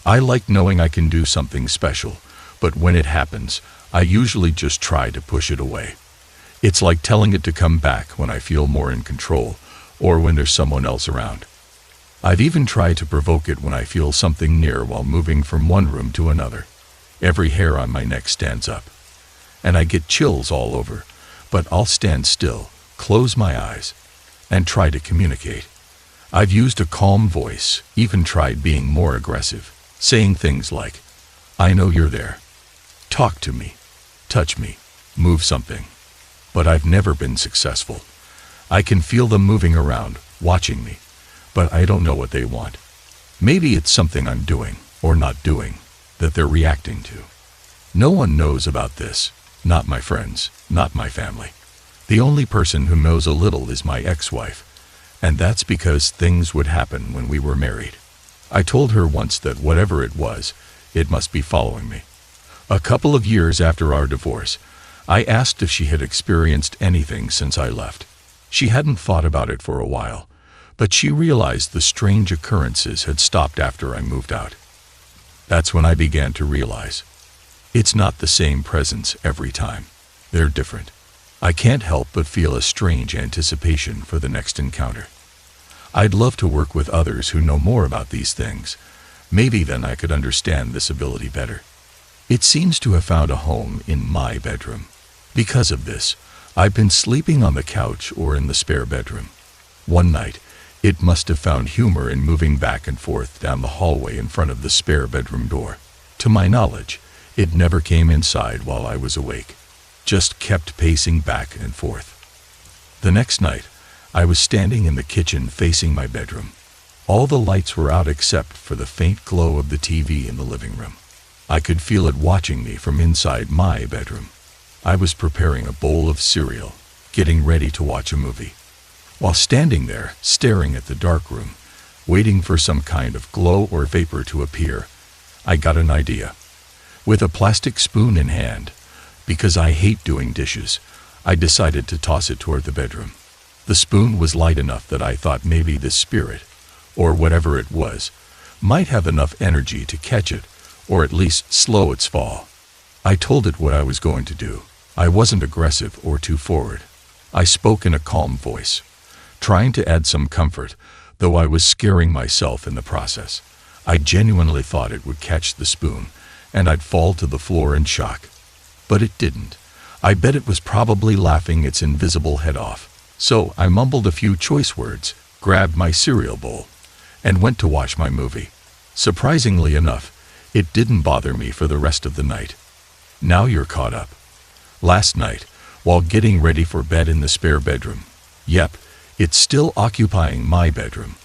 I like knowing I can do something special, but when it happens, I usually just try to push it away. It's like telling it to come back when I feel more in control, or when there's someone else around. I've even tried to provoke it when I feel something near while moving from one room to another. Every hair on my neck stands up, and I get chills all over, but I'll stand still, close my eyes, and try to communicate. I've used a calm voice, even tried being more aggressive, saying things like, "I know you're there. Talk to me. Touch me. Move something." But I've never been successful. I can feel them moving around, watching me, but I don't know what they want. Maybe it's something I'm doing, or not doing, that they're reacting to. No one knows about this, not my friends, not my family. The only person who knows a little is my ex-wife, and that's because things would happen when we were married. I told her once that whatever it was, it must be following me. A couple of years after our divorce, I asked if she had experienced anything since I left. She hadn't thought about it for a while, but she realized the strange occurrences had stopped after I moved out. That's when I began to realize. It's not the same presence every time. They're different. I can't help but feel a strange anticipation for the next encounter. I'd love to work with others who know more about these things. Maybe then I could understand this ability better. It seems to have found a home in my bedroom. Because of this, I've been sleeping on the couch or in the spare bedroom. One night, it must have found humor in moving back and forth down the hallway in front of the spare bedroom door. To my knowledge, it never came inside while I was awake, just kept pacing back and forth. The next night, I was standing in the kitchen facing my bedroom. All the lights were out except for the faint glow of the TV in the living room. I could feel it watching me from inside my bedroom. I was preparing a bowl of cereal, getting ready to watch a movie. While standing there, staring at the dark room, waiting for some kind of glow or vapor to appear, I got an idea. With a plastic spoon in hand, because I hate doing dishes, I decided to toss it toward the bedroom. The spoon was light enough that I thought maybe this spirit, or whatever it was, might have enough energy to catch it, or at least slow its fall. I told it what I was going to do. I wasn't aggressive or too forward. I spoke in a calm voice, trying to add some comfort, though I was scaring myself in the process. I genuinely thought it would catch the spoon, and I'd fall to the floor in shock. But it didn't. I bet it was probably laughing its invisible head off. So I mumbled a few choice words, grabbed my cereal bowl, and went to watch my movie. Surprisingly enough, it didn't bother me for the rest of the night. Now you're caught up. Last night, while getting ready for bed in the spare bedroom, yep, it's still occupying my bedroom,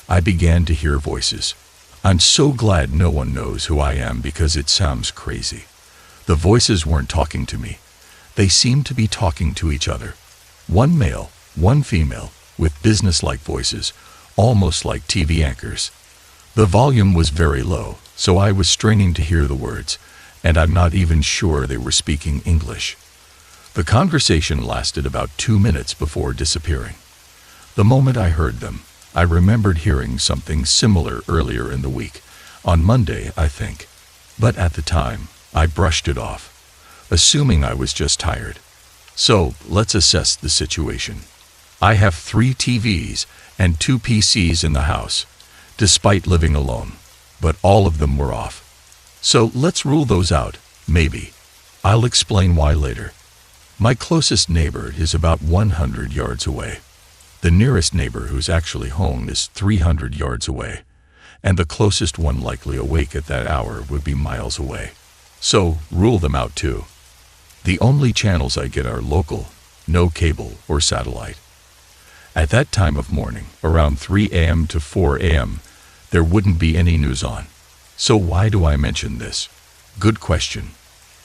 I began to hear voices. I'm so glad no one knows who I am because it sounds crazy. The voices weren't talking to me. They seemed to be talking to each other. One male, one female, with business-like voices, almost like TV anchors. The volume was very low, so I was straining to hear the words, and I'm not even sure they were speaking English. The conversation lasted about 2 minutes before disappearing. The moment I heard them, I remembered hearing something similar earlier in the week, on Monday, I think. But at the time, I brushed it off, assuming I was just tired. So, let's assess the situation. I have 3 TVs and 2 PCs in the house, despite living alone, but all of them were off. So let's rule those out, maybe. I'll explain why later. My closest neighbor is about 100 yards away. The nearest neighbor who's actually home is 300 yards away, and the closest one likely awake at that hour would be miles away. So, rule them out too. The only channels I get are local, no cable or satellite. At that time of morning, around 3 a.m. to 4 a.m., there wouldn't be any news on. So why do I mention this? Good question.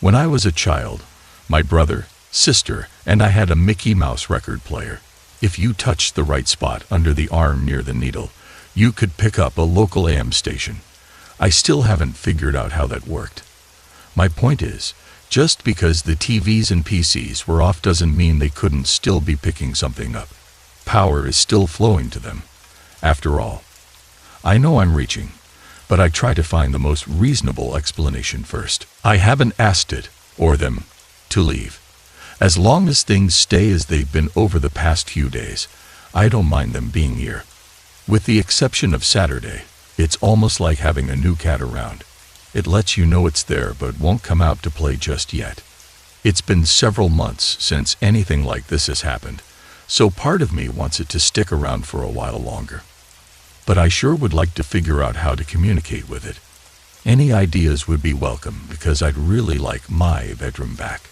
When I was a child, my brother, sister, and I had a Mickey Mouse record player. If you touched the right spot under the arm near the needle, you could pick up a local AM station. I still haven't figured out how that worked. My point is, just because the TVs and PCs were off doesn't mean they couldn't still be picking something up. Power is still flowing to them. After all, I know I'm reaching, but I try to find the most reasonable explanation first. I haven't asked it, or them, to leave. As long as things stay as they've been over the past few days, I don't mind them being here. With the exception of Saturday, it's almost like having a new cat around. It lets you know it's there but won't come out to play just yet. It's been several months since anything like this has happened, so part of me wants it to stick around for a while longer. But I sure would like to figure out how to communicate with it. Any ideas would be welcome because I'd really like my bedroom back.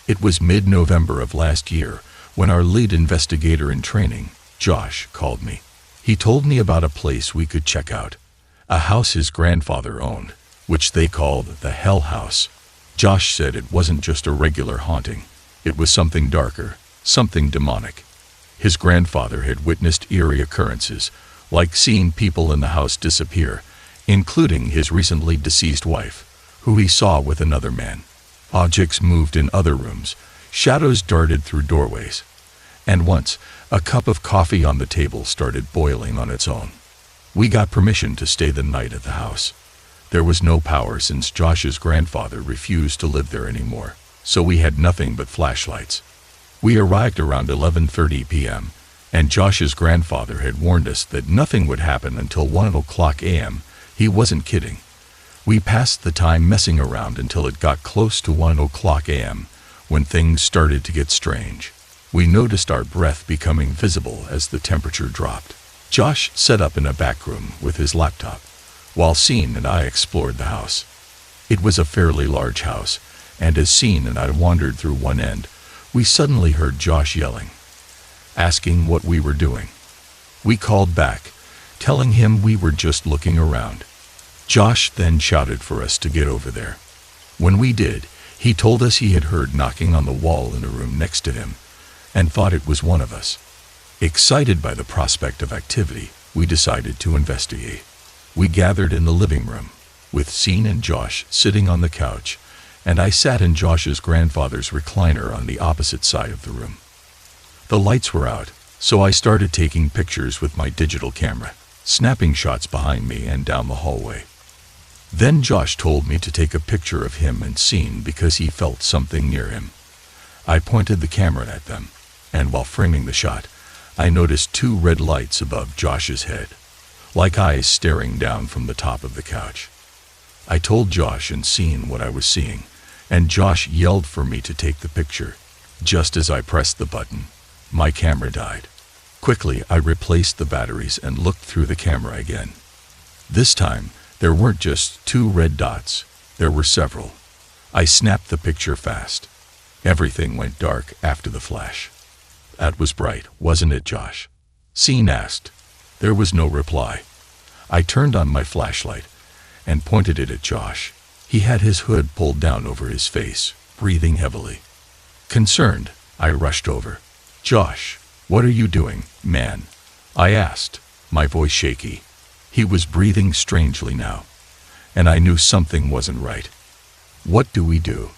It was mid-November of last year when our lead investigator in training, Josh, called me. He told me about a place we could check out, a house his grandfather owned, which they called the Hell House. Josh said it wasn't just a regular haunting, it was something darker, something demonic. His grandfather had witnessed eerie occurrences, like seeing people in the house disappear, including his recently deceased wife, who he saw with another man. Objects moved in other rooms, shadows darted through doorways, and once, a cup of coffee on the table started boiling on its own. We got permission to stay the night at the house. There was no power since Josh's grandfather refused to live there anymore, so we had nothing but flashlights. We arrived around 11:30 p.m., and Josh's grandfather had warned us that nothing would happen until 1 o'clock a.m. He wasn't kidding. We passed the time messing around until it got close to 1 o'clock a.m., when things started to get strange. We noticed our breath becoming visible as the temperature dropped. Josh set up in a back room with his laptop, while Sean and I explored the house. It was a fairly large house, and as Sean and I wandered through one end, we suddenly heard Josh yelling, asking what we were doing. We called back, telling him we were just looking around. Josh then shouted for us to get over there. When we did, he told us he had heard knocking on the wall in a room next to him, and thought it was one of us. Excited by the prospect of activity, we decided to investigate. We gathered in the living room, with Sean and Josh sitting on the couch, and I sat in Josh's grandfather's recliner on the opposite side of the room. The lights were out, so I started taking pictures with my digital camera, snapping shots behind me and down the hallway. Then Josh told me to take a picture of him and Sean because he felt something near him. I pointed the camera at them, and while framing the shot, I noticed 2 red lights above Josh's head, like eyes staring down from the top of the couch. I told Josh and Sean what I was seeing, and Josh yelled for me to take the picture. Just as I pressed the button, my camera died. Quickly, I replaced the batteries and looked through the camera again. This time, there weren't just 2 red dots, there were several. I snapped the picture fast. Everything went dark after the flash. That was bright, wasn't it, Josh? Scene asked. There was no reply. I turned on my flashlight and pointed it at Josh. He had his hood pulled down over his face, breathing heavily. Concerned, I rushed over. Josh, what are you doing, man? I asked, my voice shaky. He was breathing strangely now, and I knew something wasn't right. What do we do?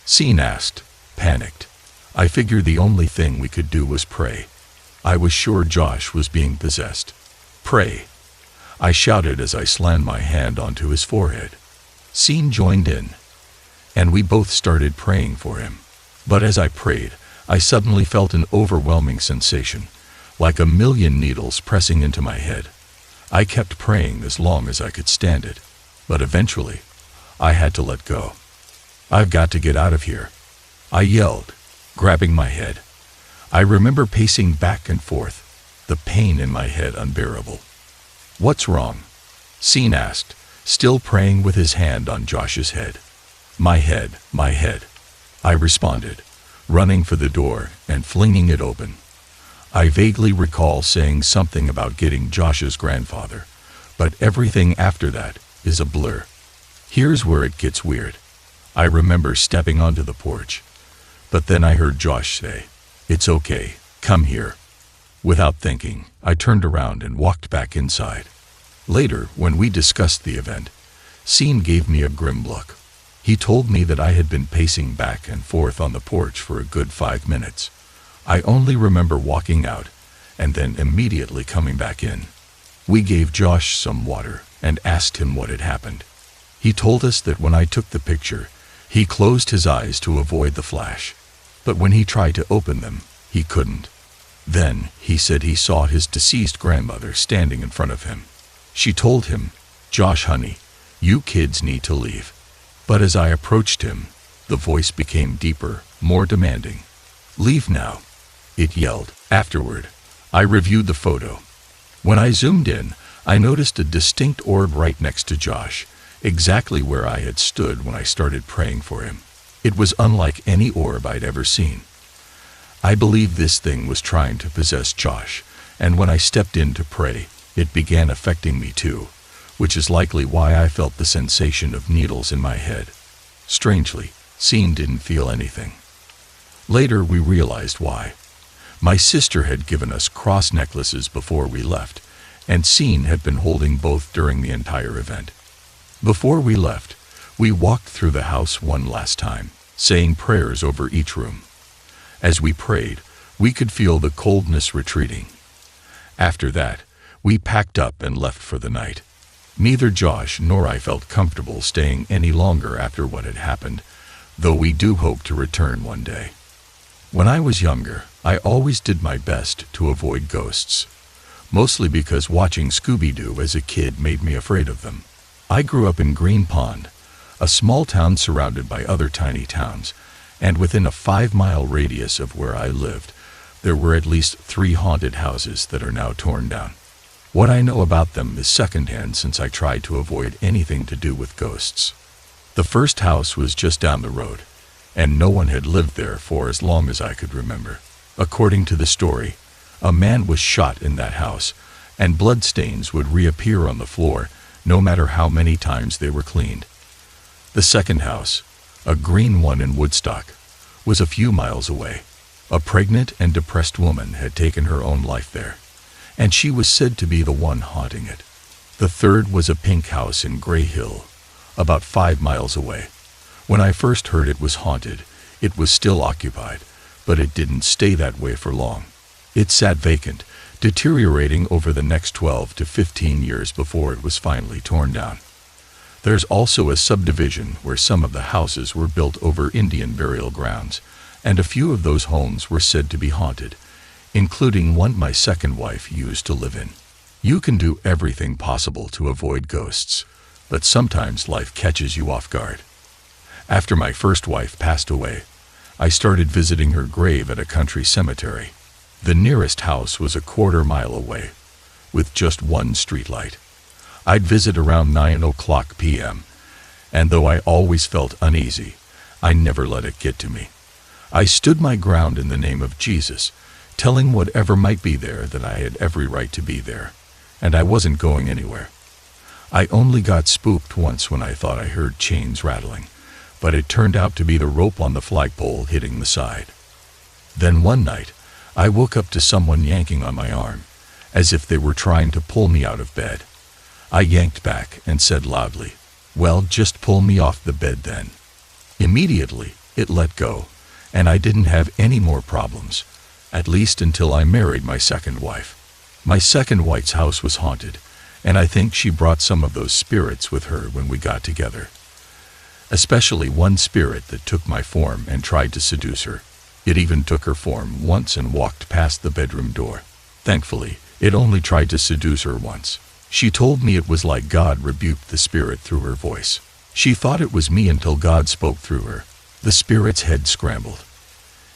Scene asked, panicked. I figured the only thing we could do was pray. I was sure Josh was being possessed. Pray, I shouted as I slammed my hand onto his forehead. Scene joined in, and we both started praying for him. But as I prayed, I suddenly felt an overwhelming sensation, like a million needles pressing into my head. I kept praying as long as I could stand it, but eventually, I had to let go. I've got to get out of here, I yelled, grabbing my head. I remember pacing back and forth, the pain in my head unbearable. What's wrong? Scene asked, still praying with his hand on Josh's head. My head, I responded, running for the door and flinging it open. I vaguely recall saying something about getting Josh's grandfather, but everything after that is a blur. Here's where it gets weird. I remember stepping onto the porch, but then I heard Josh say, "It's okay, come here." Without thinking, I turned around and walked back inside. Later, when we discussed the event, Scene gave me a grim look. He told me that I had been pacing back and forth on the porch for a good 5 minutes. I only remember walking out and then immediately coming back in. We gave Josh some water and asked him what had happened. He told us that when I took the picture, he closed his eyes to avoid the flash, but when he tried to open them, he couldn't. Then, he said he saw his deceased grandmother standing in front of him. She told him, "Josh, honey, you kids need to leave." But as I approached him, the voice became deeper, more demanding. "Leave now," it yelled. Afterward, I reviewed the photo. When I zoomed in, I noticed a distinct orb right next to Josh, exactly where I had stood when I started praying for him. It was unlike any orb I'd ever seen. I believe this thing was trying to possess Josh, and when I stepped in to pray, it began affecting me too, which is likely why I felt the sensation of needles in my head. Strangely, Scene didn't feel anything. Later, we realized why. My sister had given us cross necklaces before we left, and Scene had been holding both during the entire event. Before we left, we walked through the house one last time, saying prayers over each room. As we prayed, we could feel the coldness retreating. After that, we packed up and left for the night. Neither Josh nor I felt comfortable staying any longer after what had happened, though we do hope to return one day. When I was younger, I always did my best to avoid ghosts, mostly because watching Scooby-Doo as a kid made me afraid of them. I grew up in Green Pond, a small town surrounded by other tiny towns, and within a 5-mile radius of where I lived, there were at least 3 haunted houses that are now torn down. What I know about them is secondhand since I tried to avoid anything to do with ghosts. The first house was just down the road, and no one had lived there for as long as I could remember. According to the story, a man was shot in that house, and bloodstains would reappear on the floor no matter how many times they were cleaned. The second house, a green one in Woodstock, was a few miles away. A pregnant and depressed woman had taken her own life there, and she was said to be the one haunting it. The third was a pink house in Gray Hill, about 5 miles away. When I first heard it was haunted, it was still occupied, but it didn't stay that way for long. It sat vacant, deteriorating over the next 12 to 15 years before it was finally torn down. There's also a subdivision where some of the houses were built over Indian burial grounds, and a few of those homes were said to be haunted, including one my second wife used to live in. You can do everything possible to avoid ghosts, but sometimes life catches you off guard. After my first wife passed away, I started visiting her grave at a country cemetery. The nearest house was a quarter-mile away, with just one streetlight. I'd visit around 9 o'clock p.m., and though I always felt uneasy, I never let it get to me. I stood my ground in the name of Jesus, telling whatever might be there that I had every right to be there, and I wasn't going anywhere. I only got spooked once when I thought I heard chains rattling, but it turned out to be the rope on the flagpole hitting the side. Then one night, I woke up to someone yanking on my arm, as if they were trying to pull me out of bed. I yanked back and said loudly, "Well, just pull me off the bed then." Immediately, it let go, and I didn't have any more problems, at least until I married my second wife. My second wife's house was haunted, and I think she brought some of those spirits with her when we got together. Especially one spirit that took my form and tried to seduce her. It even took her form once and walked past the bedroom door. Thankfully, it only tried to seduce her once. She told me it was like God rebuked the spirit through her voice. She thought it was me until God spoke through her. The spirit's head scrambled,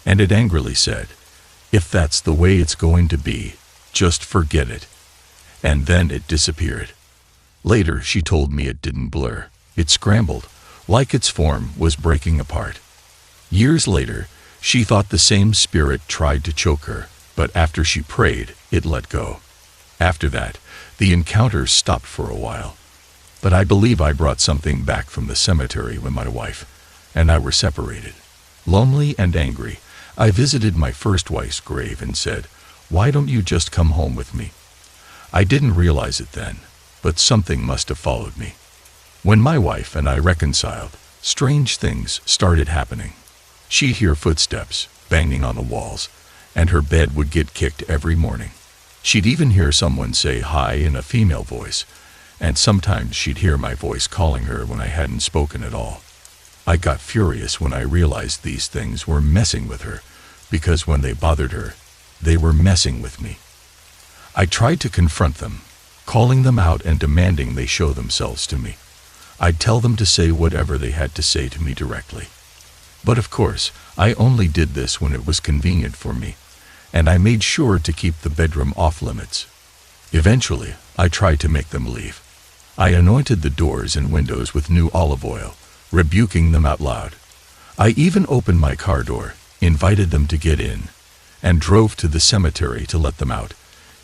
and it angrily said, "If that's the way it's going to be, just forget it." And then it disappeared. Later, she told me it didn't blur. It scrambled, like its form was breaking apart. Years later, she thought the same spirit tried to choke her, but after she prayed, it let go. After that, the encounters stopped for a while. But I believe I brought something back from the cemetery when my wife and I were separated. Lonely and angry, I visited my first wife's grave and said, "Why don't you just come home with me?" I didn't realize it then, but something must have followed me. When my wife and I reconciled, strange things started happening. She'd hear footsteps banging on the walls, and her bed would get kicked every morning. She'd even hear someone say hi in a female voice, and sometimes she'd hear my voice calling her when I hadn't spoken at all. I got furious when I realized these things were messing with her, because when they bothered her, they were messing with me. I tried to confront them, calling them out and demanding they show themselves to me. I'd tell them to say whatever they had to say to me directly. But of course, I only did this when it was convenient for me, and I made sure to keep the bedroom off limits. Eventually, I tried to make them leave. I anointed the doors and windows with new olive oil, rebuking them out loud. I even opened my car door, invited them to get in, and drove to the cemetery to let them out,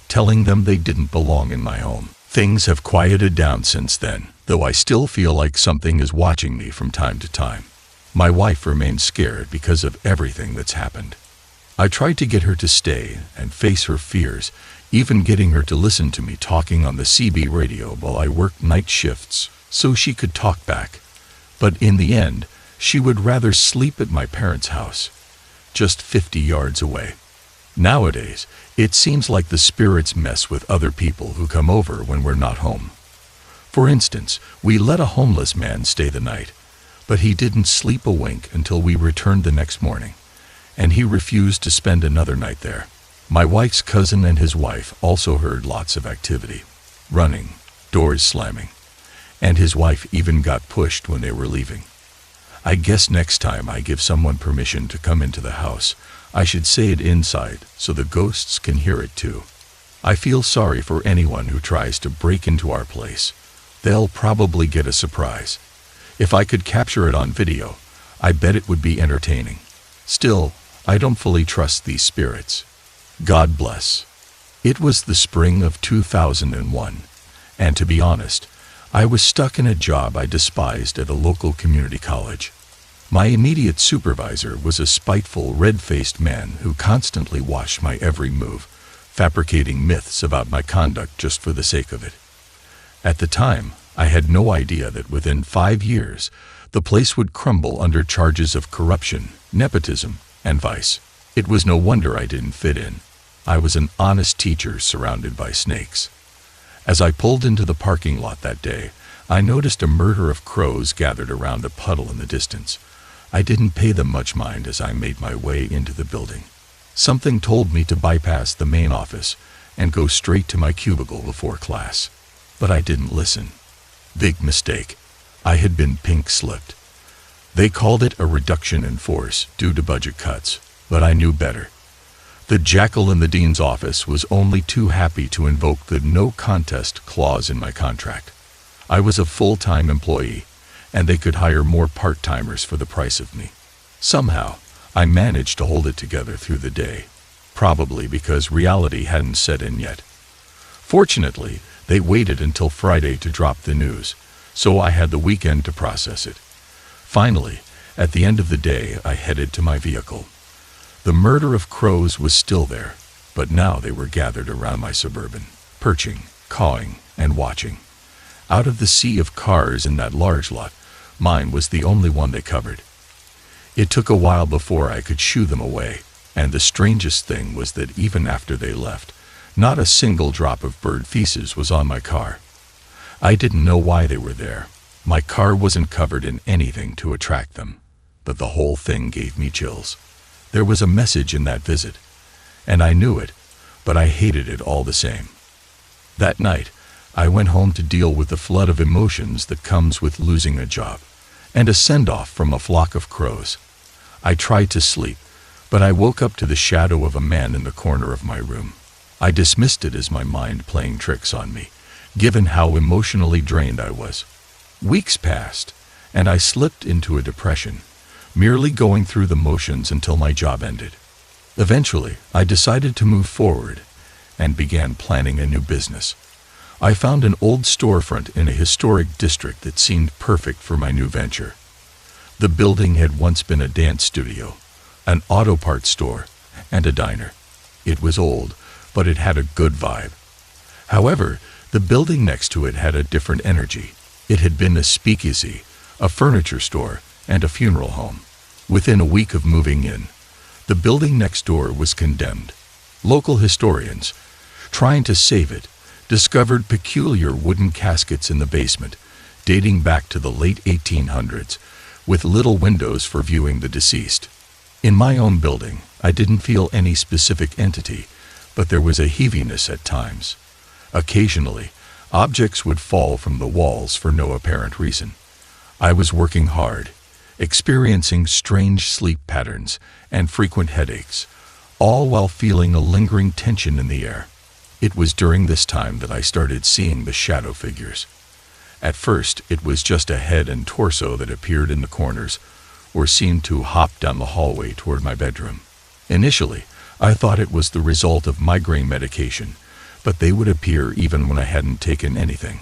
telling them they didn't belong in my home. Things have quieted down since then, though I still feel like something is watching me from time to time. My wife remains scared because of everything that's happened. I tried to get her to stay and face her fears, even getting her to listen to me talking on the CB radio while I worked night shifts so she could talk back. But in the end, she would rather sleep at my parents' house, just 50 yards away. Nowadays, it seems like the spirits mess with other people who come over when we're not home. For instance, we let a homeless man stay the night, but he didn't sleep a wink until we returned the next morning, and he refused to spend another night there. My wife's cousin and his wife also heard lots of activity, running, doors slamming, and his wife even got pushed when they were leaving. I guess next time I give someone permission to come into the house, I should say it inside so the ghosts can hear it too. I feel sorry for anyone who tries to break into our place. They'll probably get a surprise. If I could capture it on video, I bet it would be entertaining. Still, I don't fully trust these spirits. God bless. It was the spring of 2001, and to be honest, I was stuck in a job I despised at a local community college. My immediate supervisor was a spiteful, red-faced man who constantly watched my every move, fabricating myths about my conduct just for the sake of it. At the time, I had no idea that within 5 years, the place would crumble under charges of corruption, nepotism, and vice. It was no wonder I didn't fit in. I was an honest teacher surrounded by snakes. As I pulled into the parking lot that day, I noticed a murder of crows gathered around a puddle in the distance. I didn't pay them much mind as I made my way into the building. Something told me to bypass the main office and go straight to my cubicle before class. But I didn't listen. Big mistake. I had been pink-slipped. They called it a reduction in force due to budget cuts, but I knew better. The jackal in the dean's office was only too happy to invoke the no contest clause in my contract. I was a full-time employee, and they could hire more part-timers for the price of me. Somehow, I managed to hold it together through the day, probably because reality hadn't set in yet. Fortunately, they waited until Friday to drop the news, so I had the weekend to process it. Finally, at the end of the day, I headed to my vehicle. The murder of crows was still there, but now they were gathered around my Suburban, perching, cawing, and watching. Out of the sea of cars in that large lot, mine was the only one they covered. It took a while before I could shoo them away, and the strangest thing was that even after they left, not a single drop of bird feces was on my car. I didn't know why they were there. My car wasn't covered in anything to attract them, but the whole thing gave me chills. There was a message in that visit, and I knew it, but I hated it all the same. That night, I went home to deal with the flood of emotions that comes with losing a job, and a send-off from a flock of crows. I tried to sleep, but I woke up to the shadow of a man in the corner of my room. I dismissed it as my mind playing tricks on me, given how emotionally drained I was. Weeks passed, and I slipped into a depression, merely going through the motions until my job ended. Eventually, I decided to move forward and began planning a new business. I found an old storefront in a historic district that seemed perfect for my new venture. The building had once been a dance studio, an auto parts store, and a diner. It was old, but it had a good vibe. However, the building next to it had a different energy. It had been a speakeasy, a furniture store, and a funeral home. Within a week of moving in, the building next door was condemned. Local historians, trying to save it, discovered peculiar wooden caskets in the basement, dating back to the late 1800s, with little windows for viewing the deceased. In my own building, I didn't feel any specific entity, but there was a heaviness at times. Occasionally, objects would fall from the walls for no apparent reason. I was working hard, experiencing strange sleep patterns and frequent headaches, all while feeling a lingering tension in the air. It was during this time that I started seeing the shadow figures. At first, it was just a head and torso that appeared in the corners, or seemed to hop down the hallway toward my bedroom. Initially, I thought it was the result of migraine medication, but they would appear even when I hadn't taken anything.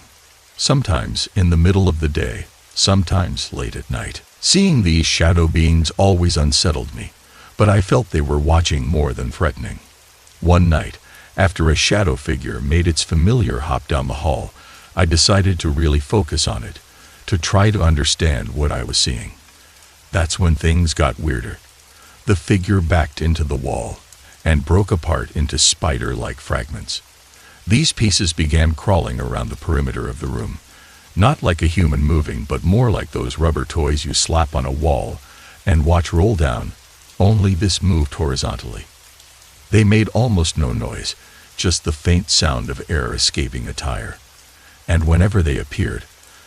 Sometimes in the middle of the day, sometimes late at night. Seeing these shadow beings always unsettled me, but I felt they were watching more than threatening. One night, after a shadow figure made its familiar hop down the hall, I decided to really focus on it, to try to understand what I was seeing. That's when things got weirder. The figure backed into the wall and broke apart into spider-like fragments. These pieces began crawling around the perimeter of the room, not like a human moving, but more like those rubber toys you slap on a wall and watch roll down, only this moved horizontally. They made almost no noise, just the faint sound of air escaping a tire. And whenever they appeared,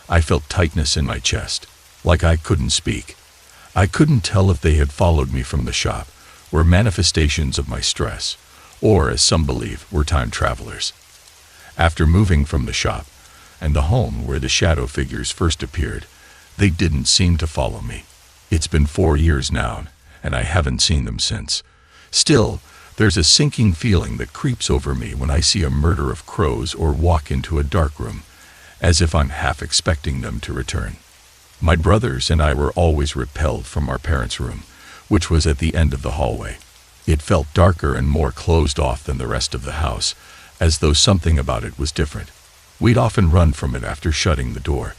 I felt tightness in my chest, like I couldn't speak. I couldn't tell if they had followed me from the shop, were manifestations of my stress, or, as some believe, were time travelers. After moving from the shop, and the home where the shadow figures first appeared, they didn't seem to follow me. It's been 4 years now, and I haven't seen them since. Still, there's a sinking feeling that creeps over me when I see a murder of crows or walk into a dark room, as if I'm half expecting them to return. My brothers and I were always repelled from our parents' room, which was at the end of the hallway. It felt darker and more closed off than the rest of the house, as though something about it was different. We'd often run from it after shutting the door,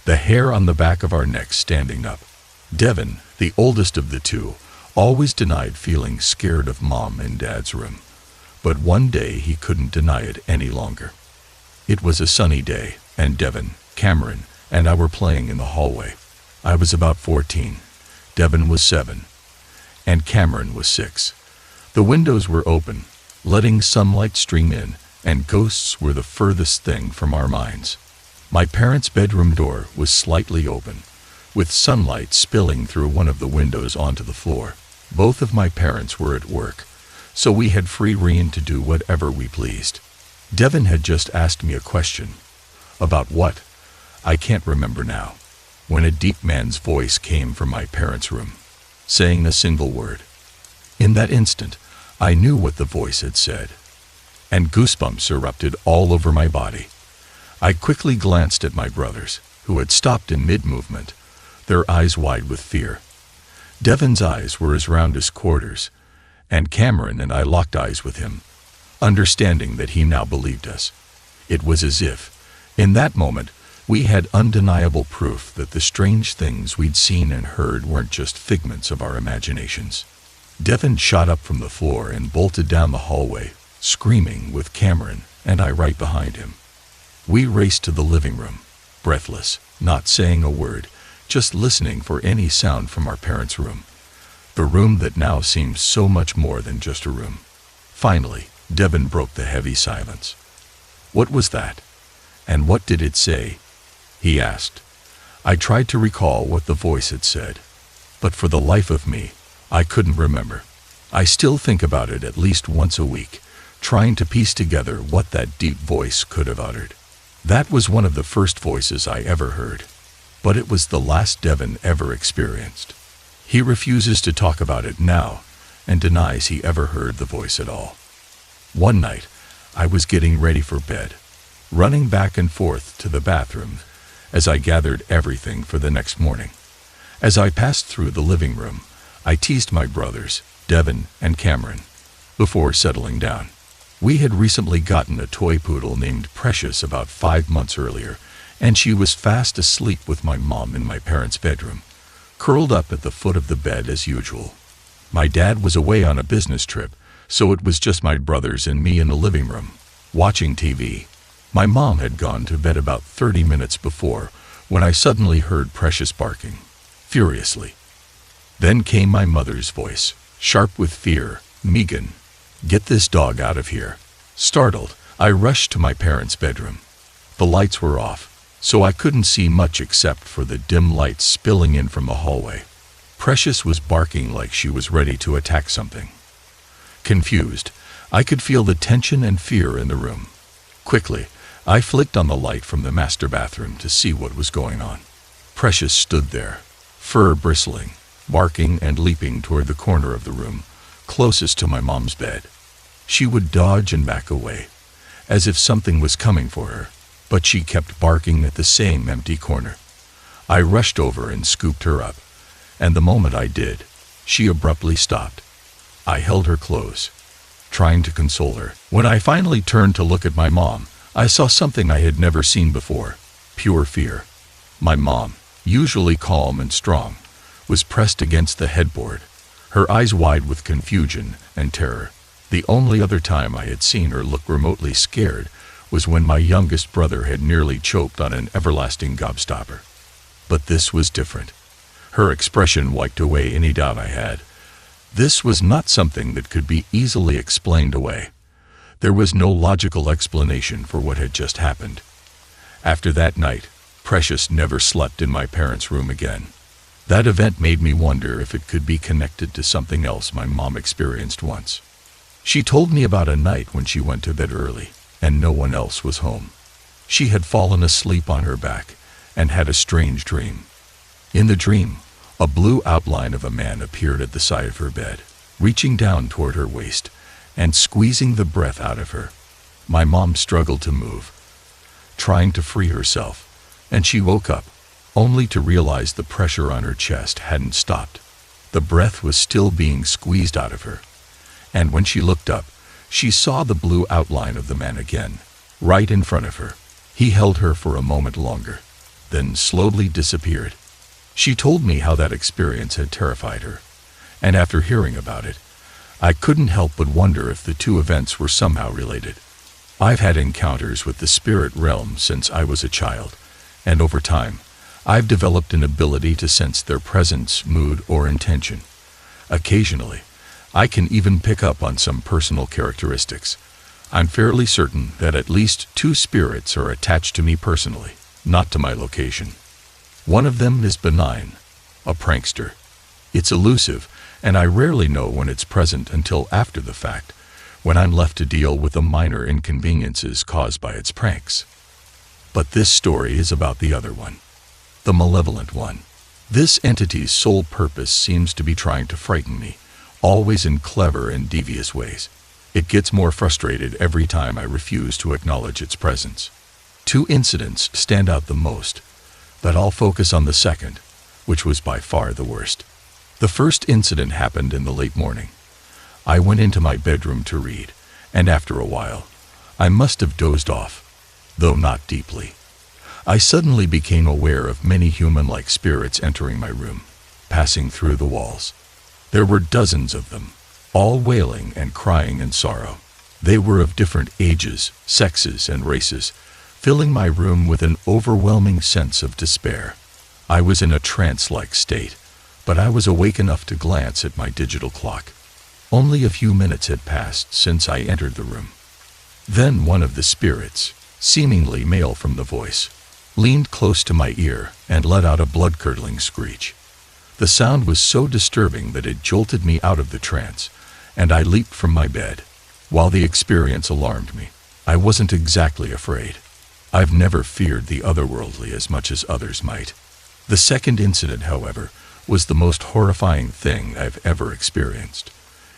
the hair on the back of our necks standing up. Devin, the oldest of the two, always denied feeling scared of Mom and Dad's room, but one day he couldn't deny it any longer. It was a sunny day, and Devin, Cameron, and I were playing in the hallway. I was about 14, Devin was 7, and Cameron was 6. The windows were open, letting sunlight stream in, and ghosts were the furthest thing from our minds. My parents' bedroom door was slightly open, with sunlight spilling through one of the windows onto the floor. Both of my parents were at work, so we had free rein to do whatever we pleased. Devin had just asked me a question. About what? I can't remember now, when a deep man's voice came from my parents' room, saying a single word. In that instant, I knew what the voice had said, and goosebumps erupted all over my body. I quickly glanced at my brothers, who had stopped in mid-movement, their eyes wide with fear. Devin's eyes were as round as quarters, and Cameron and I locked eyes with him, understanding that he now believed us. It was as if, in that moment, we had undeniable proof that the strange things we'd seen and heard weren't just figments of our imaginations. Devin shot up from the floor and bolted down the hallway, screaming, with Cameron and I right behind him. We raced to the living room, breathless, not saying a word, just listening for any sound from our parents' room. The room that now seemed so much more than just a room. Finally, Devin broke the heavy silence. "What was that? And what did it say?" he asked. I tried to recall what the voice had said, but for the life of me, I couldn't remember. I still think about it at least once a week, trying to piece together what that deep voice could have uttered. That was one of the first voices I ever heard, but it was the last Devin ever experienced. He refuses to talk about it now and denies he ever heard the voice at all. One night, I was getting ready for bed, running back and forth to the bathroom as I gathered everything for the next morning. As I passed through the living room, I teased my brothers, Devin and Cameron, before settling down. We had recently gotten a toy poodle named Precious about 5 months earlier, and she was fast asleep with my mom in my parents' bedroom, curled up at the foot of the bed as usual. My dad was away on a business trip, so it was just my brothers and me in the living room, watching TV. My mom had gone to bed about 30 minutes before when I suddenly heard Precious barking, furiously. Then came my mother's voice, sharp with fear. "Megan, get this dog out of here." Startled, I rushed to my parents' bedroom. The lights were off, so I couldn't see much except for the dim lights spilling in from the hallway. Precious was barking like she was ready to attack something. Confused, I could feel the tension and fear in the room. Quickly, I flicked on the light from the master bathroom to see what was going on. Precious stood there, fur bristling, barking and leaping toward the corner of the room, closest to my mom's bed. She would dodge and back away, as if something was coming for her, but she kept barking at the same empty corner. I rushed over and scooped her up, and the moment I did, she abruptly stopped. I held her close, trying to console her. When I finally turned to look at my mom, I saw something I had never seen before: pure fear. My mom, usually calm and strong, was pressed against the headboard, her eyes wide with confusion and terror. The only other time I had seen her look remotely scared was when my youngest brother had nearly choked on an everlasting gobstopper. But this was different. Her expression wiped away any doubt I had. This was not something that could be easily explained away. There was no logical explanation for what had just happened. After that night, Precious never slept in my parents' room again. That event made me wonder if it could be connected to something else my mom experienced once. She told me about a night when she went to bed early, and no one else was home. She had fallen asleep on her back and had a strange dream. In the dream, a blue outline of a man appeared at the side of her bed, reaching down toward her waist and squeezing the breath out of her. My mom struggled to move, trying to free herself, and she woke up, only to realize the pressure on her chest hadn't stopped. The breath was still being squeezed out of her, and when she looked up, she saw the blue outline of the man again, right in front of her. He held her for a moment longer, then slowly disappeared. She told me how that experience had terrified her, and after hearing about it, I couldn't help but wonder if the two events were somehow related. I've had encounters with the spirit realm since I was a child, and over time, I've developed an ability to sense their presence, mood, or intention. Occasionally, I can even pick up on some personal characteristics. I'm fairly certain that at least 2 spirits are attached to me personally, not to my location. One of them is benign, a prankster. It's elusive and I rarely know when it's present until after the fact, when I'm left to deal with the minor inconveniences caused by its pranks. But this story is about the other one, the malevolent one. This entity's sole purpose seems to be trying to frighten me, always in clever and devious ways. It gets more frustrated every time I refuse to acknowledge its presence. 2 incidents stand out the most, but I'll focus on the second, which was by far the worst. The first incident happened in the late morning. I went into my bedroom to read, and after a while, I must have dozed off, though not deeply. I suddenly became aware of many human-like spirits entering my room, passing through the walls. There were dozens of them, all wailing and crying in sorrow. They were of different ages, sexes, and races, filling my room with an overwhelming sense of despair. I was in a trance-like state, but I was awake enough to glance at my digital clock. Only a few minutes had passed since I entered the room. Then one of the spirits, seemingly male from the voice, leaned close to my ear and let out a blood-curdling screech. The sound was so disturbing that it jolted me out of the trance, and I leaped from my bed. While the experience alarmed me, I wasn't exactly afraid. I've never feared the otherworldly as much as others might. The second incident, however, was the most horrifying thing I've ever experienced.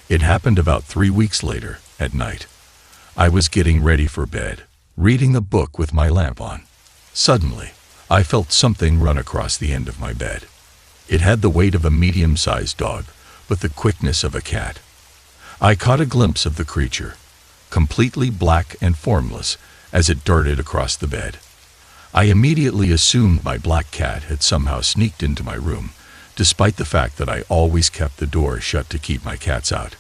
It happened about 3 weeks later, at night. I was getting ready for bed, reading a book with my lamp on. Suddenly, I felt something run across the end of my bed. It had the weight of a medium-sized dog, but the quickness of a cat. I caught a glimpse of the creature, completely black and formless, as it darted across the bed. I immediately assumed my black cat had somehow sneaked into my room, despite the fact that I always kept the door shut to keep my cats out.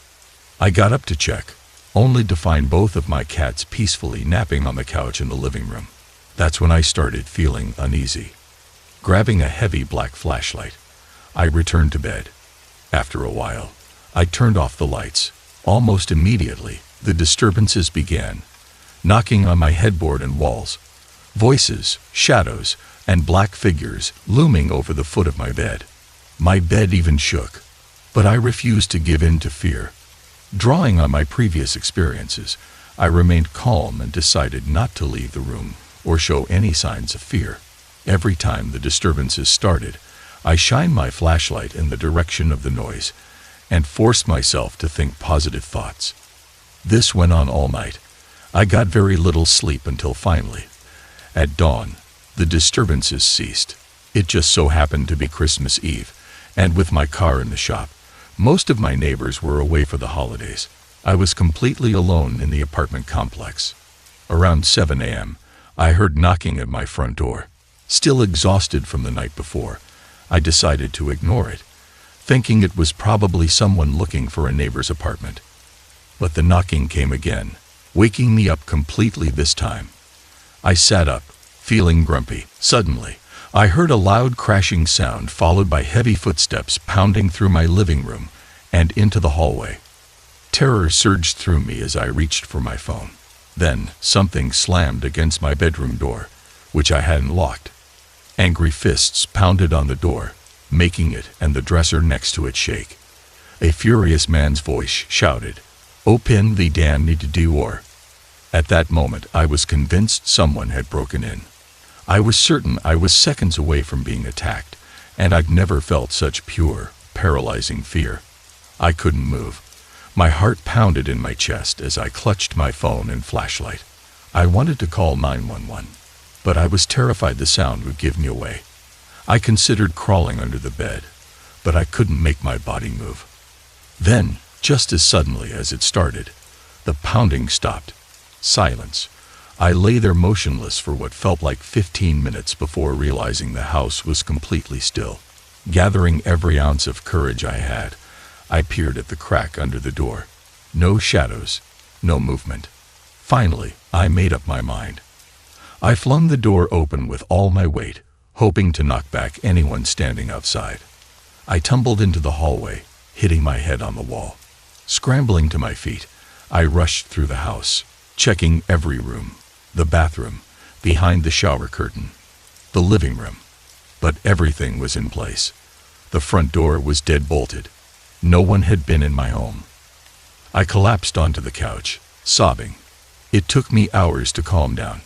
I got up to check, only to find both of my cats peacefully napping on the couch in the living room. That's when I started feeling uneasy. Grabbing a heavy black flashlight, I returned to bed. After a while, I turned off the lights. Almost immediately, the disturbances began, knocking on my headboard and walls. Voices, shadows, and black figures looming over the foot of my bed. My bed even shook, but I refused to give in to fear. Drawing on my previous experiences, I remained calm and decided not to leave the room or show any signs of fear. Every time the disturbances started, I shined my flashlight in the direction of the noise and forced myself to think positive thoughts. This went on all night. I got very little sleep until finally, at dawn, the disturbances ceased. It just so happened to be Christmas Eve, and with my car in the shop, most of my neighbors were away for the holidays. I was completely alone in the apartment complex. Around 7 a.m., I heard knocking at my front door. Still exhausted from the night before, I decided to ignore it, thinking it was probably someone looking for a neighbor's apartment. But the knocking came again, waking me up completely this time. I sat up, feeling grumpy. Suddenly, I heard a loud crashing sound followed by heavy footsteps pounding through my living room and into the hallway. Terror surged through me as I reached for my phone. Then, something slammed against my bedroom door, which I hadn't locked. Angry fists pounded on the door, making it and the dresser next to it shake. A furious man's voice shouted, "Open the damn door." At that moment, I was convinced someone had broken in. I was certain I was seconds away from being attacked, and I'd never felt such pure, paralyzing fear. I couldn't move. My heart pounded in my chest as I clutched my phone and flashlight. I wanted to call 911, but I was terrified the sound would give me away. I considered crawling under the bed, but I couldn't make my body move. Then, just as suddenly as it started, the pounding stopped. Silence. I lay there motionless for what felt like 15 minutes before realizing the house was completely still. Gathering every ounce of courage I had, I peered at the crack under the door. No shadows, no movement. Finally, I made up my mind. I flung the door open with all my weight, hoping to knock back anyone standing outside. I tumbled into the hallway, hitting my head on the wall. Scrambling to my feet, I rushed through the house, checking every room, the bathroom, behind the shower curtain, the living room. But everything was in place. The front door was dead bolted. No one had been in my home. I collapsed onto the couch, sobbing. It took me hours to calm down.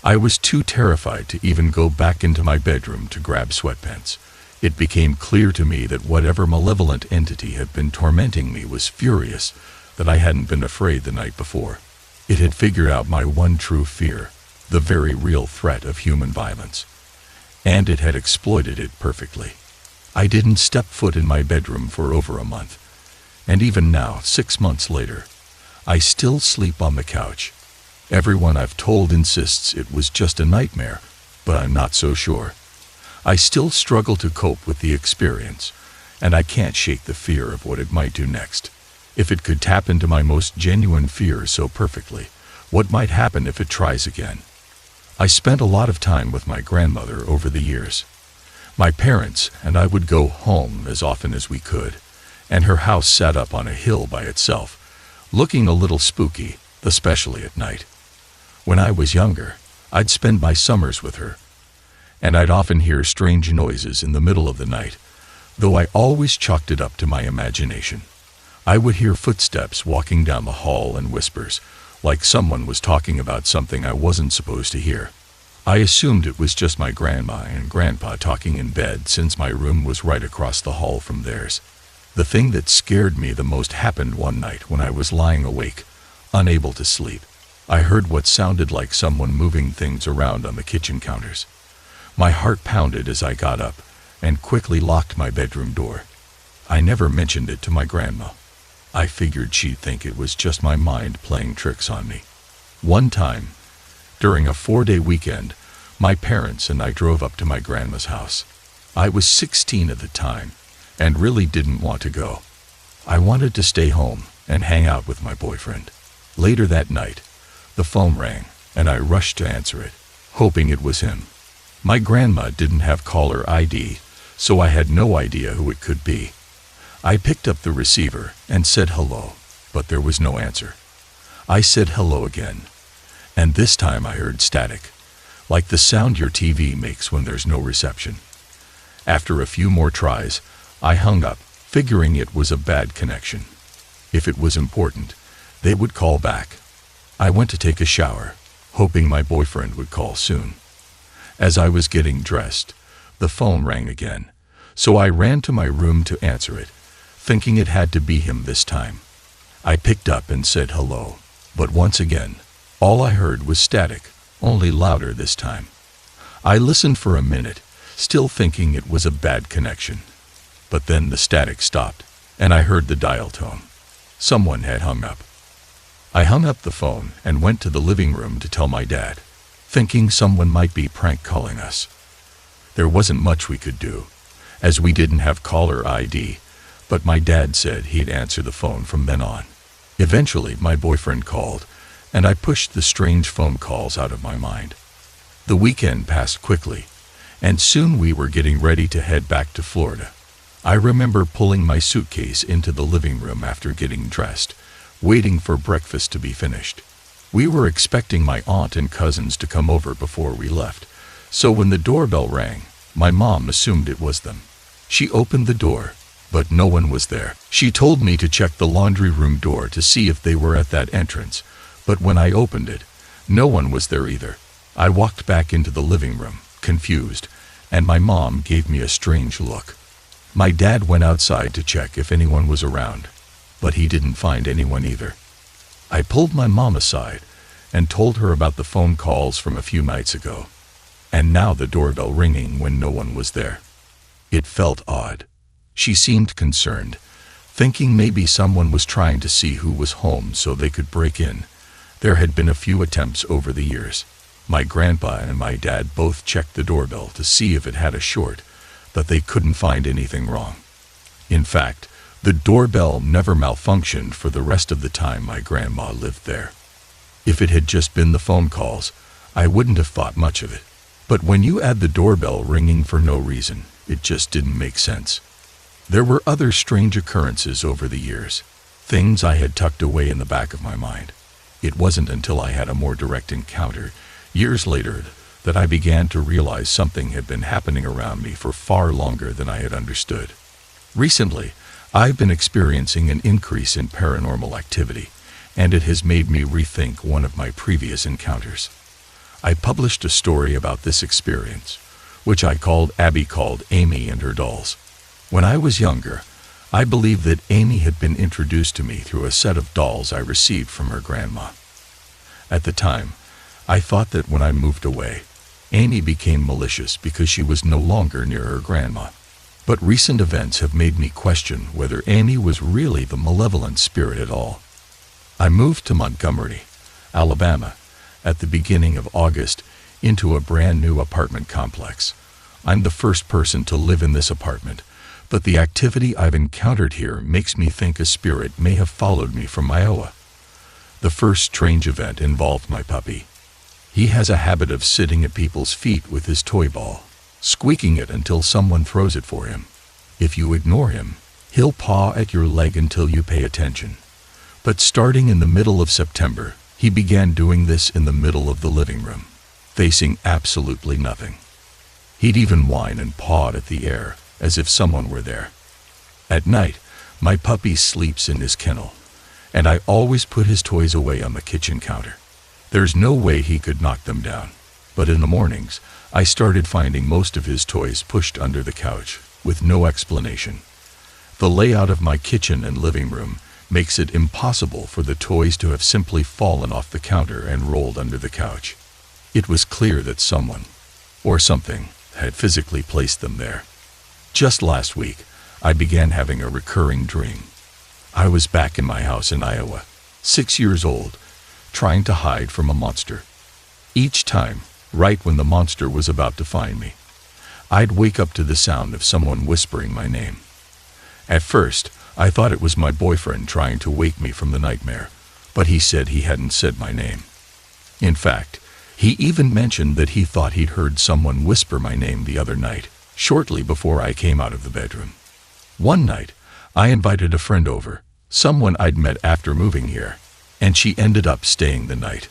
I was too terrified to even go back into my bedroom to grab sweatpants. It became clear to me that whatever malevolent entity had been tormenting me was furious that I hadn't been afraid the night before. It had figured out my one true fear, the very real threat of human violence. And it had exploited it perfectly. I didn't step foot in my bedroom for over a month. And even now, 6 months later, I still sleep on the couch. Everyone I've told insists it was just a nightmare, but I'm not so sure. I still struggle to cope with the experience, and I can't shake the fear of what it might do next. If it could tap into my most genuine fears so perfectly, what might happen if it tries again? I spent a lot of time with my grandmother over the years. My parents and I would go home as often as we could, and her house sat up on a hill by itself, looking a little spooky, especially at night. When I was younger, I'd spend my summers with her, and I'd often hear strange noises in the middle of the night, though I always chalked it up to my imagination. I would hear footsteps walking down the hall and whispers, like someone was talking about something I wasn't supposed to hear. I assumed it was just my grandma and grandpa talking in bed since my room was right across the hall from theirs. The thing that scared me the most happened one night when I was lying awake, unable to sleep. I heard what sounded like someone moving things around on the kitchen counters. My heart pounded as I got up and quickly locked my bedroom door. I never mentioned it to my grandma. I figured she'd think it was just my mind playing tricks on me. One time, during a 4-day weekend, my parents and I drove up to my grandma's house. I was 16 at the time and really didn't want to go. I wanted to stay home and hang out with my boyfriend. Later that night, the phone rang and I rushed to answer it, hoping it was him. My grandma didn't have caller ID, so I had no idea who it could be. I picked up the receiver and said hello, but there was no answer. I said hello again, and this time I heard static, like the sound your TV makes when there's no reception. After a few more tries, I hung up, figuring it was a bad connection. If it was important, they would call back. I went to take a shower, hoping my boyfriend would call soon. As I was getting dressed, the phone rang again, so I ran to my room to answer it, thinking it had to be him this time. I picked up and said hello, but once again, all I heard was static, only louder this time. I listened for a minute, still thinking it was a bad connection. But then the static stopped, and I heard the dial tone. Someone had hung up. I hung up the phone and went to the living room to tell my dad, thinking someone might be prank calling us. There wasn't much we could do, as we didn't have caller ID, but my dad said he'd answer the phone from then on. Eventually, my boyfriend called, and I pushed the strange phone calls out of my mind. The weekend passed quickly, and soon we were getting ready to head back to Florida. I remember pulling my suitcase into the living room after getting dressed, waiting for breakfast to be finished. We were expecting my aunt and cousins to come over before we left, so when the doorbell rang, my mom assumed it was them. She opened the door, but no one was there. She told me to check the laundry room door to see if they were at that entrance, but when I opened it, no one was there either. I walked back into the living room, confused, and my mom gave me a strange look. My dad went outside to check if anyone was around, but he didn't find anyone either. I pulled my mom aside and told her about the phone calls from a few nights ago, and now the doorbell ringing when no one was there. It felt odd. She seemed concerned, thinking maybe someone was trying to see who was home so they could break in. There had been a few attempts over the years. My grandpa and my dad both checked the doorbell to see if it had a short, but they couldn't find anything wrong. In fact, the doorbell never malfunctioned for the rest of the time my grandma lived there. If it had just been the phone calls, I wouldn't have thought much of it. But when you add the doorbell ringing for no reason, it just didn't make sense. There were other strange occurrences over the years, things I had tucked away in the back of my mind. It wasn't until I had a more direct encounter, years later, that I began to realize something had been happening around me for far longer than I had understood. Recently, I've been experiencing an increase in paranormal activity, and it has made me rethink one of my previous encounters. I published a story about this experience, which Abby called Amy and Her Dolls. When I was younger, I believed that Amy had been introduced to me through a set of dolls I received from her grandma. At the time, I thought that when I moved away, Amy became malicious because she was no longer near her grandma. But recent events have made me question whether Amy was really the malevolent spirit at all. I moved to Montgomery, Alabama, at the beginning of August into a brand new apartment complex. I'm the first person to live in this apartment, but the activity I've encountered here makes me think a spirit may have followed me from Iowa. The first strange event involved my puppy. He has a habit of sitting at people's feet with his toy ball, squeaking it until someone throws it for him. If you ignore him, he'll paw at your leg until you pay attention. But starting in the middle of September, he began doing this in the middle of the living room, facing absolutely nothing. He'd even whine and paw at the air, as if someone were there. At night, my puppy sleeps in his kennel, and I always put his toys away on the kitchen counter. There's no way he could knock them down, but in the mornings, I started finding most of his toys pushed under the couch, with no explanation. The layout of my kitchen and living room makes it impossible for the toys to have simply fallen off the counter and rolled under the couch. It was clear that someone, or something, had physically placed them there. Just last week, I began having a recurring dream. I was back in my house in Iowa, 6 years old, trying to hide from a monster. Each time, right when the monster was about to find me, I'd wake up to the sound of someone whispering my name. At first, I thought it was my boyfriend trying to wake me from the nightmare, but he said he hadn't said my name. In fact, he even mentioned that he thought he'd heard someone whisper my name the other night, shortly before I came out of the bedroom. One night, I invited a friend over, someone I'd met after moving here, and she ended up staying the night.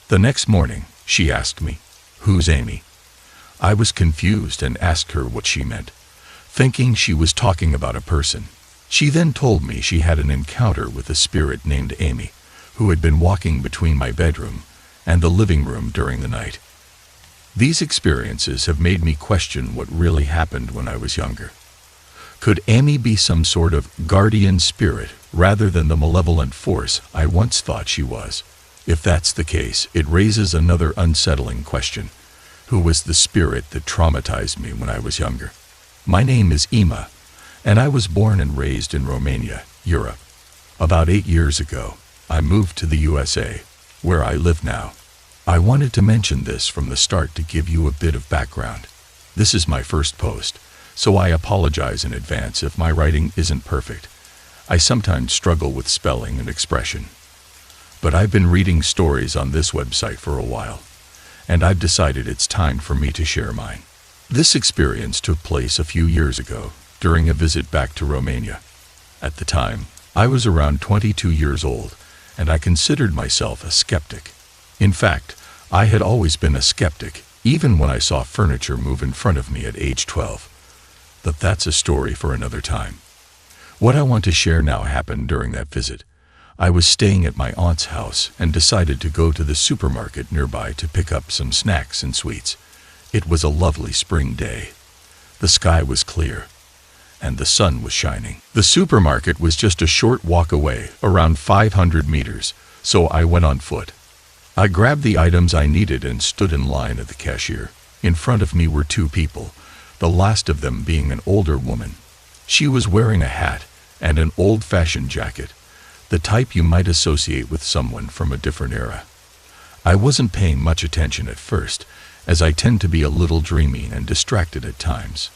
The next morning, she asked me, "Who's Amy?" I was confused and asked her what she meant, thinking she was talking about a person. She then told me she had an encounter with a spirit named Amy, who had been walking between my bedroom and the living room during the night. These experiences have made me question what really happened when I was younger. Could Amy be some sort of guardian spirit rather than the malevolent force I once thought she was? If that's the case, it raises another unsettling question. Who was the spirit that traumatized me when I was younger? My name is Ima, and I was born and raised in Romania, Europe. About 8 years ago, I moved to the USA, where I live now. I wanted to mention this from the start to give you a bit of background. This is my first post, so I apologize in advance if my writing isn't perfect. I sometimes struggle with spelling and expression. But I've been reading stories on this website for a while, and I've decided it's time for me to share mine. This experience took place a few years ago, during a visit back to Romania. At the time, I was around 22 years old, and I considered myself a skeptic. In fact, I had always been a skeptic, even when I saw furniture move in front of me at age 12. But that's a story for another time. What I want to share now happened during that visit. I was staying at my aunt's house and decided to go to the supermarket nearby to pick up some snacks and sweets. It was a lovely spring day. The sky was clear, and the sun was shining. The supermarket was just a short walk away, around 500 meters, so I went on foot. I grabbed the items I needed and stood in line at the cashier. In front of me were two people, the last of them being an older woman. She was wearing a hat and an old-fashioned jacket, the type you might associate with someone from a different era. I wasn't paying much attention at first, as I tend to be a little dreamy and distracted at times.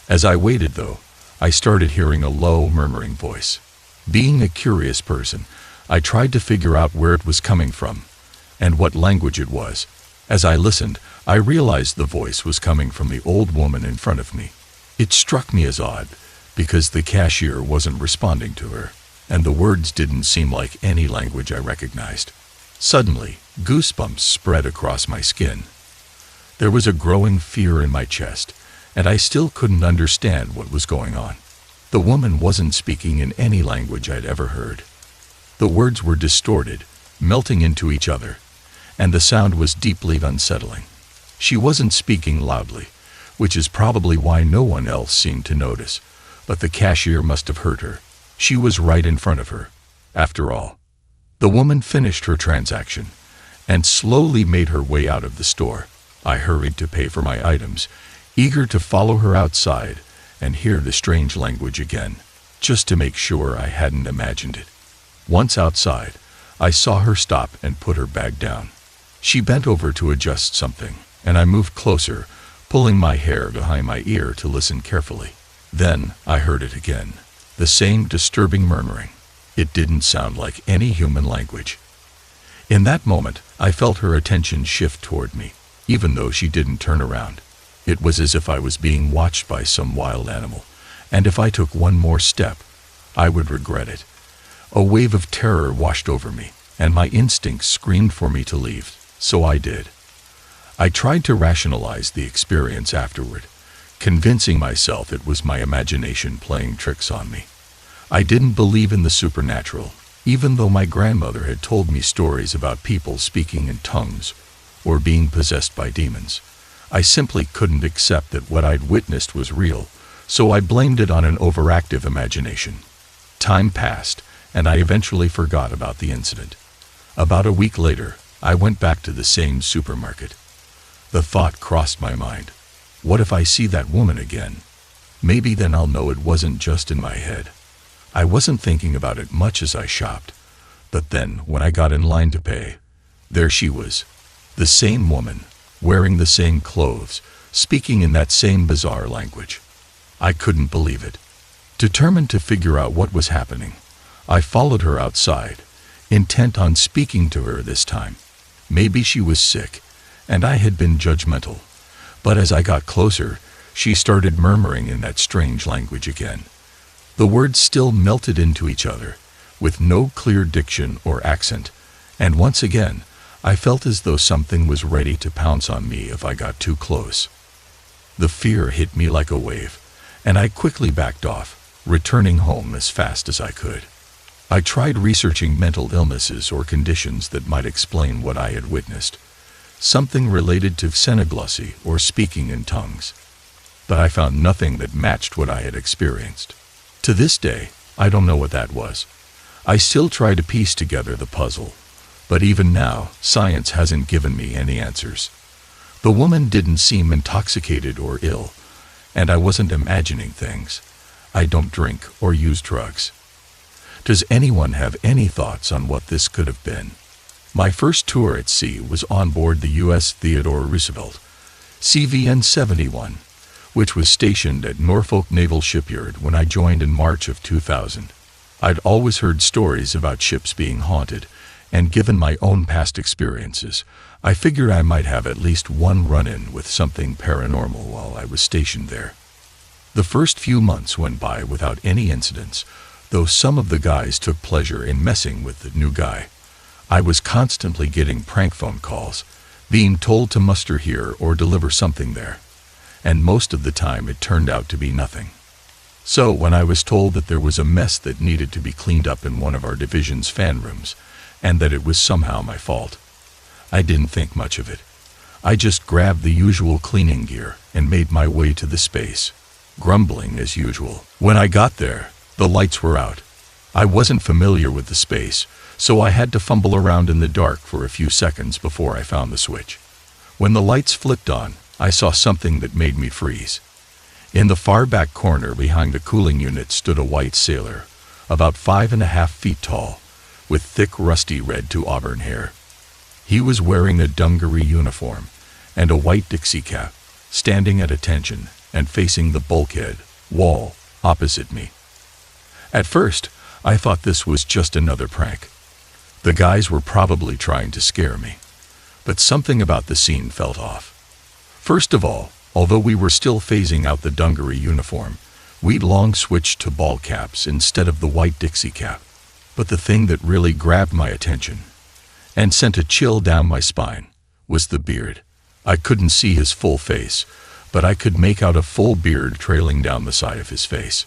As I waited, though, I started hearing a low, murmuring voice. Being a curious person, I tried to figure out where it was coming from and what language it was. As I listened, I realized the voice was coming from the old woman in front of me. It struck me as odd, because the cashier wasn't responding to her, and the words didn't seem like any language I recognized. Suddenly, goosebumps spread across my skin. There was a growing fear in my chest, and I still couldn't understand what was going on. The woman wasn't speaking in any language I'd ever heard. The words were distorted, melting into each other, and the sound was deeply unsettling. She wasn't speaking loudly, which is probably why no one else seemed to notice, but the cashier must have heard her. She was right in front of her. After all, the woman finished her transaction and slowly made her way out of the store. I hurried to pay for my items, eager to follow her outside and hear the strange language again, just to make sure I hadn't imagined it. Once outside, I saw her stop and put her bag down. She bent over to adjust something, and I moved closer, pulling my hair behind my ear to listen carefully. Then I heard it again, the same disturbing murmuring. It didn't sound like any human language. In that moment, I felt her attention shift toward me, even though she didn't turn around. It was as if I was being watched by some wild animal, and if I took one more step, I would regret it. A wave of terror washed over me, and my instincts screamed for me to leave, so I did. I tried to rationalize the experience afterward, convincing myself it was my imagination playing tricks on me. I didn't believe in the supernatural, even though my grandmother had told me stories about people speaking in tongues or being possessed by demons. I simply couldn't accept that what I'd witnessed was real, so I blamed it on an overactive imagination. Time passed, and I eventually forgot about the incident. About a week later, I went back to the same supermarket. The thought crossed my mind. What if I see that woman again? Maybe then I'll know it wasn't just in my head. I wasn't thinking about it much as I shopped, but then when I got in line to pay, there she was, the same woman, wearing the same clothes, speaking in that same bizarre language. I couldn't believe it. Determined to figure out what was happening, I followed her outside, intent on speaking to her this time. Maybe she was sick, and I had been judgmental, but as I got closer, she started murmuring in that strange language again. The words still melted into each other, with no clear diction or accent, and once again, I felt as though something was ready to pounce on me if I got too close. The fear hit me like a wave, and I quickly backed off, returning home as fast as I could. I tried researching mental illnesses or conditions that might explain what I had witnessed, something related to xenoglossy or speaking in tongues, but I found nothing that matched what I had experienced. To this day, I don't know what that was. I still try to piece together the puzzle, but even now, science hasn't given me any answers. The woman didn't seem intoxicated or ill, and I wasn't imagining things. I don't drink or use drugs. Does anyone have any thoughts on what this could have been? My first tour at sea was on board the U.S. Theodore Roosevelt, CVN 71, which was stationed at Norfolk Naval Shipyard when I joined in March of 2000. I'd always heard stories about ships being haunted, and given my own past experiences, I figured I might have at least one run-in with something paranormal while I was stationed there. The first few months went by without any incidents, though some of the guys took pleasure in messing with the new guy. I was constantly getting prank phone calls, being told to muster here or deliver something there, and most of the time it turned out to be nothing. So when I was told that there was a mess that needed to be cleaned up in one of our division's fan rooms, and that it was somehow my fault, I didn't think much of it. I just grabbed the usual cleaning gear and made my way to the space, grumbling as usual. When I got there, the lights were out. I wasn't familiar with the space, so I had to fumble around in the dark for a few seconds before I found the switch. When the lights flicked on, I saw something that made me freeze. In the far back corner behind the cooling unit stood a white sailor, about 5.5 feet tall, with thick rusty red to auburn hair. He was wearing a dungaree uniform and a white Dixie cap, standing at attention and facing the bulkhead wall opposite me. At first, I thought this was just another prank. The guys were probably trying to scare me, but something about the scene felt off. First of all, although we were still phasing out the dungaree uniform, we'd long switched to ball caps instead of the white Dixie cap. But the thing that really grabbed my attention and sent a chill down my spine was the beard. I couldn't see his full face, but I could make out a full beard trailing down the side of his face.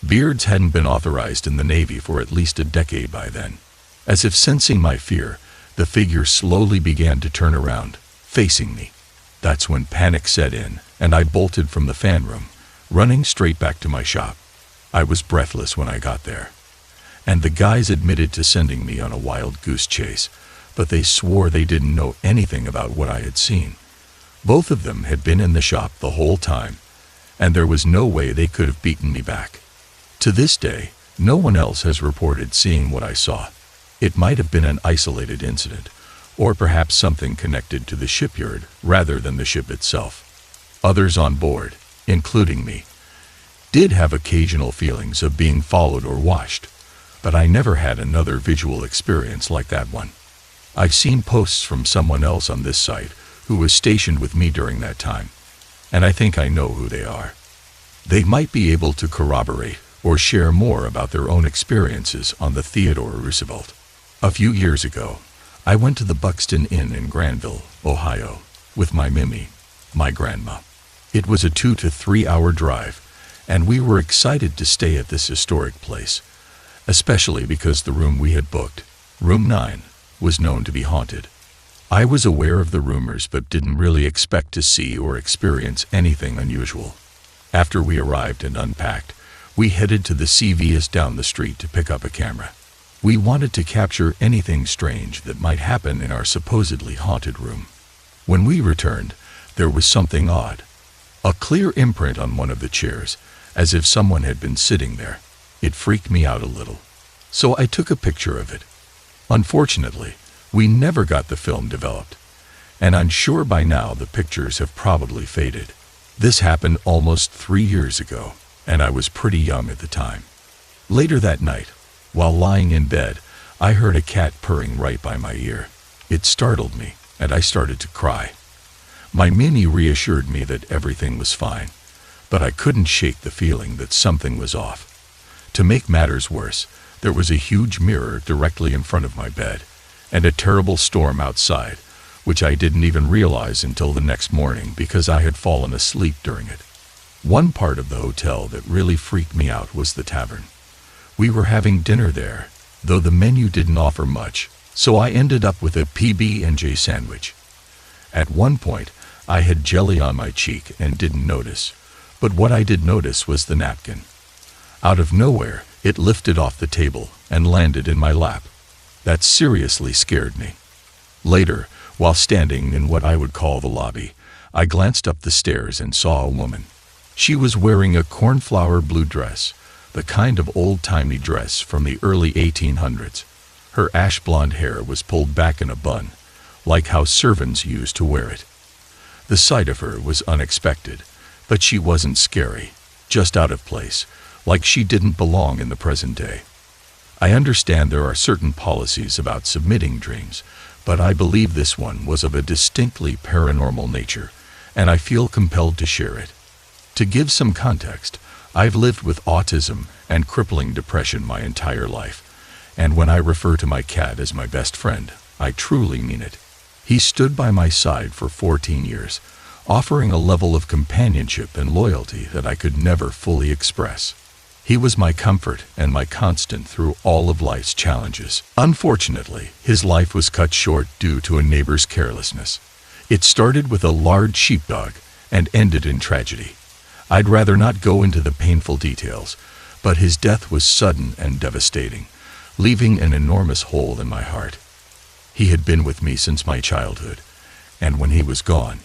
Beards hadn't been authorized in the Navy for at least a decade by then. As if sensing my fear, the figure slowly began to turn around, facing me. That's when panic set in, and I bolted from the fan room, running straight back to my shop. I was breathless when I got there. And the guys admitted to sending me on a wild goose chase, but they swore they didn't know anything about what I had seen. Both of them had been in the shop the whole time, and there was no way they could have beaten me back. To this day, no one else has reported seeing what I saw. It might have been an isolated incident, or perhaps something connected to the shipyard rather than the ship itself. Others on board, including me, did have occasional feelings of being followed or watched, but I never had another visual experience like that one. I've seen posts from someone else on this site who was stationed with me during that time, and I think I know who they are. They might be able to corroborate or share more about their own experiences on the Theodore Roosevelt. A few years ago, I went to the Buxton Inn in Granville, Ohio, with my Mimi, my grandma. It was a 2 to 3 hour drive, and we were excited to stay at this historic place, especially because the room we had booked, room 9, was known to be haunted. I was aware of the rumors but didn't really expect to see or experience anything unusual. After we arrived and unpacked, we headed to the CVS down the street to pick up a camera. We wanted to capture anything strange that might happen in our supposedly haunted room. When we returned, there was something odd. A clear imprint on one of the chairs, as if someone had been sitting there. It freaked me out a little, so I took a picture of it. Unfortunately, we never got the film developed, and I'm sure by now the pictures have probably faded. This happened almost 3 years ago, and I was pretty young at the time. Later that night, while lying in bed, I heard a cat purring right by my ear. It startled me, and I started to cry. My Minnie reassured me that everything was fine, but I couldn't shake the feeling that something was off. To make matters worse, there was a huge mirror directly in front of my bed, and a terrible storm outside, which I didn't even realize until the next morning because I had fallen asleep during it. One part of the hotel that really freaked me out was the tavern. We were having dinner there, though the menu didn't offer much, so I ended up with a PB&J sandwich. At one point, I had jelly on my cheek and didn't notice, but what I did notice was the napkin. Out of nowhere, it lifted off the table and landed in my lap. That seriously scared me. Later, while standing in what I would call the lobby, I glanced up the stairs and saw a woman. She was wearing a cornflower blue dress, the kind of old-timey dress from the early 1800s. Her ash blonde hair was pulled back in a bun, like how servants used to wear it. The sight of her was unexpected, but she wasn't scary, just out of place, like she didn't belong in the present day. I understand there are certain policies about submitting dreams, but I believe this one was of a distinctly paranormal nature, and I feel compelled to share it. To give some context, I've lived with autism and crippling depression my entire life, and when I refer to my cat as my best friend, I truly mean it. He stood by my side for 14 years, offering a level of companionship and loyalty that I could never fully express. He was my comfort and my constant through all of life's challenges. Unfortunately, his life was cut short due to a neighbor's carelessness. It started with a large sheepdog and ended in tragedy. I'd rather not go into the painful details, but his death was sudden and devastating, leaving an enormous hole in my heart. He had been with me since my childhood, and when he was gone,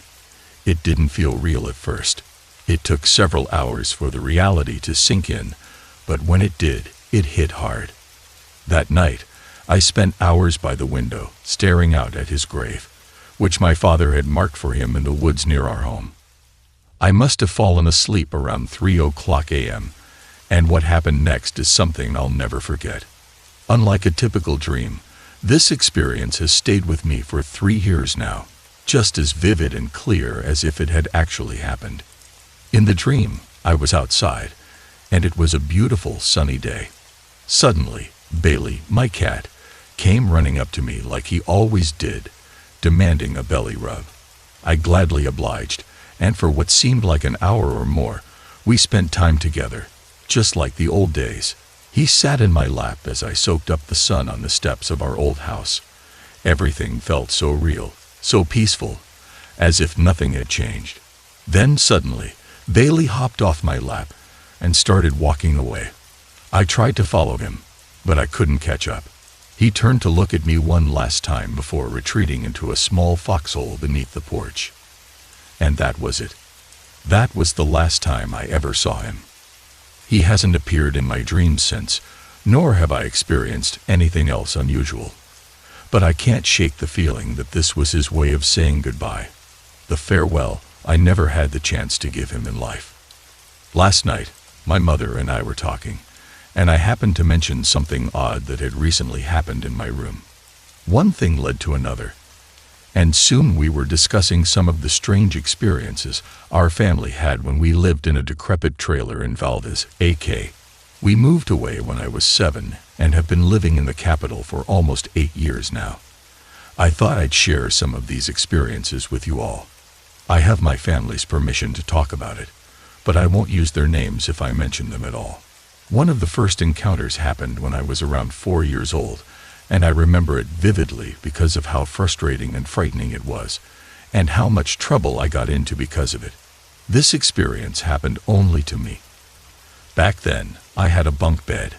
it didn't feel real at first. It took several hours for the reality to sink in, but when it did, it hit hard. That night, I spent hours by the window, staring out at his grave, which my father had marked for him in the woods near our home. I must have fallen asleep around 3:00 a.m., and what happened next is something I'll never forget. Unlike a typical dream, this experience has stayed with me for 3 years now, just as vivid and clear as if it had actually happened. In the dream, I was outside, and it was a beautiful sunny day. Suddenly, Bailey, my cat, came running up to me like he always did, demanding a belly rub. I gladly obliged, and for what seemed like an hour or more, we spent time together, just like the old days. He sat in my lap as I soaked up the sun on the steps of our old house. Everything felt so real, so peaceful, as if nothing had changed. Then suddenly, Bailey hopped off my lap and started walking away. I tried to follow him, but I couldn't catch up. He turned to look at me one last time before retreating into a small foxhole beneath the porch. And that was it. That was the last time I ever saw him. He hasn't appeared in my dreams since, nor have I experienced anything else unusual. But I can't shake the feeling that this was his way of saying goodbye, the farewell I never had the chance to give him in life. Last night, my mother and I were talking, and I happened to mention something odd that had recently happened in my room. One thing led to another, and soon we were discussing some of the strange experiences our family had when we lived in a decrepit trailer in Valdez, AK. We moved away when I was 7 and have been living in the capital for almost 8 years now. I thought I'd share some of these experiences with you all. I have my family's permission to talk about it, but I won't use their names if I mention them at all. One of the first encounters happened when I was around 4 years old, and I remember it vividly because of how frustrating and frightening it was, and how much trouble I got into because of it. This experience happened only to me. Back then, I had a bunk bed,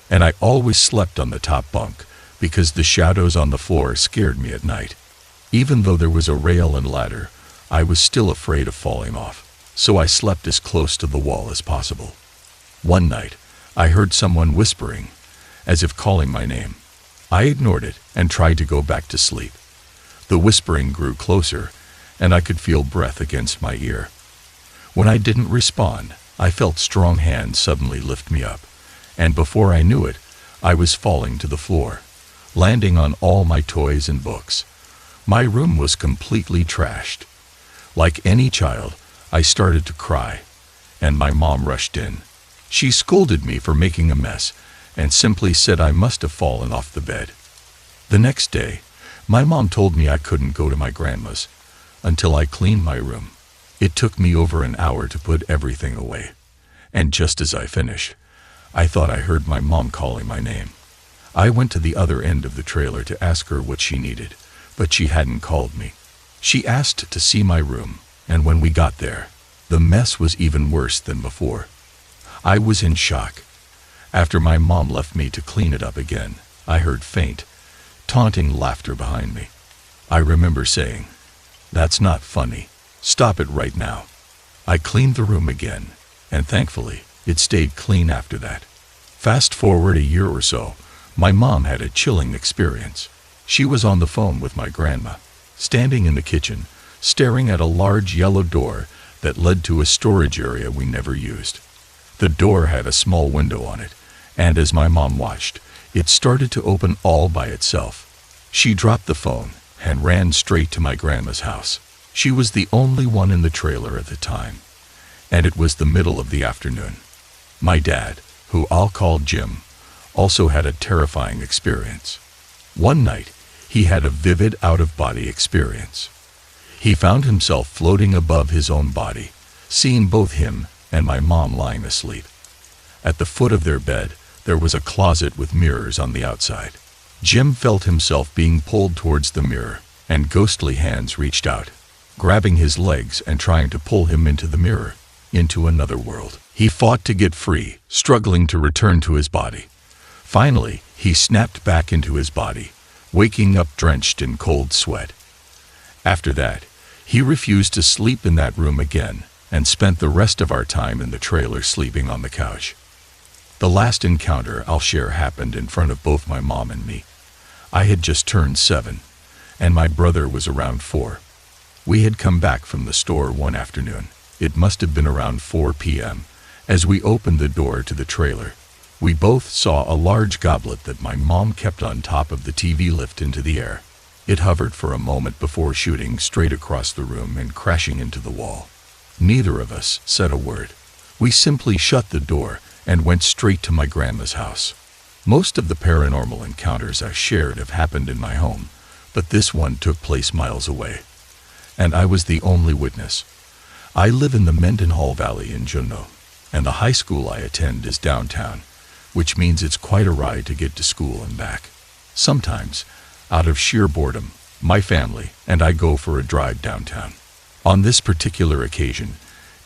and I always slept on the top bunk because the shadows on the floor scared me at night. Even though there was a rail and ladder, I was still afraid of falling off, so I slept as close to the wall as possible. One night, I heard someone whispering, as if calling my name. I ignored it and tried to go back to sleep. The whispering grew closer, and I could feel breath against my ear. When I didn't respond, I felt strong hands suddenly lift me up, and before I knew it, I was falling to the floor, landing on all my toys and books. My room was completely trashed. Like any child, I started to cry, and my mom rushed in. She scolded me for making a mess and simply said I must have fallen off the bed. The next day, my mom told me I couldn't go to my grandma's until I cleaned my room. It took me over an hour to put everything away, and just as I finished, I thought I heard my mom calling my name. I went to the other end of the trailer to ask her what she needed, but she hadn't called me. She asked to see my room, and when we got there, the mess was even worse than before. I was in shock. After my mom left me to clean it up again, I heard faint, taunting laughter behind me. I remember saying, "That's not funny. Stop it right now." I cleaned the room again, and thankfully, it stayed clean after that. Fast forward a year or so, my mom had a chilling experience. She was on the phone with my grandma, standing in the kitchen, staring at a large yellow door that led to a storage area we never used. The door had a small window on it, and as my mom watched, it started to open all by itself. She dropped the phone and ran straight to my grandma's house. She was the only one in the trailer at the time, and it was the middle of the afternoon. My dad, who I'll call Jim, also had a terrifying experience. One night, he had a vivid out-of-body experience. He found himself floating above his own body, seeing both him and my mom lying asleep. At the foot of their bed, there was a closet with mirrors on the outside. Jim felt himself being pulled towards the mirror, and ghostly hands reached out, grabbing his legs and trying to pull him into the mirror, into another world. He fought to get free, struggling to return to his body. Finally, he snapped back into his body, waking up drenched in cold sweat. After that, he refused to sleep in that room again and spent the rest of our time in the trailer sleeping on the couch. The last encounter I'll share happened in front of both my mom and me. I had just turned 7, and my brother was around 4. We had come back from the store one afternoon. It must have been around 4 p.m. As we opened the door to the trailer, we both saw a large goblet that my mom kept on top of the TV lift into the air. It hovered for a moment before shooting straight across the room and crashing into the wall. Neither of us said a word. We simply shut the door and went straight to my grandma's house. Most of the paranormal encounters I shared have happened in my home, but this one took place miles away, and I was the only witness. I live in the Mendenhall Valley in Juneau, and the high school I attend is downtown, which means it's quite a ride to get to school and back. Sometimes, out of sheer boredom, my family and I go for a drive downtown. On this particular occasion,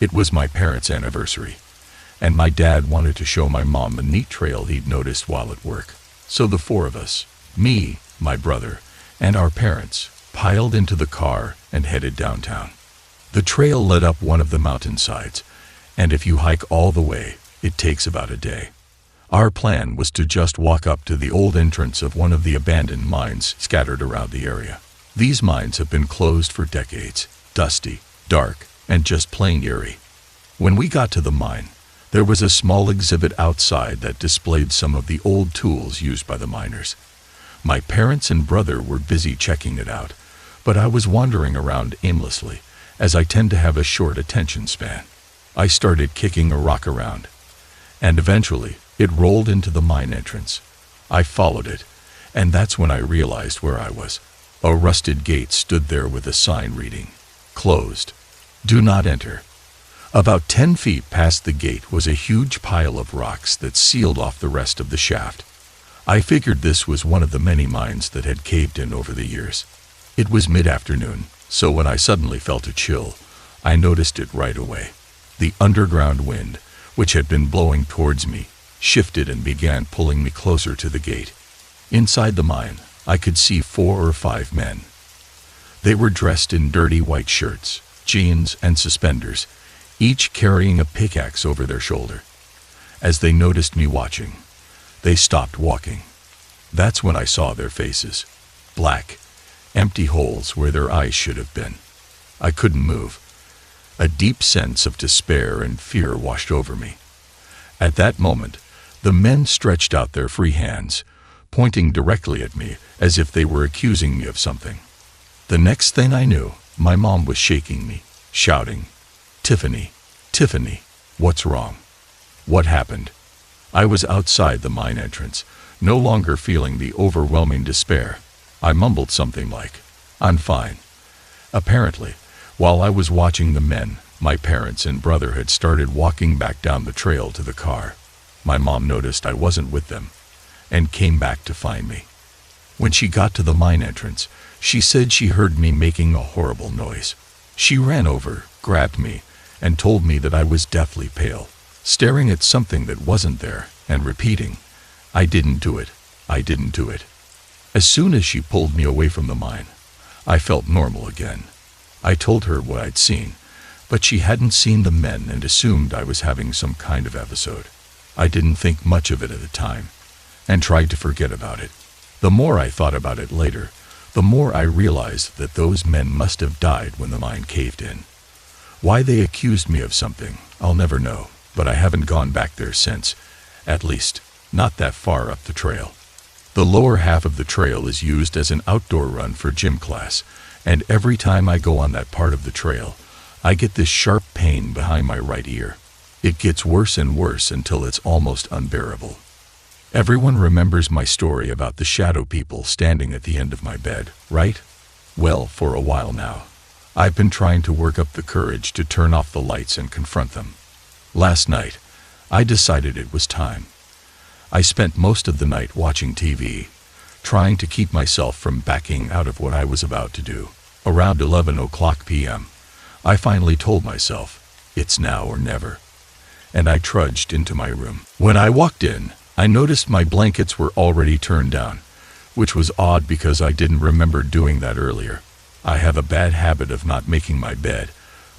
it was my parents' anniversary, and my dad wanted to show my mom a neat trail he'd noticed while at work. So the four of us, me, my brother, and our parents, piled into the car and headed downtown. The trail led up one of the mountainsides, and if you hike all the way, it takes about a day. Our plan was to just walk up to the old entrance of one of the abandoned mines scattered around the area. These mines have been closed for decades, dusty, dark, and just plain eerie. When we got to the mine, there was a small exhibit outside that displayed some of the old tools used by the miners. My parents and brother were busy checking it out, but I was wandering around aimlessly, as I tend to have a short attention span. I started kicking a rock around, and eventually it rolled into the mine entrance. I followed it, and that's when I realized where I was. A rusted gate stood there with a sign reading, "Closed. Do not enter." About 10 feet past the gate was a huge pile of rocks that sealed off the rest of the shaft. I figured this was one of the many mines that had caved in over the years. It was mid-afternoon, so when I suddenly felt a chill, I noticed it right away. The underground wind, which had been blowing towards me, shifted and began pulling me closer to the gate. Inside the mine, I could see 4 or 5 men. They were dressed in dirty white shirts, jeans, and suspenders, each carrying a pickaxe over their shoulder. As they noticed me watching, they stopped walking. That's when I saw their faces. Black, empty holes where their eyes should have been. I couldn't move. A deep sense of despair and fear washed over me. At that moment, the men stretched out their free hands, pointing directly at me as if they were accusing me of something. The next thing I knew, my mom was shaking me, shouting, "Tiffany, Tiffany, what's wrong? What happened?" I was outside the mine entrance, no longer feeling the overwhelming despair. I mumbled something like, "I'm fine." Apparently, while I was watching the men, my parents and brother had started walking back down the trail to the car. My mom noticed I wasn't with them, and came back to find me. When she got to the mine entrance, she said she heard me making a horrible noise. She ran over, grabbed me, and told me that I was deathly pale, staring at something that wasn't there, and repeating, "I didn't do it, I didn't do it." As soon as she pulled me away from the mine, I felt normal again. I told her what I'd seen, but she hadn't seen the men and assumed I was having some kind of episode. I didn't think much of it at the time, and tried to forget about it. The more I thought about it later, the more I realized that those men must have died when the mine caved in. Why they accused me of something, I'll never know, but I haven't gone back there since, at least, not that far up the trail. The lower half of the trail is used as an outdoor run for gym class, and every time I go on that part of the trail, I get this sharp pain behind my right ear. It gets worse and worse until it's almost unbearable. Everyone remembers my story about the shadow people standing at the end of my bed, right? Well, for a while now, I've been trying to work up the courage to turn off the lights and confront them. Last night, I decided it was time. I spent most of the night watching TV, trying to keep myself from backing out of what I was about to do. Around 11 p.m., I finally told myself, it's now or never, and I trudged into my room. When I walked in, I noticed my blankets were already turned down, which was odd because I didn't remember doing that earlier. I have a bad habit of not making my bed,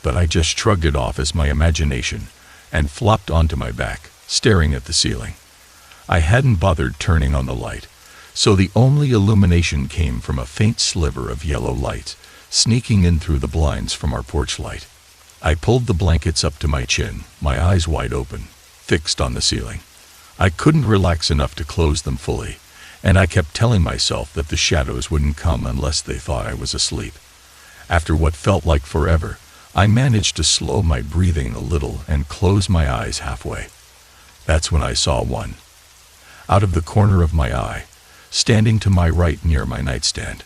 but I just shrugged it off as my imagination and flopped onto my back, staring at the ceiling. I hadn't bothered turning on the light, so the only illumination came from a faint sliver of yellow light sneaking in through the blinds from our porch light. I pulled the blankets up to my chin, my eyes wide open, fixed on the ceiling. I couldn't relax enough to close them fully, and I kept telling myself that the shadows wouldn't come unless they thought I was asleep. After what felt like forever, I managed to slow my breathing a little and close my eyes halfway. That's when I saw one, out of the corner of my eye, standing to my right near my nightstand.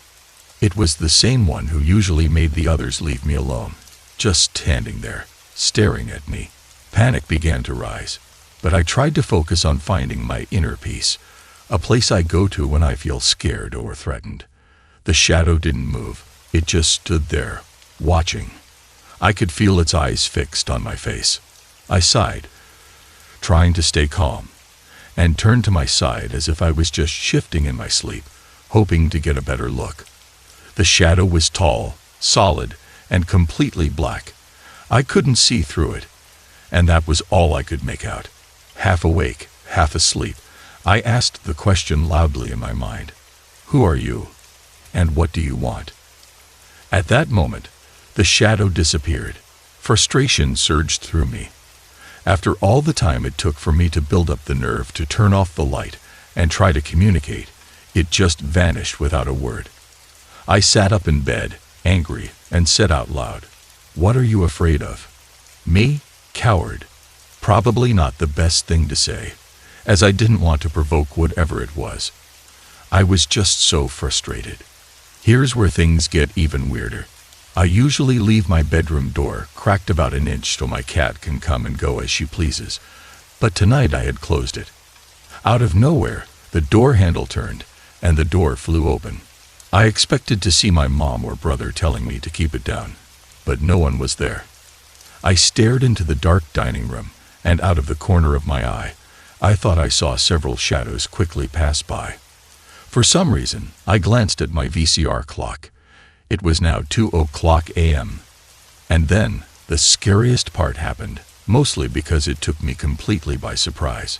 It was the same one who usually made the others leave me alone, just standing there, staring at me, Panic began to rise, but I tried to focus on finding my inner peace, a place I go to when I feel scared or threatened. The shadow didn't move. It just stood there, watching. I could feel its eyes fixed on my face. I sighed, trying to stay calm, and turned to my side as if I was just shifting in my sleep, hoping to get a better look. The shadow was tall, solid, and completely black. I couldn't see through it, and that was all I could make out. Half awake, half asleep, I asked the question loudly in my mind. Who are you? And what do you want? At that moment, the shadow disappeared. Frustration surged through me. After all the time it took for me to build up the nerve to turn off the light and try to communicate, it just vanished without a word. I sat up in bed, angry, and said out loud, "What are you afraid of?" Me? Coward. Probably not the best thing to say, as I didn't want to provoke whatever it was. I was just so frustrated. Here's where things get even weirder. I usually leave my bedroom door cracked about an inch so my cat can come and go as she pleases, but tonight I had closed it. Out of nowhere, the door handle turned, and the door flew open. I expected to see my mom or brother telling me to keep it down, but no one was there. I stared into the dark dining room, and out of the corner of my eye, I thought I saw several shadows quickly pass by. For some reason, I glanced at my VCR clock. It was now 2:00 a.m. And then, the scariest part happened, mostly because it took me completely by surprise.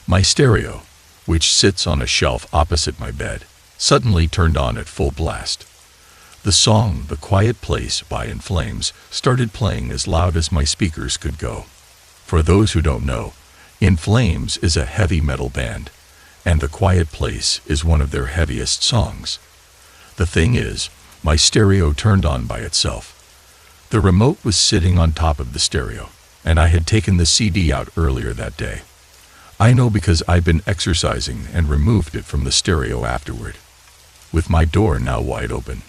My stereo, which sits on a shelf opposite my bed, suddenly turned on at full blast. The song "The Quiet Place" by In Flames started playing as loud as my speakers could go. For those who don't know, In Flames is a heavy metal band, and "The Quiet Place" is one of their heaviest songs. The thing is, my stereo turned on by itself. The remote was sitting on top of the stereo, and I had taken the CD out earlier that day. I know because I've been exercising and removed it from the stereo afterward. With my door now wide open,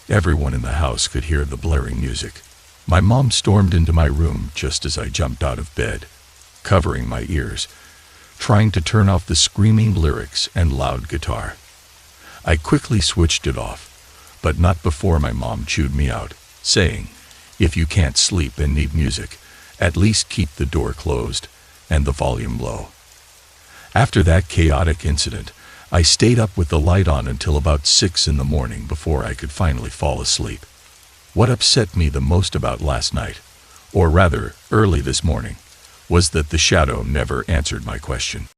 everyone in the house could hear the blaring music. My mom stormed into my room just as I jumped out of bed, covering my ears, trying to turn off the screaming lyrics and loud guitar. I quickly switched it off, but not before my mom chewed me out, saying, "If you can't sleep and need music, at least keep the door closed and the volume low." After that chaotic incident, I stayed up with the light on until about 6 in the morning before I could finally fall asleep. What upset me the most about last night, or rather early this morning, was that the shadow never answered my question.